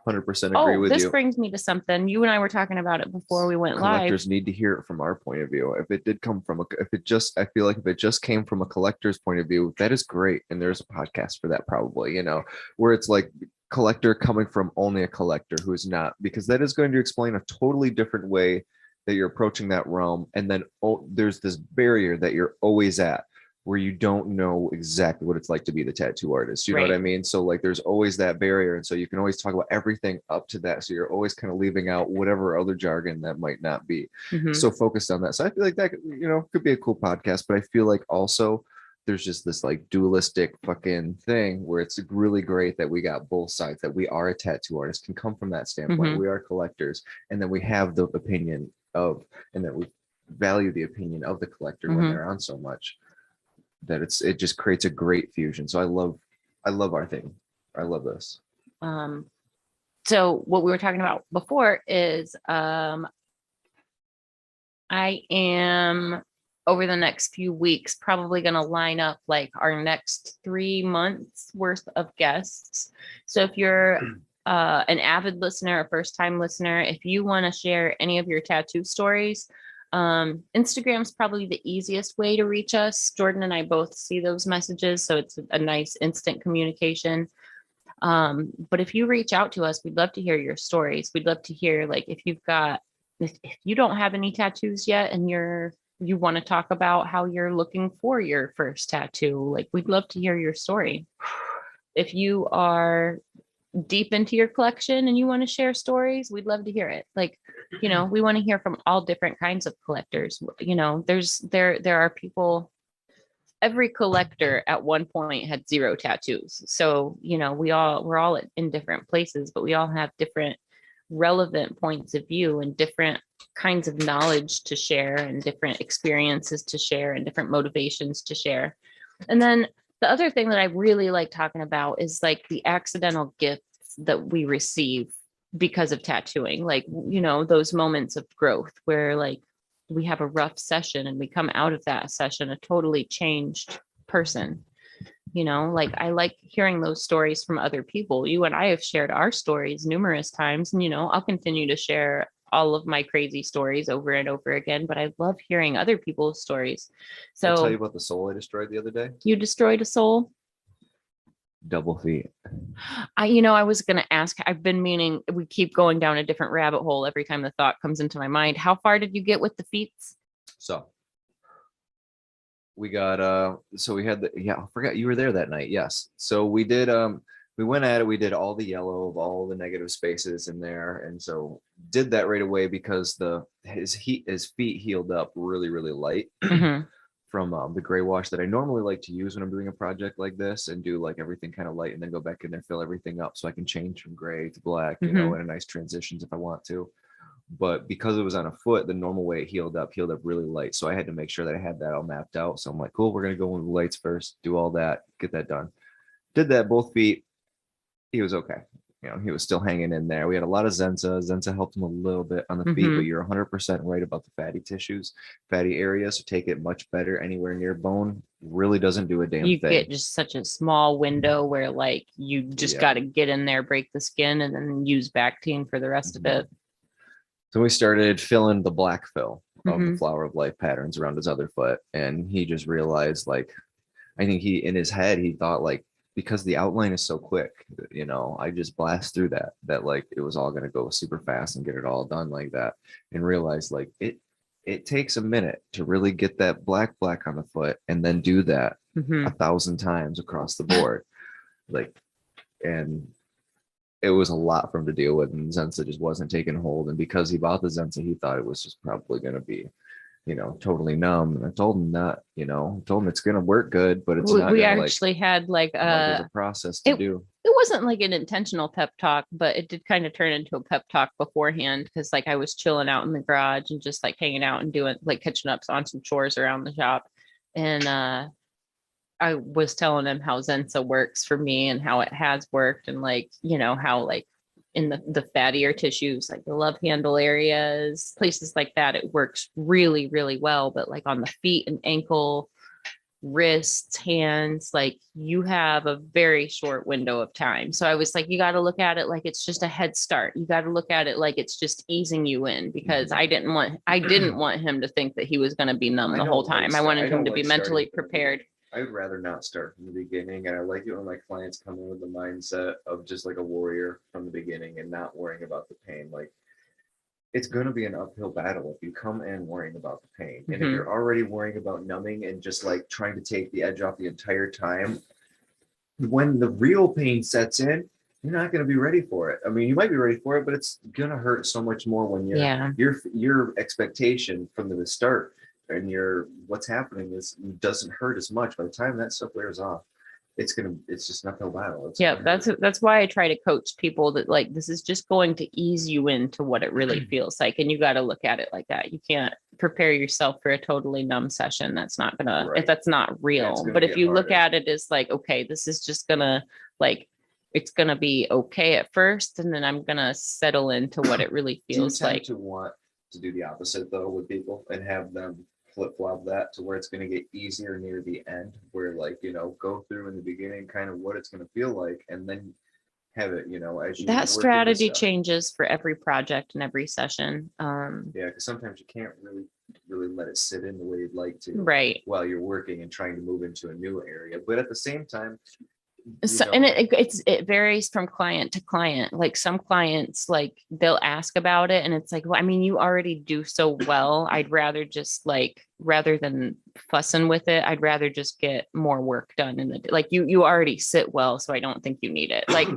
agree with this you. brings me to something. You and I were talking about it before we went Collectors live. need to hear it from our point of view. If it did come from I feel like if it just came from a collector's point of view, that is great. And there's a podcast for that probably, you know, where it's like collector coming from only a collector who is not, because that is going to explain a totally different way that you're approaching that realm. And then there's this barrier that you're always at, where you don't know exactly what it's like to be the tattoo artist. You know what I Right. mean? So like there's always that barrier. And so you can always talk about everything up to that. So you're always kind of leaving out whatever other jargon that might not be Mhm. so focused on that. So I feel like that, you know, could be a cool podcast, but I feel like also there's just this like dualistic fucking thing where it's really great that we got both sides, that we are a tattoo artist, can come from that standpoint. Mhm. We are collectors, and then we have the opinion of, and that we value the opinion of the collector when Mhm. they're on so much that it just creates a great fusion. So I love our thing. I love this. So what we were talking about before is I am over the next few weeks probably going to line up like our next 3 months worth of guests. So if you're an avid listener, a first time listener, if you want to share any of your tattoo stories, Instagram's probably the easiest way to reach us. Jordan and I both see those messages, so it's a nice instant communication. But if you reach out to us, we'd love to hear your stories. We'd love to hear, like, if you don't have any tattoos yet and you want to talk about how you're looking for your first tattoo, like, we'd love to hear your story. If you are deep into your collection and you want to share stories, we'd love to hear it. Like, you know, we want to hear from all different kinds of collectors. You know, there are people, every collector at one point had 0 tattoos. So, you know, we're all in different places, but we all have different relevant points of view and different kinds of knowledge to share and different experiences to share and different motivations to share. And then the other thing that I really like talking about is like the accidental gifts that we receive because of tattooing. Like, you know, those moments of growth where like we have a rough session and we come out of that session a totally changed person. You know, like I like hearing those stories from other people. You and I have shared our stories numerous times, and, you know, I'll continue to share all of my crazy stories over and over again, but I love hearing other people's stories. I'll tell you So about the soul I destroyed the other day. you destroyed a soul. Double feet. I was going to ask, I've been meaning, we keep going down a different rabbit hole every time the thought comes into my mind. How far did you get with the feet? So we got so we had I forgot you were there that night. Yes. So we did we went at it, we did all the yellow of all the negative spaces in there, and so did that right away because his feet healed up really, really light. Mhm. From the gray wash that I normally like to use when I'm doing a project like this, and do like everything kind of light and then go back in and fill everything up so I can change from gray to black, you know, in a nice transitions if I want to. But because it was on a foot, the normal way it healed up really light. So I had to make sure that I had that all mapped out. So I'm like, cool, we're going to go with the lights first, do all that, get that done. Did that, both feet. He was okay. You know, he was still hanging in there. We had a lot of Zenza. Zenza helped him a little bit on the feet, but you're 100% right about the fatty tissues, fatty areas. So take it much better anywhere near bone. Really doesn't do a damn You thing. get just such a small window where like you just got to get in there, break the skin, and then use Bactine for the rest of it. So we started filling the black fill of the flower of life patterns around his other foot. And he just realized, like, I think in his head, he thought, like, because the outline is so quick, you know, I just blast through that like it was all going to go super fast and get it all done like that, and realized like it takes a minute to really get that black on the foot and then do that 1,000 times across the board. Like, and it was a lot for him to deal with, and Zenza just wasn't taking hold. And because he bought the Zenza, he thought it was just probably going to be, you know, totally numb. And I told him not, you know, told him it's going to work good, but it's not. We actually had like there's a process to do. It wasn't like an intentional pep talk, but it did kind of turn into a pep talk beforehand, because like I was chilling out in the garage and just like hanging out and doing like catching up on some chores around the shop. And I was telling him how Zensa works for me and how it has worked, and like, how like in the fattier tissues, like the love handle areas, places like that, it works really, really well. But like on the feet and ankle, wrists, hands, like you have a very short window of time. So I was like, you got to look at it like it's just a head start. You got to look at it like it's just easing you in, because I didn't want him to think that he was going to be numb the whole time. I wanted him to be mentally prepared. I would rather not start from the beginning. And I like it when my clients come in with the mindset of just like a warrior from the beginning and not worrying about the pain. Like, it's going to be an uphill battle if you come in worrying about the pain. And if you're already worrying about numbing and just like trying to take the edge off the entire time, when the real pain sets in, you're not going to be ready for it. I mean, you might be ready for it, but it's going to hurt so much more when your expectation from the start and what's happening doesn't hurt as much. By the time that stuff wears off, it's just an uphill battle. That's why I try to coach people that like, this is just going to ease you into what it really feels like. And you got to look at it like that. You can't prepare yourself for a totally numb session. That's not gonna, if that's not real. But if you look at it as like, okay, this is just gonna like, it's gonna be okay at first, and then I'm gonna settle into what it really feels like. To want to do the opposite though with people and have them flip-flop that to where it's going to get easier near the end, where like, go through in the beginning kind of what it's going to feel like, and then have it, as you that strategy changes for every project and every session. Because sometimes you can't really let it sit in the way you'd like to, right, while you're working and trying to move into a new area. But at the same time, so, and it varies from client to client. Like some clients, like they'll ask about it and it's like, well, I mean, you already do so well. I'd rather just like, rather than fussing with it, I'd rather just get more work done in the, like you already sit well. So I don't think you need it. Like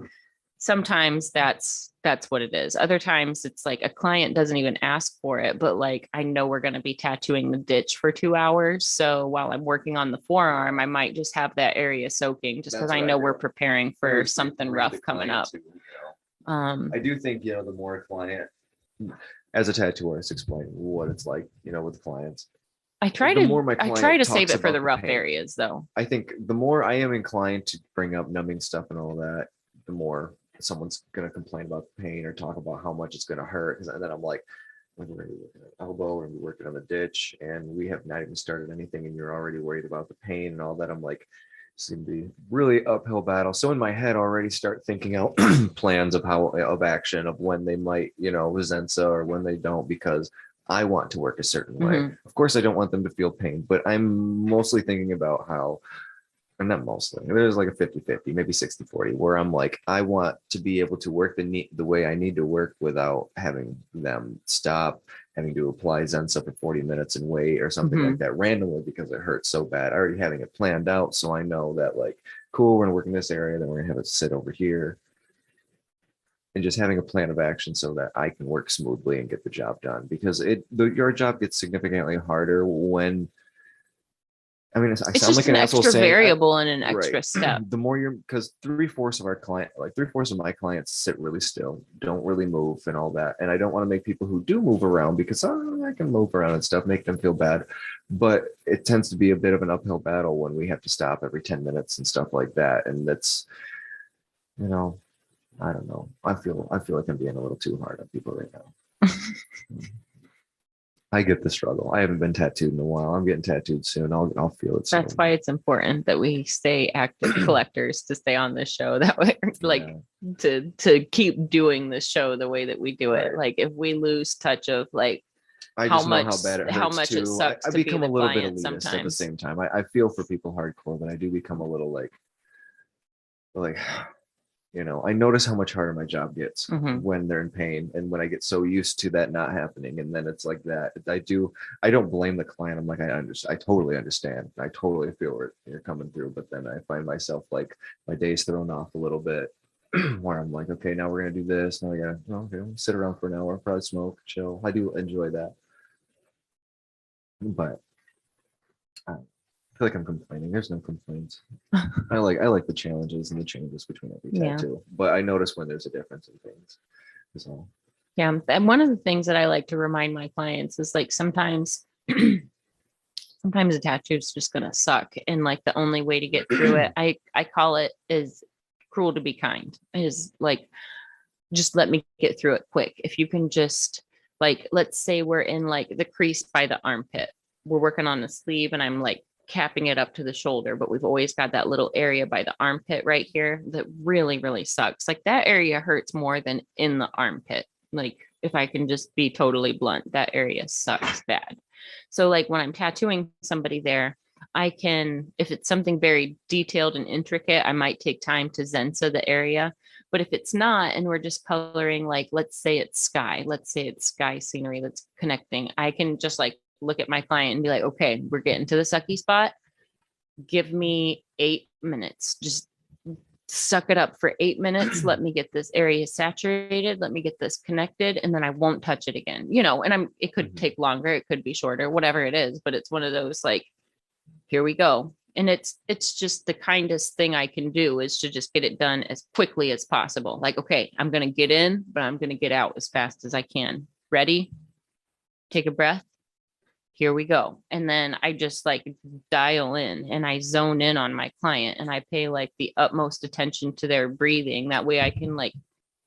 sometimes that's what it is. Other times it's like a client doesn't even ask for it, but like, I know we're going to be tattooing the ditch for 2 hours. So while I'm working on the forearm, I might just have that area soaking just because I know we're preparing for something rough coming up. I do think, the more a client, as a tattoo artist, explain what it's like, with clients. I try to save it for the rough areas though. I think the more I am inclined to bring up numbing stuff and all that, the more someone's going to complain about the pain or talk about how much it's going to hurt. And then I'm like, we're going to be working at elbow, we're going to be working on the ditch, and we have not even started anything, and you're already worried about the pain and all that. I'm like, it's going to be really uphill battle. So in my head, already start thinking out plans of action of when they might, Zensa, or when they don't, because I want to work a certain way. Of course, I don't want them to feel pain, but I'm mostly thinking about how, and not mostly, there's like a 50-50, maybe 60-40, where I'm like, I want to be able to work the way I need to work without having them stop, having to apply Zensa for 40 minutes and wait or something like that randomly because it hurts so bad. Already having it planned out. So I know that like, cool, we're gonna work in this area, then we're gonna have it sit over here. And just having a plan of action so that I can work smoothly and get the job done, because your job gets significantly harder when, I mean, I sound like an asshole saying variable and an extra step. The more because 3/4 of our client, like 3/4 of my clients sit really still, don't really move and all that. And I don't want to make people who do move around, because I can move around and stuff, make them feel bad. But it tends to be a bit of an uphill battle when we have to stop every 10 minutes and stuff like that. And that's, I don't know. I feel like I'm being a little too hard on people right now. I get the struggle. I haven't been tattooed in a while. I'm getting tattooed soon. I'll feel it soon. That's why it's important that we stay active collectors to stay on this show. That way, like to keep doing this show the way that we do it. Like if we lose touch of like how much it sucks. I become a little bit elitist sometimes. At the same time. I feel for people hardcore, but I do become a little like I notice how much harder my job gets when they're in pain, and when I get so used to that not happening, and then it's like that. I don't blame the client. I'm like, I totally understand. I totally feel where you're coming through, but then I find myself like my day's thrown off a little bit, where I'm like, okay, now we're gonna do this. Now we gotta sit around for an hour, probably smoke, chill. I do enjoy that, but I feel like I'm complaining. There's no complaints. I like the challenges and the changes between every tattoo, but I notice when there's a difference in things. So yeah, and one of the things that I like to remind my clients is like sometimes sometimes a tattoo is just gonna suck. And like the only way to get through it, I call it is cruel to be kind, is like just let me get through it quick. If you can just like, let's say we're in like the crease by the armpit. We're working on the sleeve and I'm like capping it up to the shoulder, but we've always got that little area by the armpit right here that really, really sucks. Like that area hurts more than in the armpit. Like if I can just be totally blunt, that area sucks bad. So like when I'm tattooing somebody there, I can, if it's something very detailed and intricate, I might take time to Zensa the area. But if it's not, and we're just coloring, like, let's say it's sky scenery that's connecting, I can just like look at my client and be like, okay, we're getting to the sucky spot. Give me 8 minutes. Just suck it up for 8 minutes. Let me get this area saturated. Let me get this connected, and then I won't touch it again. And it could take longer. It could be shorter, whatever it is. But it's one of those like, here we go. And it's just the kindest thing I can do is to just get it done as quickly as possible. Like, okay, I'm going to get in, but I'm going to get out as fast as I can. Ready? Take a breath. Here we go. And then I just like dial in and I zone in on my client and I pay like the utmost attention to their breathing. That way I can like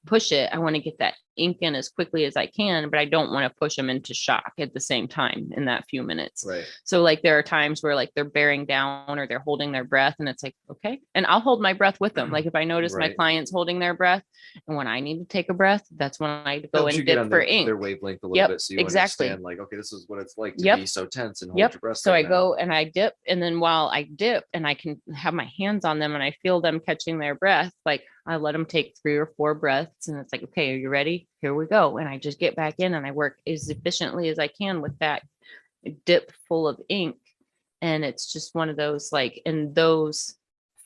push it. I want to get that ink in as quickly as I can, but I don't want to push them into shock at the same time in that few minutes. Right. So like there are times where like they're bearing down or they're holding their breath and it's like, okay. And I'll hold my breath with them. Like if I notice my Right. client's holding their breath and when I need to take a breath, that's when I go Helps you and get dip on for their, ink. their wavelength a little Yep, bit, so you exactly. understand like, okay, this is what it's like to Yep. be so tense and hold Yep. your breath. So right I now. go and I dip, and then while I dip and I can have my hands on them and I feel them catching their breath, like I let them take 3 or 4 breaths and it's like, okay, are you ready? Here we go. And I just get back in and I work as efficiently as I can with that dip full of ink. And it's just one of those, like in those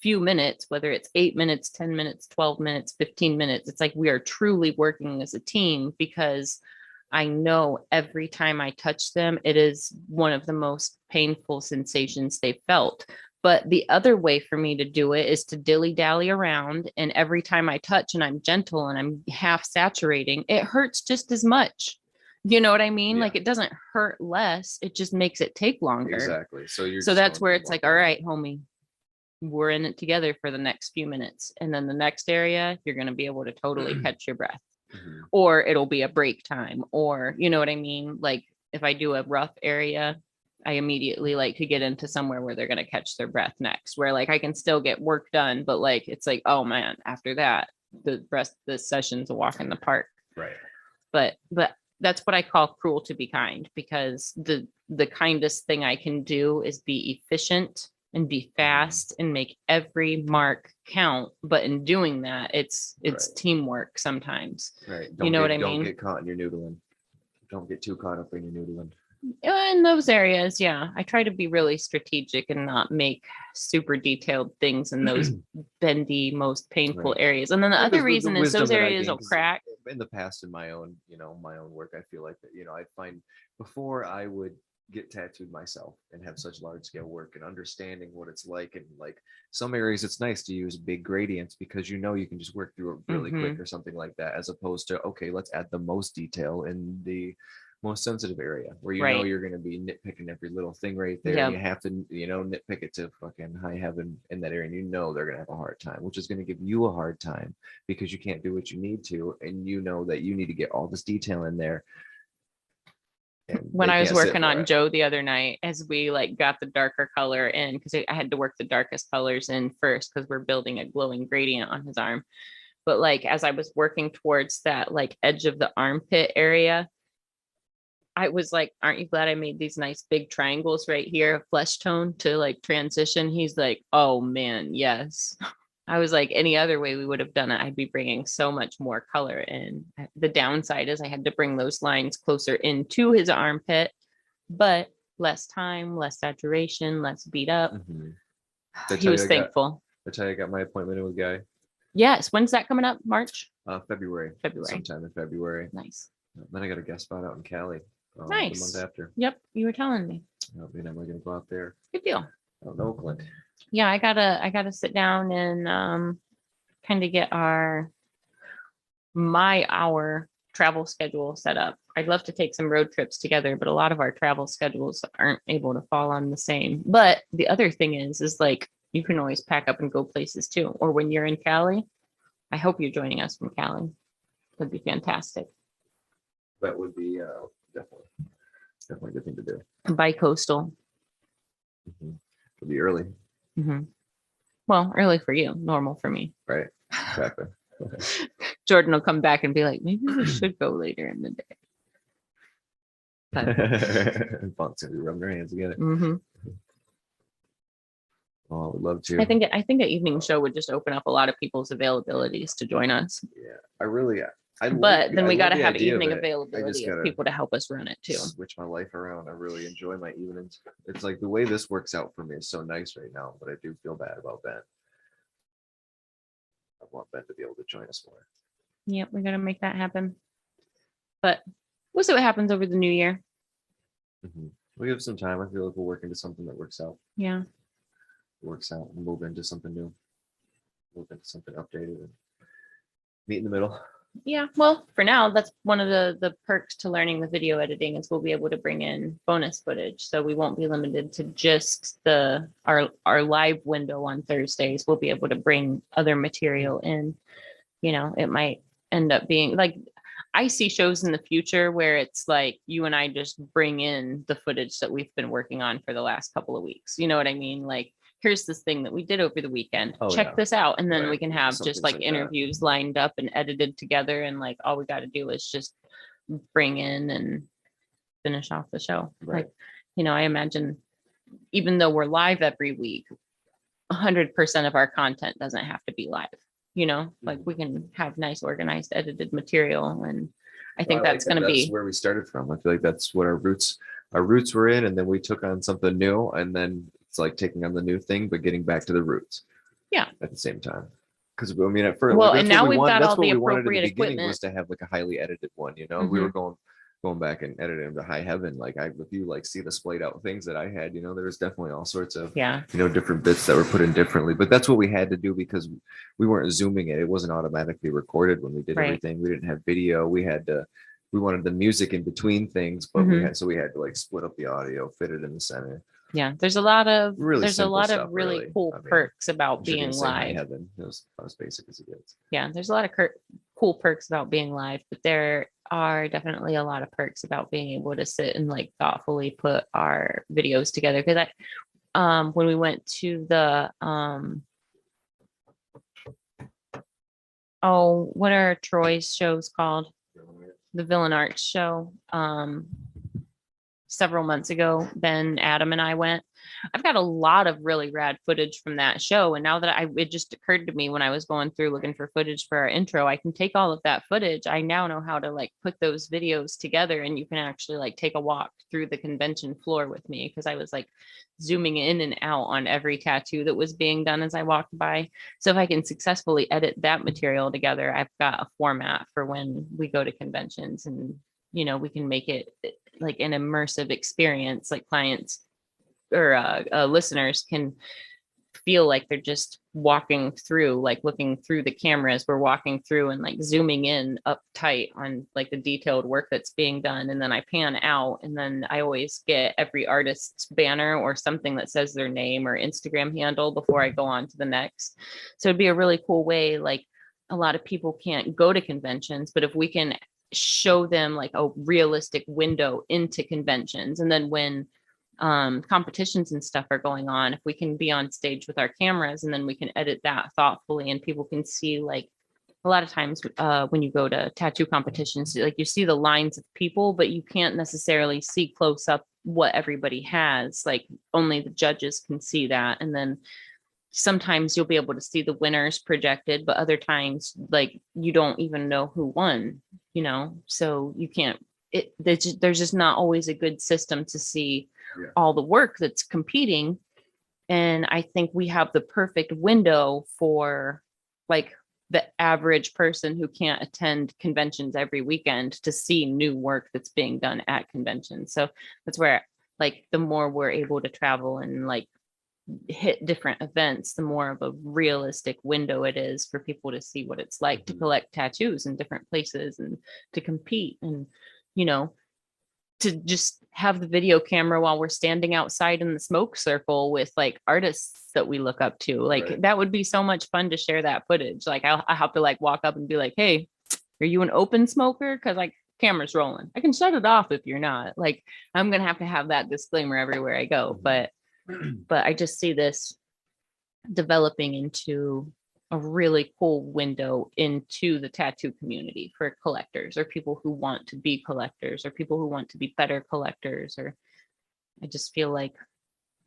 few minutes, whether it's 8 minutes, 10 minutes, 12 minutes, 15 minutes, it's like we are truly working as a team because I know every time I touch them, it is one of the most painful sensations they've felt. But the other way for me to do it is to dilly dally around. And every time I touch and I'm gentle and I'm half saturating, it hurts just as much. You know what I mean? Yeah. Like it doesn't hurt less. It just makes it take longer. Exactly. So So that's where it's like, all right, homie, we're in it together for the next few minutes. And then the next area, you're going to be able to totally catch your breath. Mm-hmm. Or it'll be a break time, or you know what I mean? Like if I do a rough area, I immediately like to get into somewhere where they're going to catch their breath next, where like I can still get work done, but like it's like, oh man, after that, the rest of the session's a walk in the park. Right. But that's what I call cruel to be kind, because the kindest thing I can do is be efficient and be fast and make every mark count. But in doing that, it's Right. teamwork sometimes. Right. You know what I mean? Don't get caught in your noodling. Don't get too caught up in your noodling. In those areas, yeah, I try to be really strategic and not make super detailed things in those bendy, most painful Right. areas. And then the Yeah, other the reason is wisdom those that I areas gained, will 'cause crack. in the past, in my own work, I feel like that, I find before I would get tattooed myself and have such large scale work and understanding what it's like, and like some areas it's nice to use big gradients because you can just work through it really quick or something like that, as opposed to, okay, let's add the most detail in the most sensitive area where Right. you're going to be nitpicking every little thing right there. Yep. And you have to nitpick it to fucking high heaven in that area, and they're going to have a hard time, which is going to give you a hard time because you can't do what you need to, and you know that you need to get all this detail in there. And When they I was can't sit working for on it. Joe the other night, as we like got the darker color in, because I had to work the darkest colors in first because we're building a glowing gradient on his arm. But like as I was working towards that like edge of the armpit area, I was like, aren't you glad I made these nice big triangles right here, of flesh tone to like transition? He's like, oh man, yes. I was like, any other way we would have done it, I'd be bringing so much more color in. The downside is I had to bring those lines closer into his armpit, but less time, less saturation, less beat up. Mhm. He was thankful. That's how I got my appointment with a guy. Yes. When's that coming up? March? February. February. Sometime in February. Nice. Then I got a guest spot out in Cali. The Nice. month after. Yep. You were telling me. I'm gonna go out there. Good deal. Out in Oakland. Yeah, I gotta sit down and kind of get our travel schedule set up. I'd love to take some road trips together, but a lot of our travel schedules aren't able to fall on the same. But the other thing is like you can always pack up and go places too. Or when you're in Cali, I hope you're joining us from Cali. That'd be fantastic. That would be definitely a good thing to do. Bi-coastal. It'll be early, Well, early for you, normal for me. right? Exactly. Jordan will come back and be like, maybe we should go later in the day. But, Bunk's gonna be rubbing their hands together. mhm. Oh, I would love to. I think an evening show would just open up a lot of people's availabilities to join us. Yeah, I But then we got to love the have idea of evening it. availability of gotta people to help us run it too. switch my life around. I really enjoy my evenings. It's like the way this works out for me is so nice right now, but I do feel bad about Ben. I want Ben to be able to join us more. Yep, we got to make that happen. But we'll see what happens over the new year. We have some time. I feel like we'll work into something that works out. Yeah. We'll move into something new. Move into something updated and meet in the middle. Yeah, well, for now, that's one of the perks to learning the video editing is we'll be able to bring in bonus footage. So we won't be limited to just our live window on Thursdays. We'll be able to bring other material in. You know, it might end up being like I see shows in the future where it's like you and I just bring in the footage that we've been working on for the last couple of weeks. You know what I mean? Like, here's this thing that we did over the weekend. Check this out. And then Right. we can have Something just like like that. interviews lined up and edited together. And like all we got to do is just bring in and finish off the show. Right. Like, you know, I imagine even though we're live every week, 100% of our content doesn't have to be live. You know, like we can have nice organized edited material. And I think that's going to be where we started from. I feel like that's what our roots were in. And then we took on something new, and then it's like taking on the new thing, but getting back to the roots. Yeah. At the same time. Because I mean, at first, well, like, and now we've got all the appropriate appropriate equipment. was to have like a highly edited one. You know, we were going back and editing them to high heaven. Like if you like see the splayed out things that I had, you know, there was definitely all sorts of different bits that were put in differently. But that's what we had to do because we weren't zooming it. It wasn't automatically recorded when we did everything. We didn't have video. We wanted the music in between things, but we had to like split up the audio, fit it in the center. Yeah, there's a lot of really really cool perks about being live. Heaven. It was as basic as it gets. Yeah, there's a lot of cool perks about being live, but there are definitely a lot of perks about being able to sit and like thoughtfully put our videos together. Because when we went to the what are Troy's shows called? The Villain Arts show. Several months ago, Ben, Adam, and I went. I've got a lot of really rad footage from that show. And now that it just occurred to me when I was going through looking for footage for our intro, I can take all of that footage. I now know how to like put those videos together, and you can actually like take a walk through the convention floor with me because I was like zooming in and out on every tattoo that was being done as I walked by. So if I can successfully edit that material together, I've got a format for when we go to conventions, and you know, we can make it like an immersive experience, like clients or listeners can feel like they're just walking through, like looking through the cameras. We're walking through and like zooming in up tight on like the detailed work that's being done. And then I pan out, and then I always get every artist's banner or something that says their name or Instagram handle before I go on to the next. So it'd be a really cool way. Like a lot of people can't go to conventions, but if we can show them like a realistic window into conventions, and then when competitions and stuff are going on, if we can be on stage with our cameras, and then we can edit that thoughtfully, and people can see, like a lot of times when you go to tattoo competitions, like you see the lines of people, but you can't necessarily see close up what everybody has. Like only the judges can see that. And then sometimes you'll be able to see the winners projected, but other times like you don't even know who won, you know, so you can't, there's just not always a good system to see all the work that's competing. And I think we have the perfect window for like the average person who can't attend conventions every weekend to see new work that's being done at conventions. So that's where like the more we're able to travel and like hit different events, the more of a realistic window it is for people to see what it's like to collect tattoos in different places and to compete. And you know, to just have the video camera while we're standing outside in the smoke circle with like artists that we look up to. Like Right. that would be so much fun to share that footage. Like I have to like walk up and be like, hey, are you an open smoker? Because like camera's rolling. I can shut it off if you're not. Like I'm gonna have to have that disclaimer everywhere I go. But I just see this developing into a really cool window into the tattoo community for collectors or people who want to be collectors or people who want to be better collectors. Or I just feel like,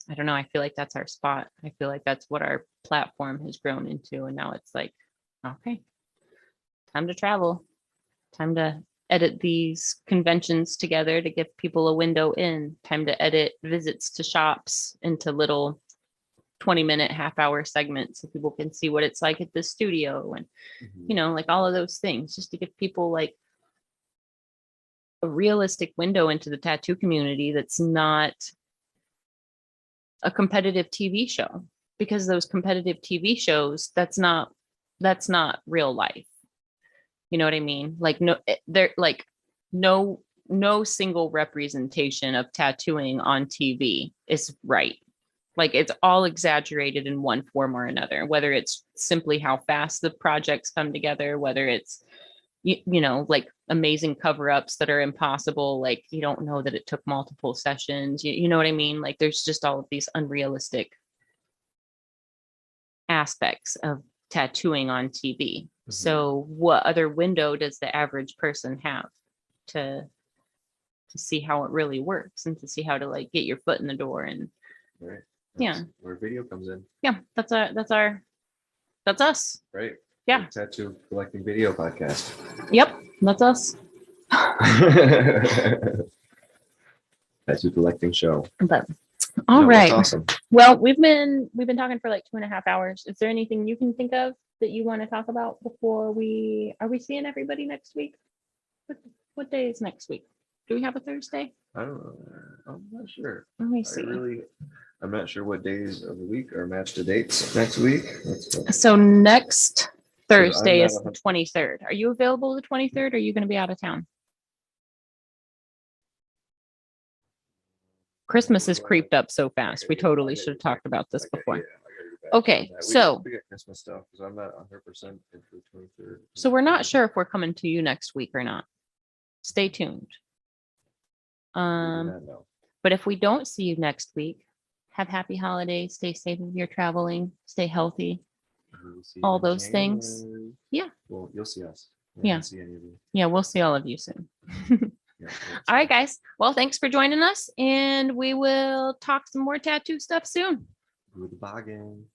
I don't know, I feel like that's our spot. I feel like that's what our platform has grown into. And now it's like, okay, time to travel, time to edit these conventions together to give people a window in, time to edit visits to shops into little 20-minute, half-hour segments so people can see what it's like at the studio and, you know, like all of those things, just to give people like a realistic window into the tattoo community that's not a competitive TV show, because those competitive TV shows, that's not real life. You know what I mean? Like no, they're like no single representation of tattooing on TV is right. Like it's all exaggerated in one form or another, whether it's simply how fast the projects come together, whether it's, you know, like amazing cover-ups that are impossible. Like you don't know that it took multiple sessions. You know what I mean? Like there's just all of these unrealistic aspects of tattooing on TV. So what other window does the average person have to see how it really works and to see how to like get your foot in the door? And Right. Yeah. That's where video comes in. yeah, that's us. Right. Yeah. The Tattoo Collecting Video Podcast. Yep, that's us. Tattoo Collecting Show. But all No, right. that's awesome. Well, we've been talking for like 2.5 hours. Is there anything you can think of that you want to talk about before are we seeing everybody next week? What day is next week? Do we have a Thursday? I don't know. I'm not sure. Let me see. I'm not sure what days of the week are matched to dates next week. So next Thursday not is the 23rd. Are you available the 23rd? Or are you going to be out of town? Christmas has creeped up so fast. We totally should have talked about this before. Okay, so we got Christmas stuff because I'm not 100% into the 23rd. So we're not sure if we're coming to you next week or not. Stay tuned. But if we don't see you next week, have happy holidays, stay safe if you're traveling, stay healthy, all those things. Yeah. Well, you'll see us. Yeah. See any of you. Yeah, we'll see all of you soon. Yeah, All right, guys. Well, thanks for joining us, and we will talk some more tattoo stuff soon. Good bargain.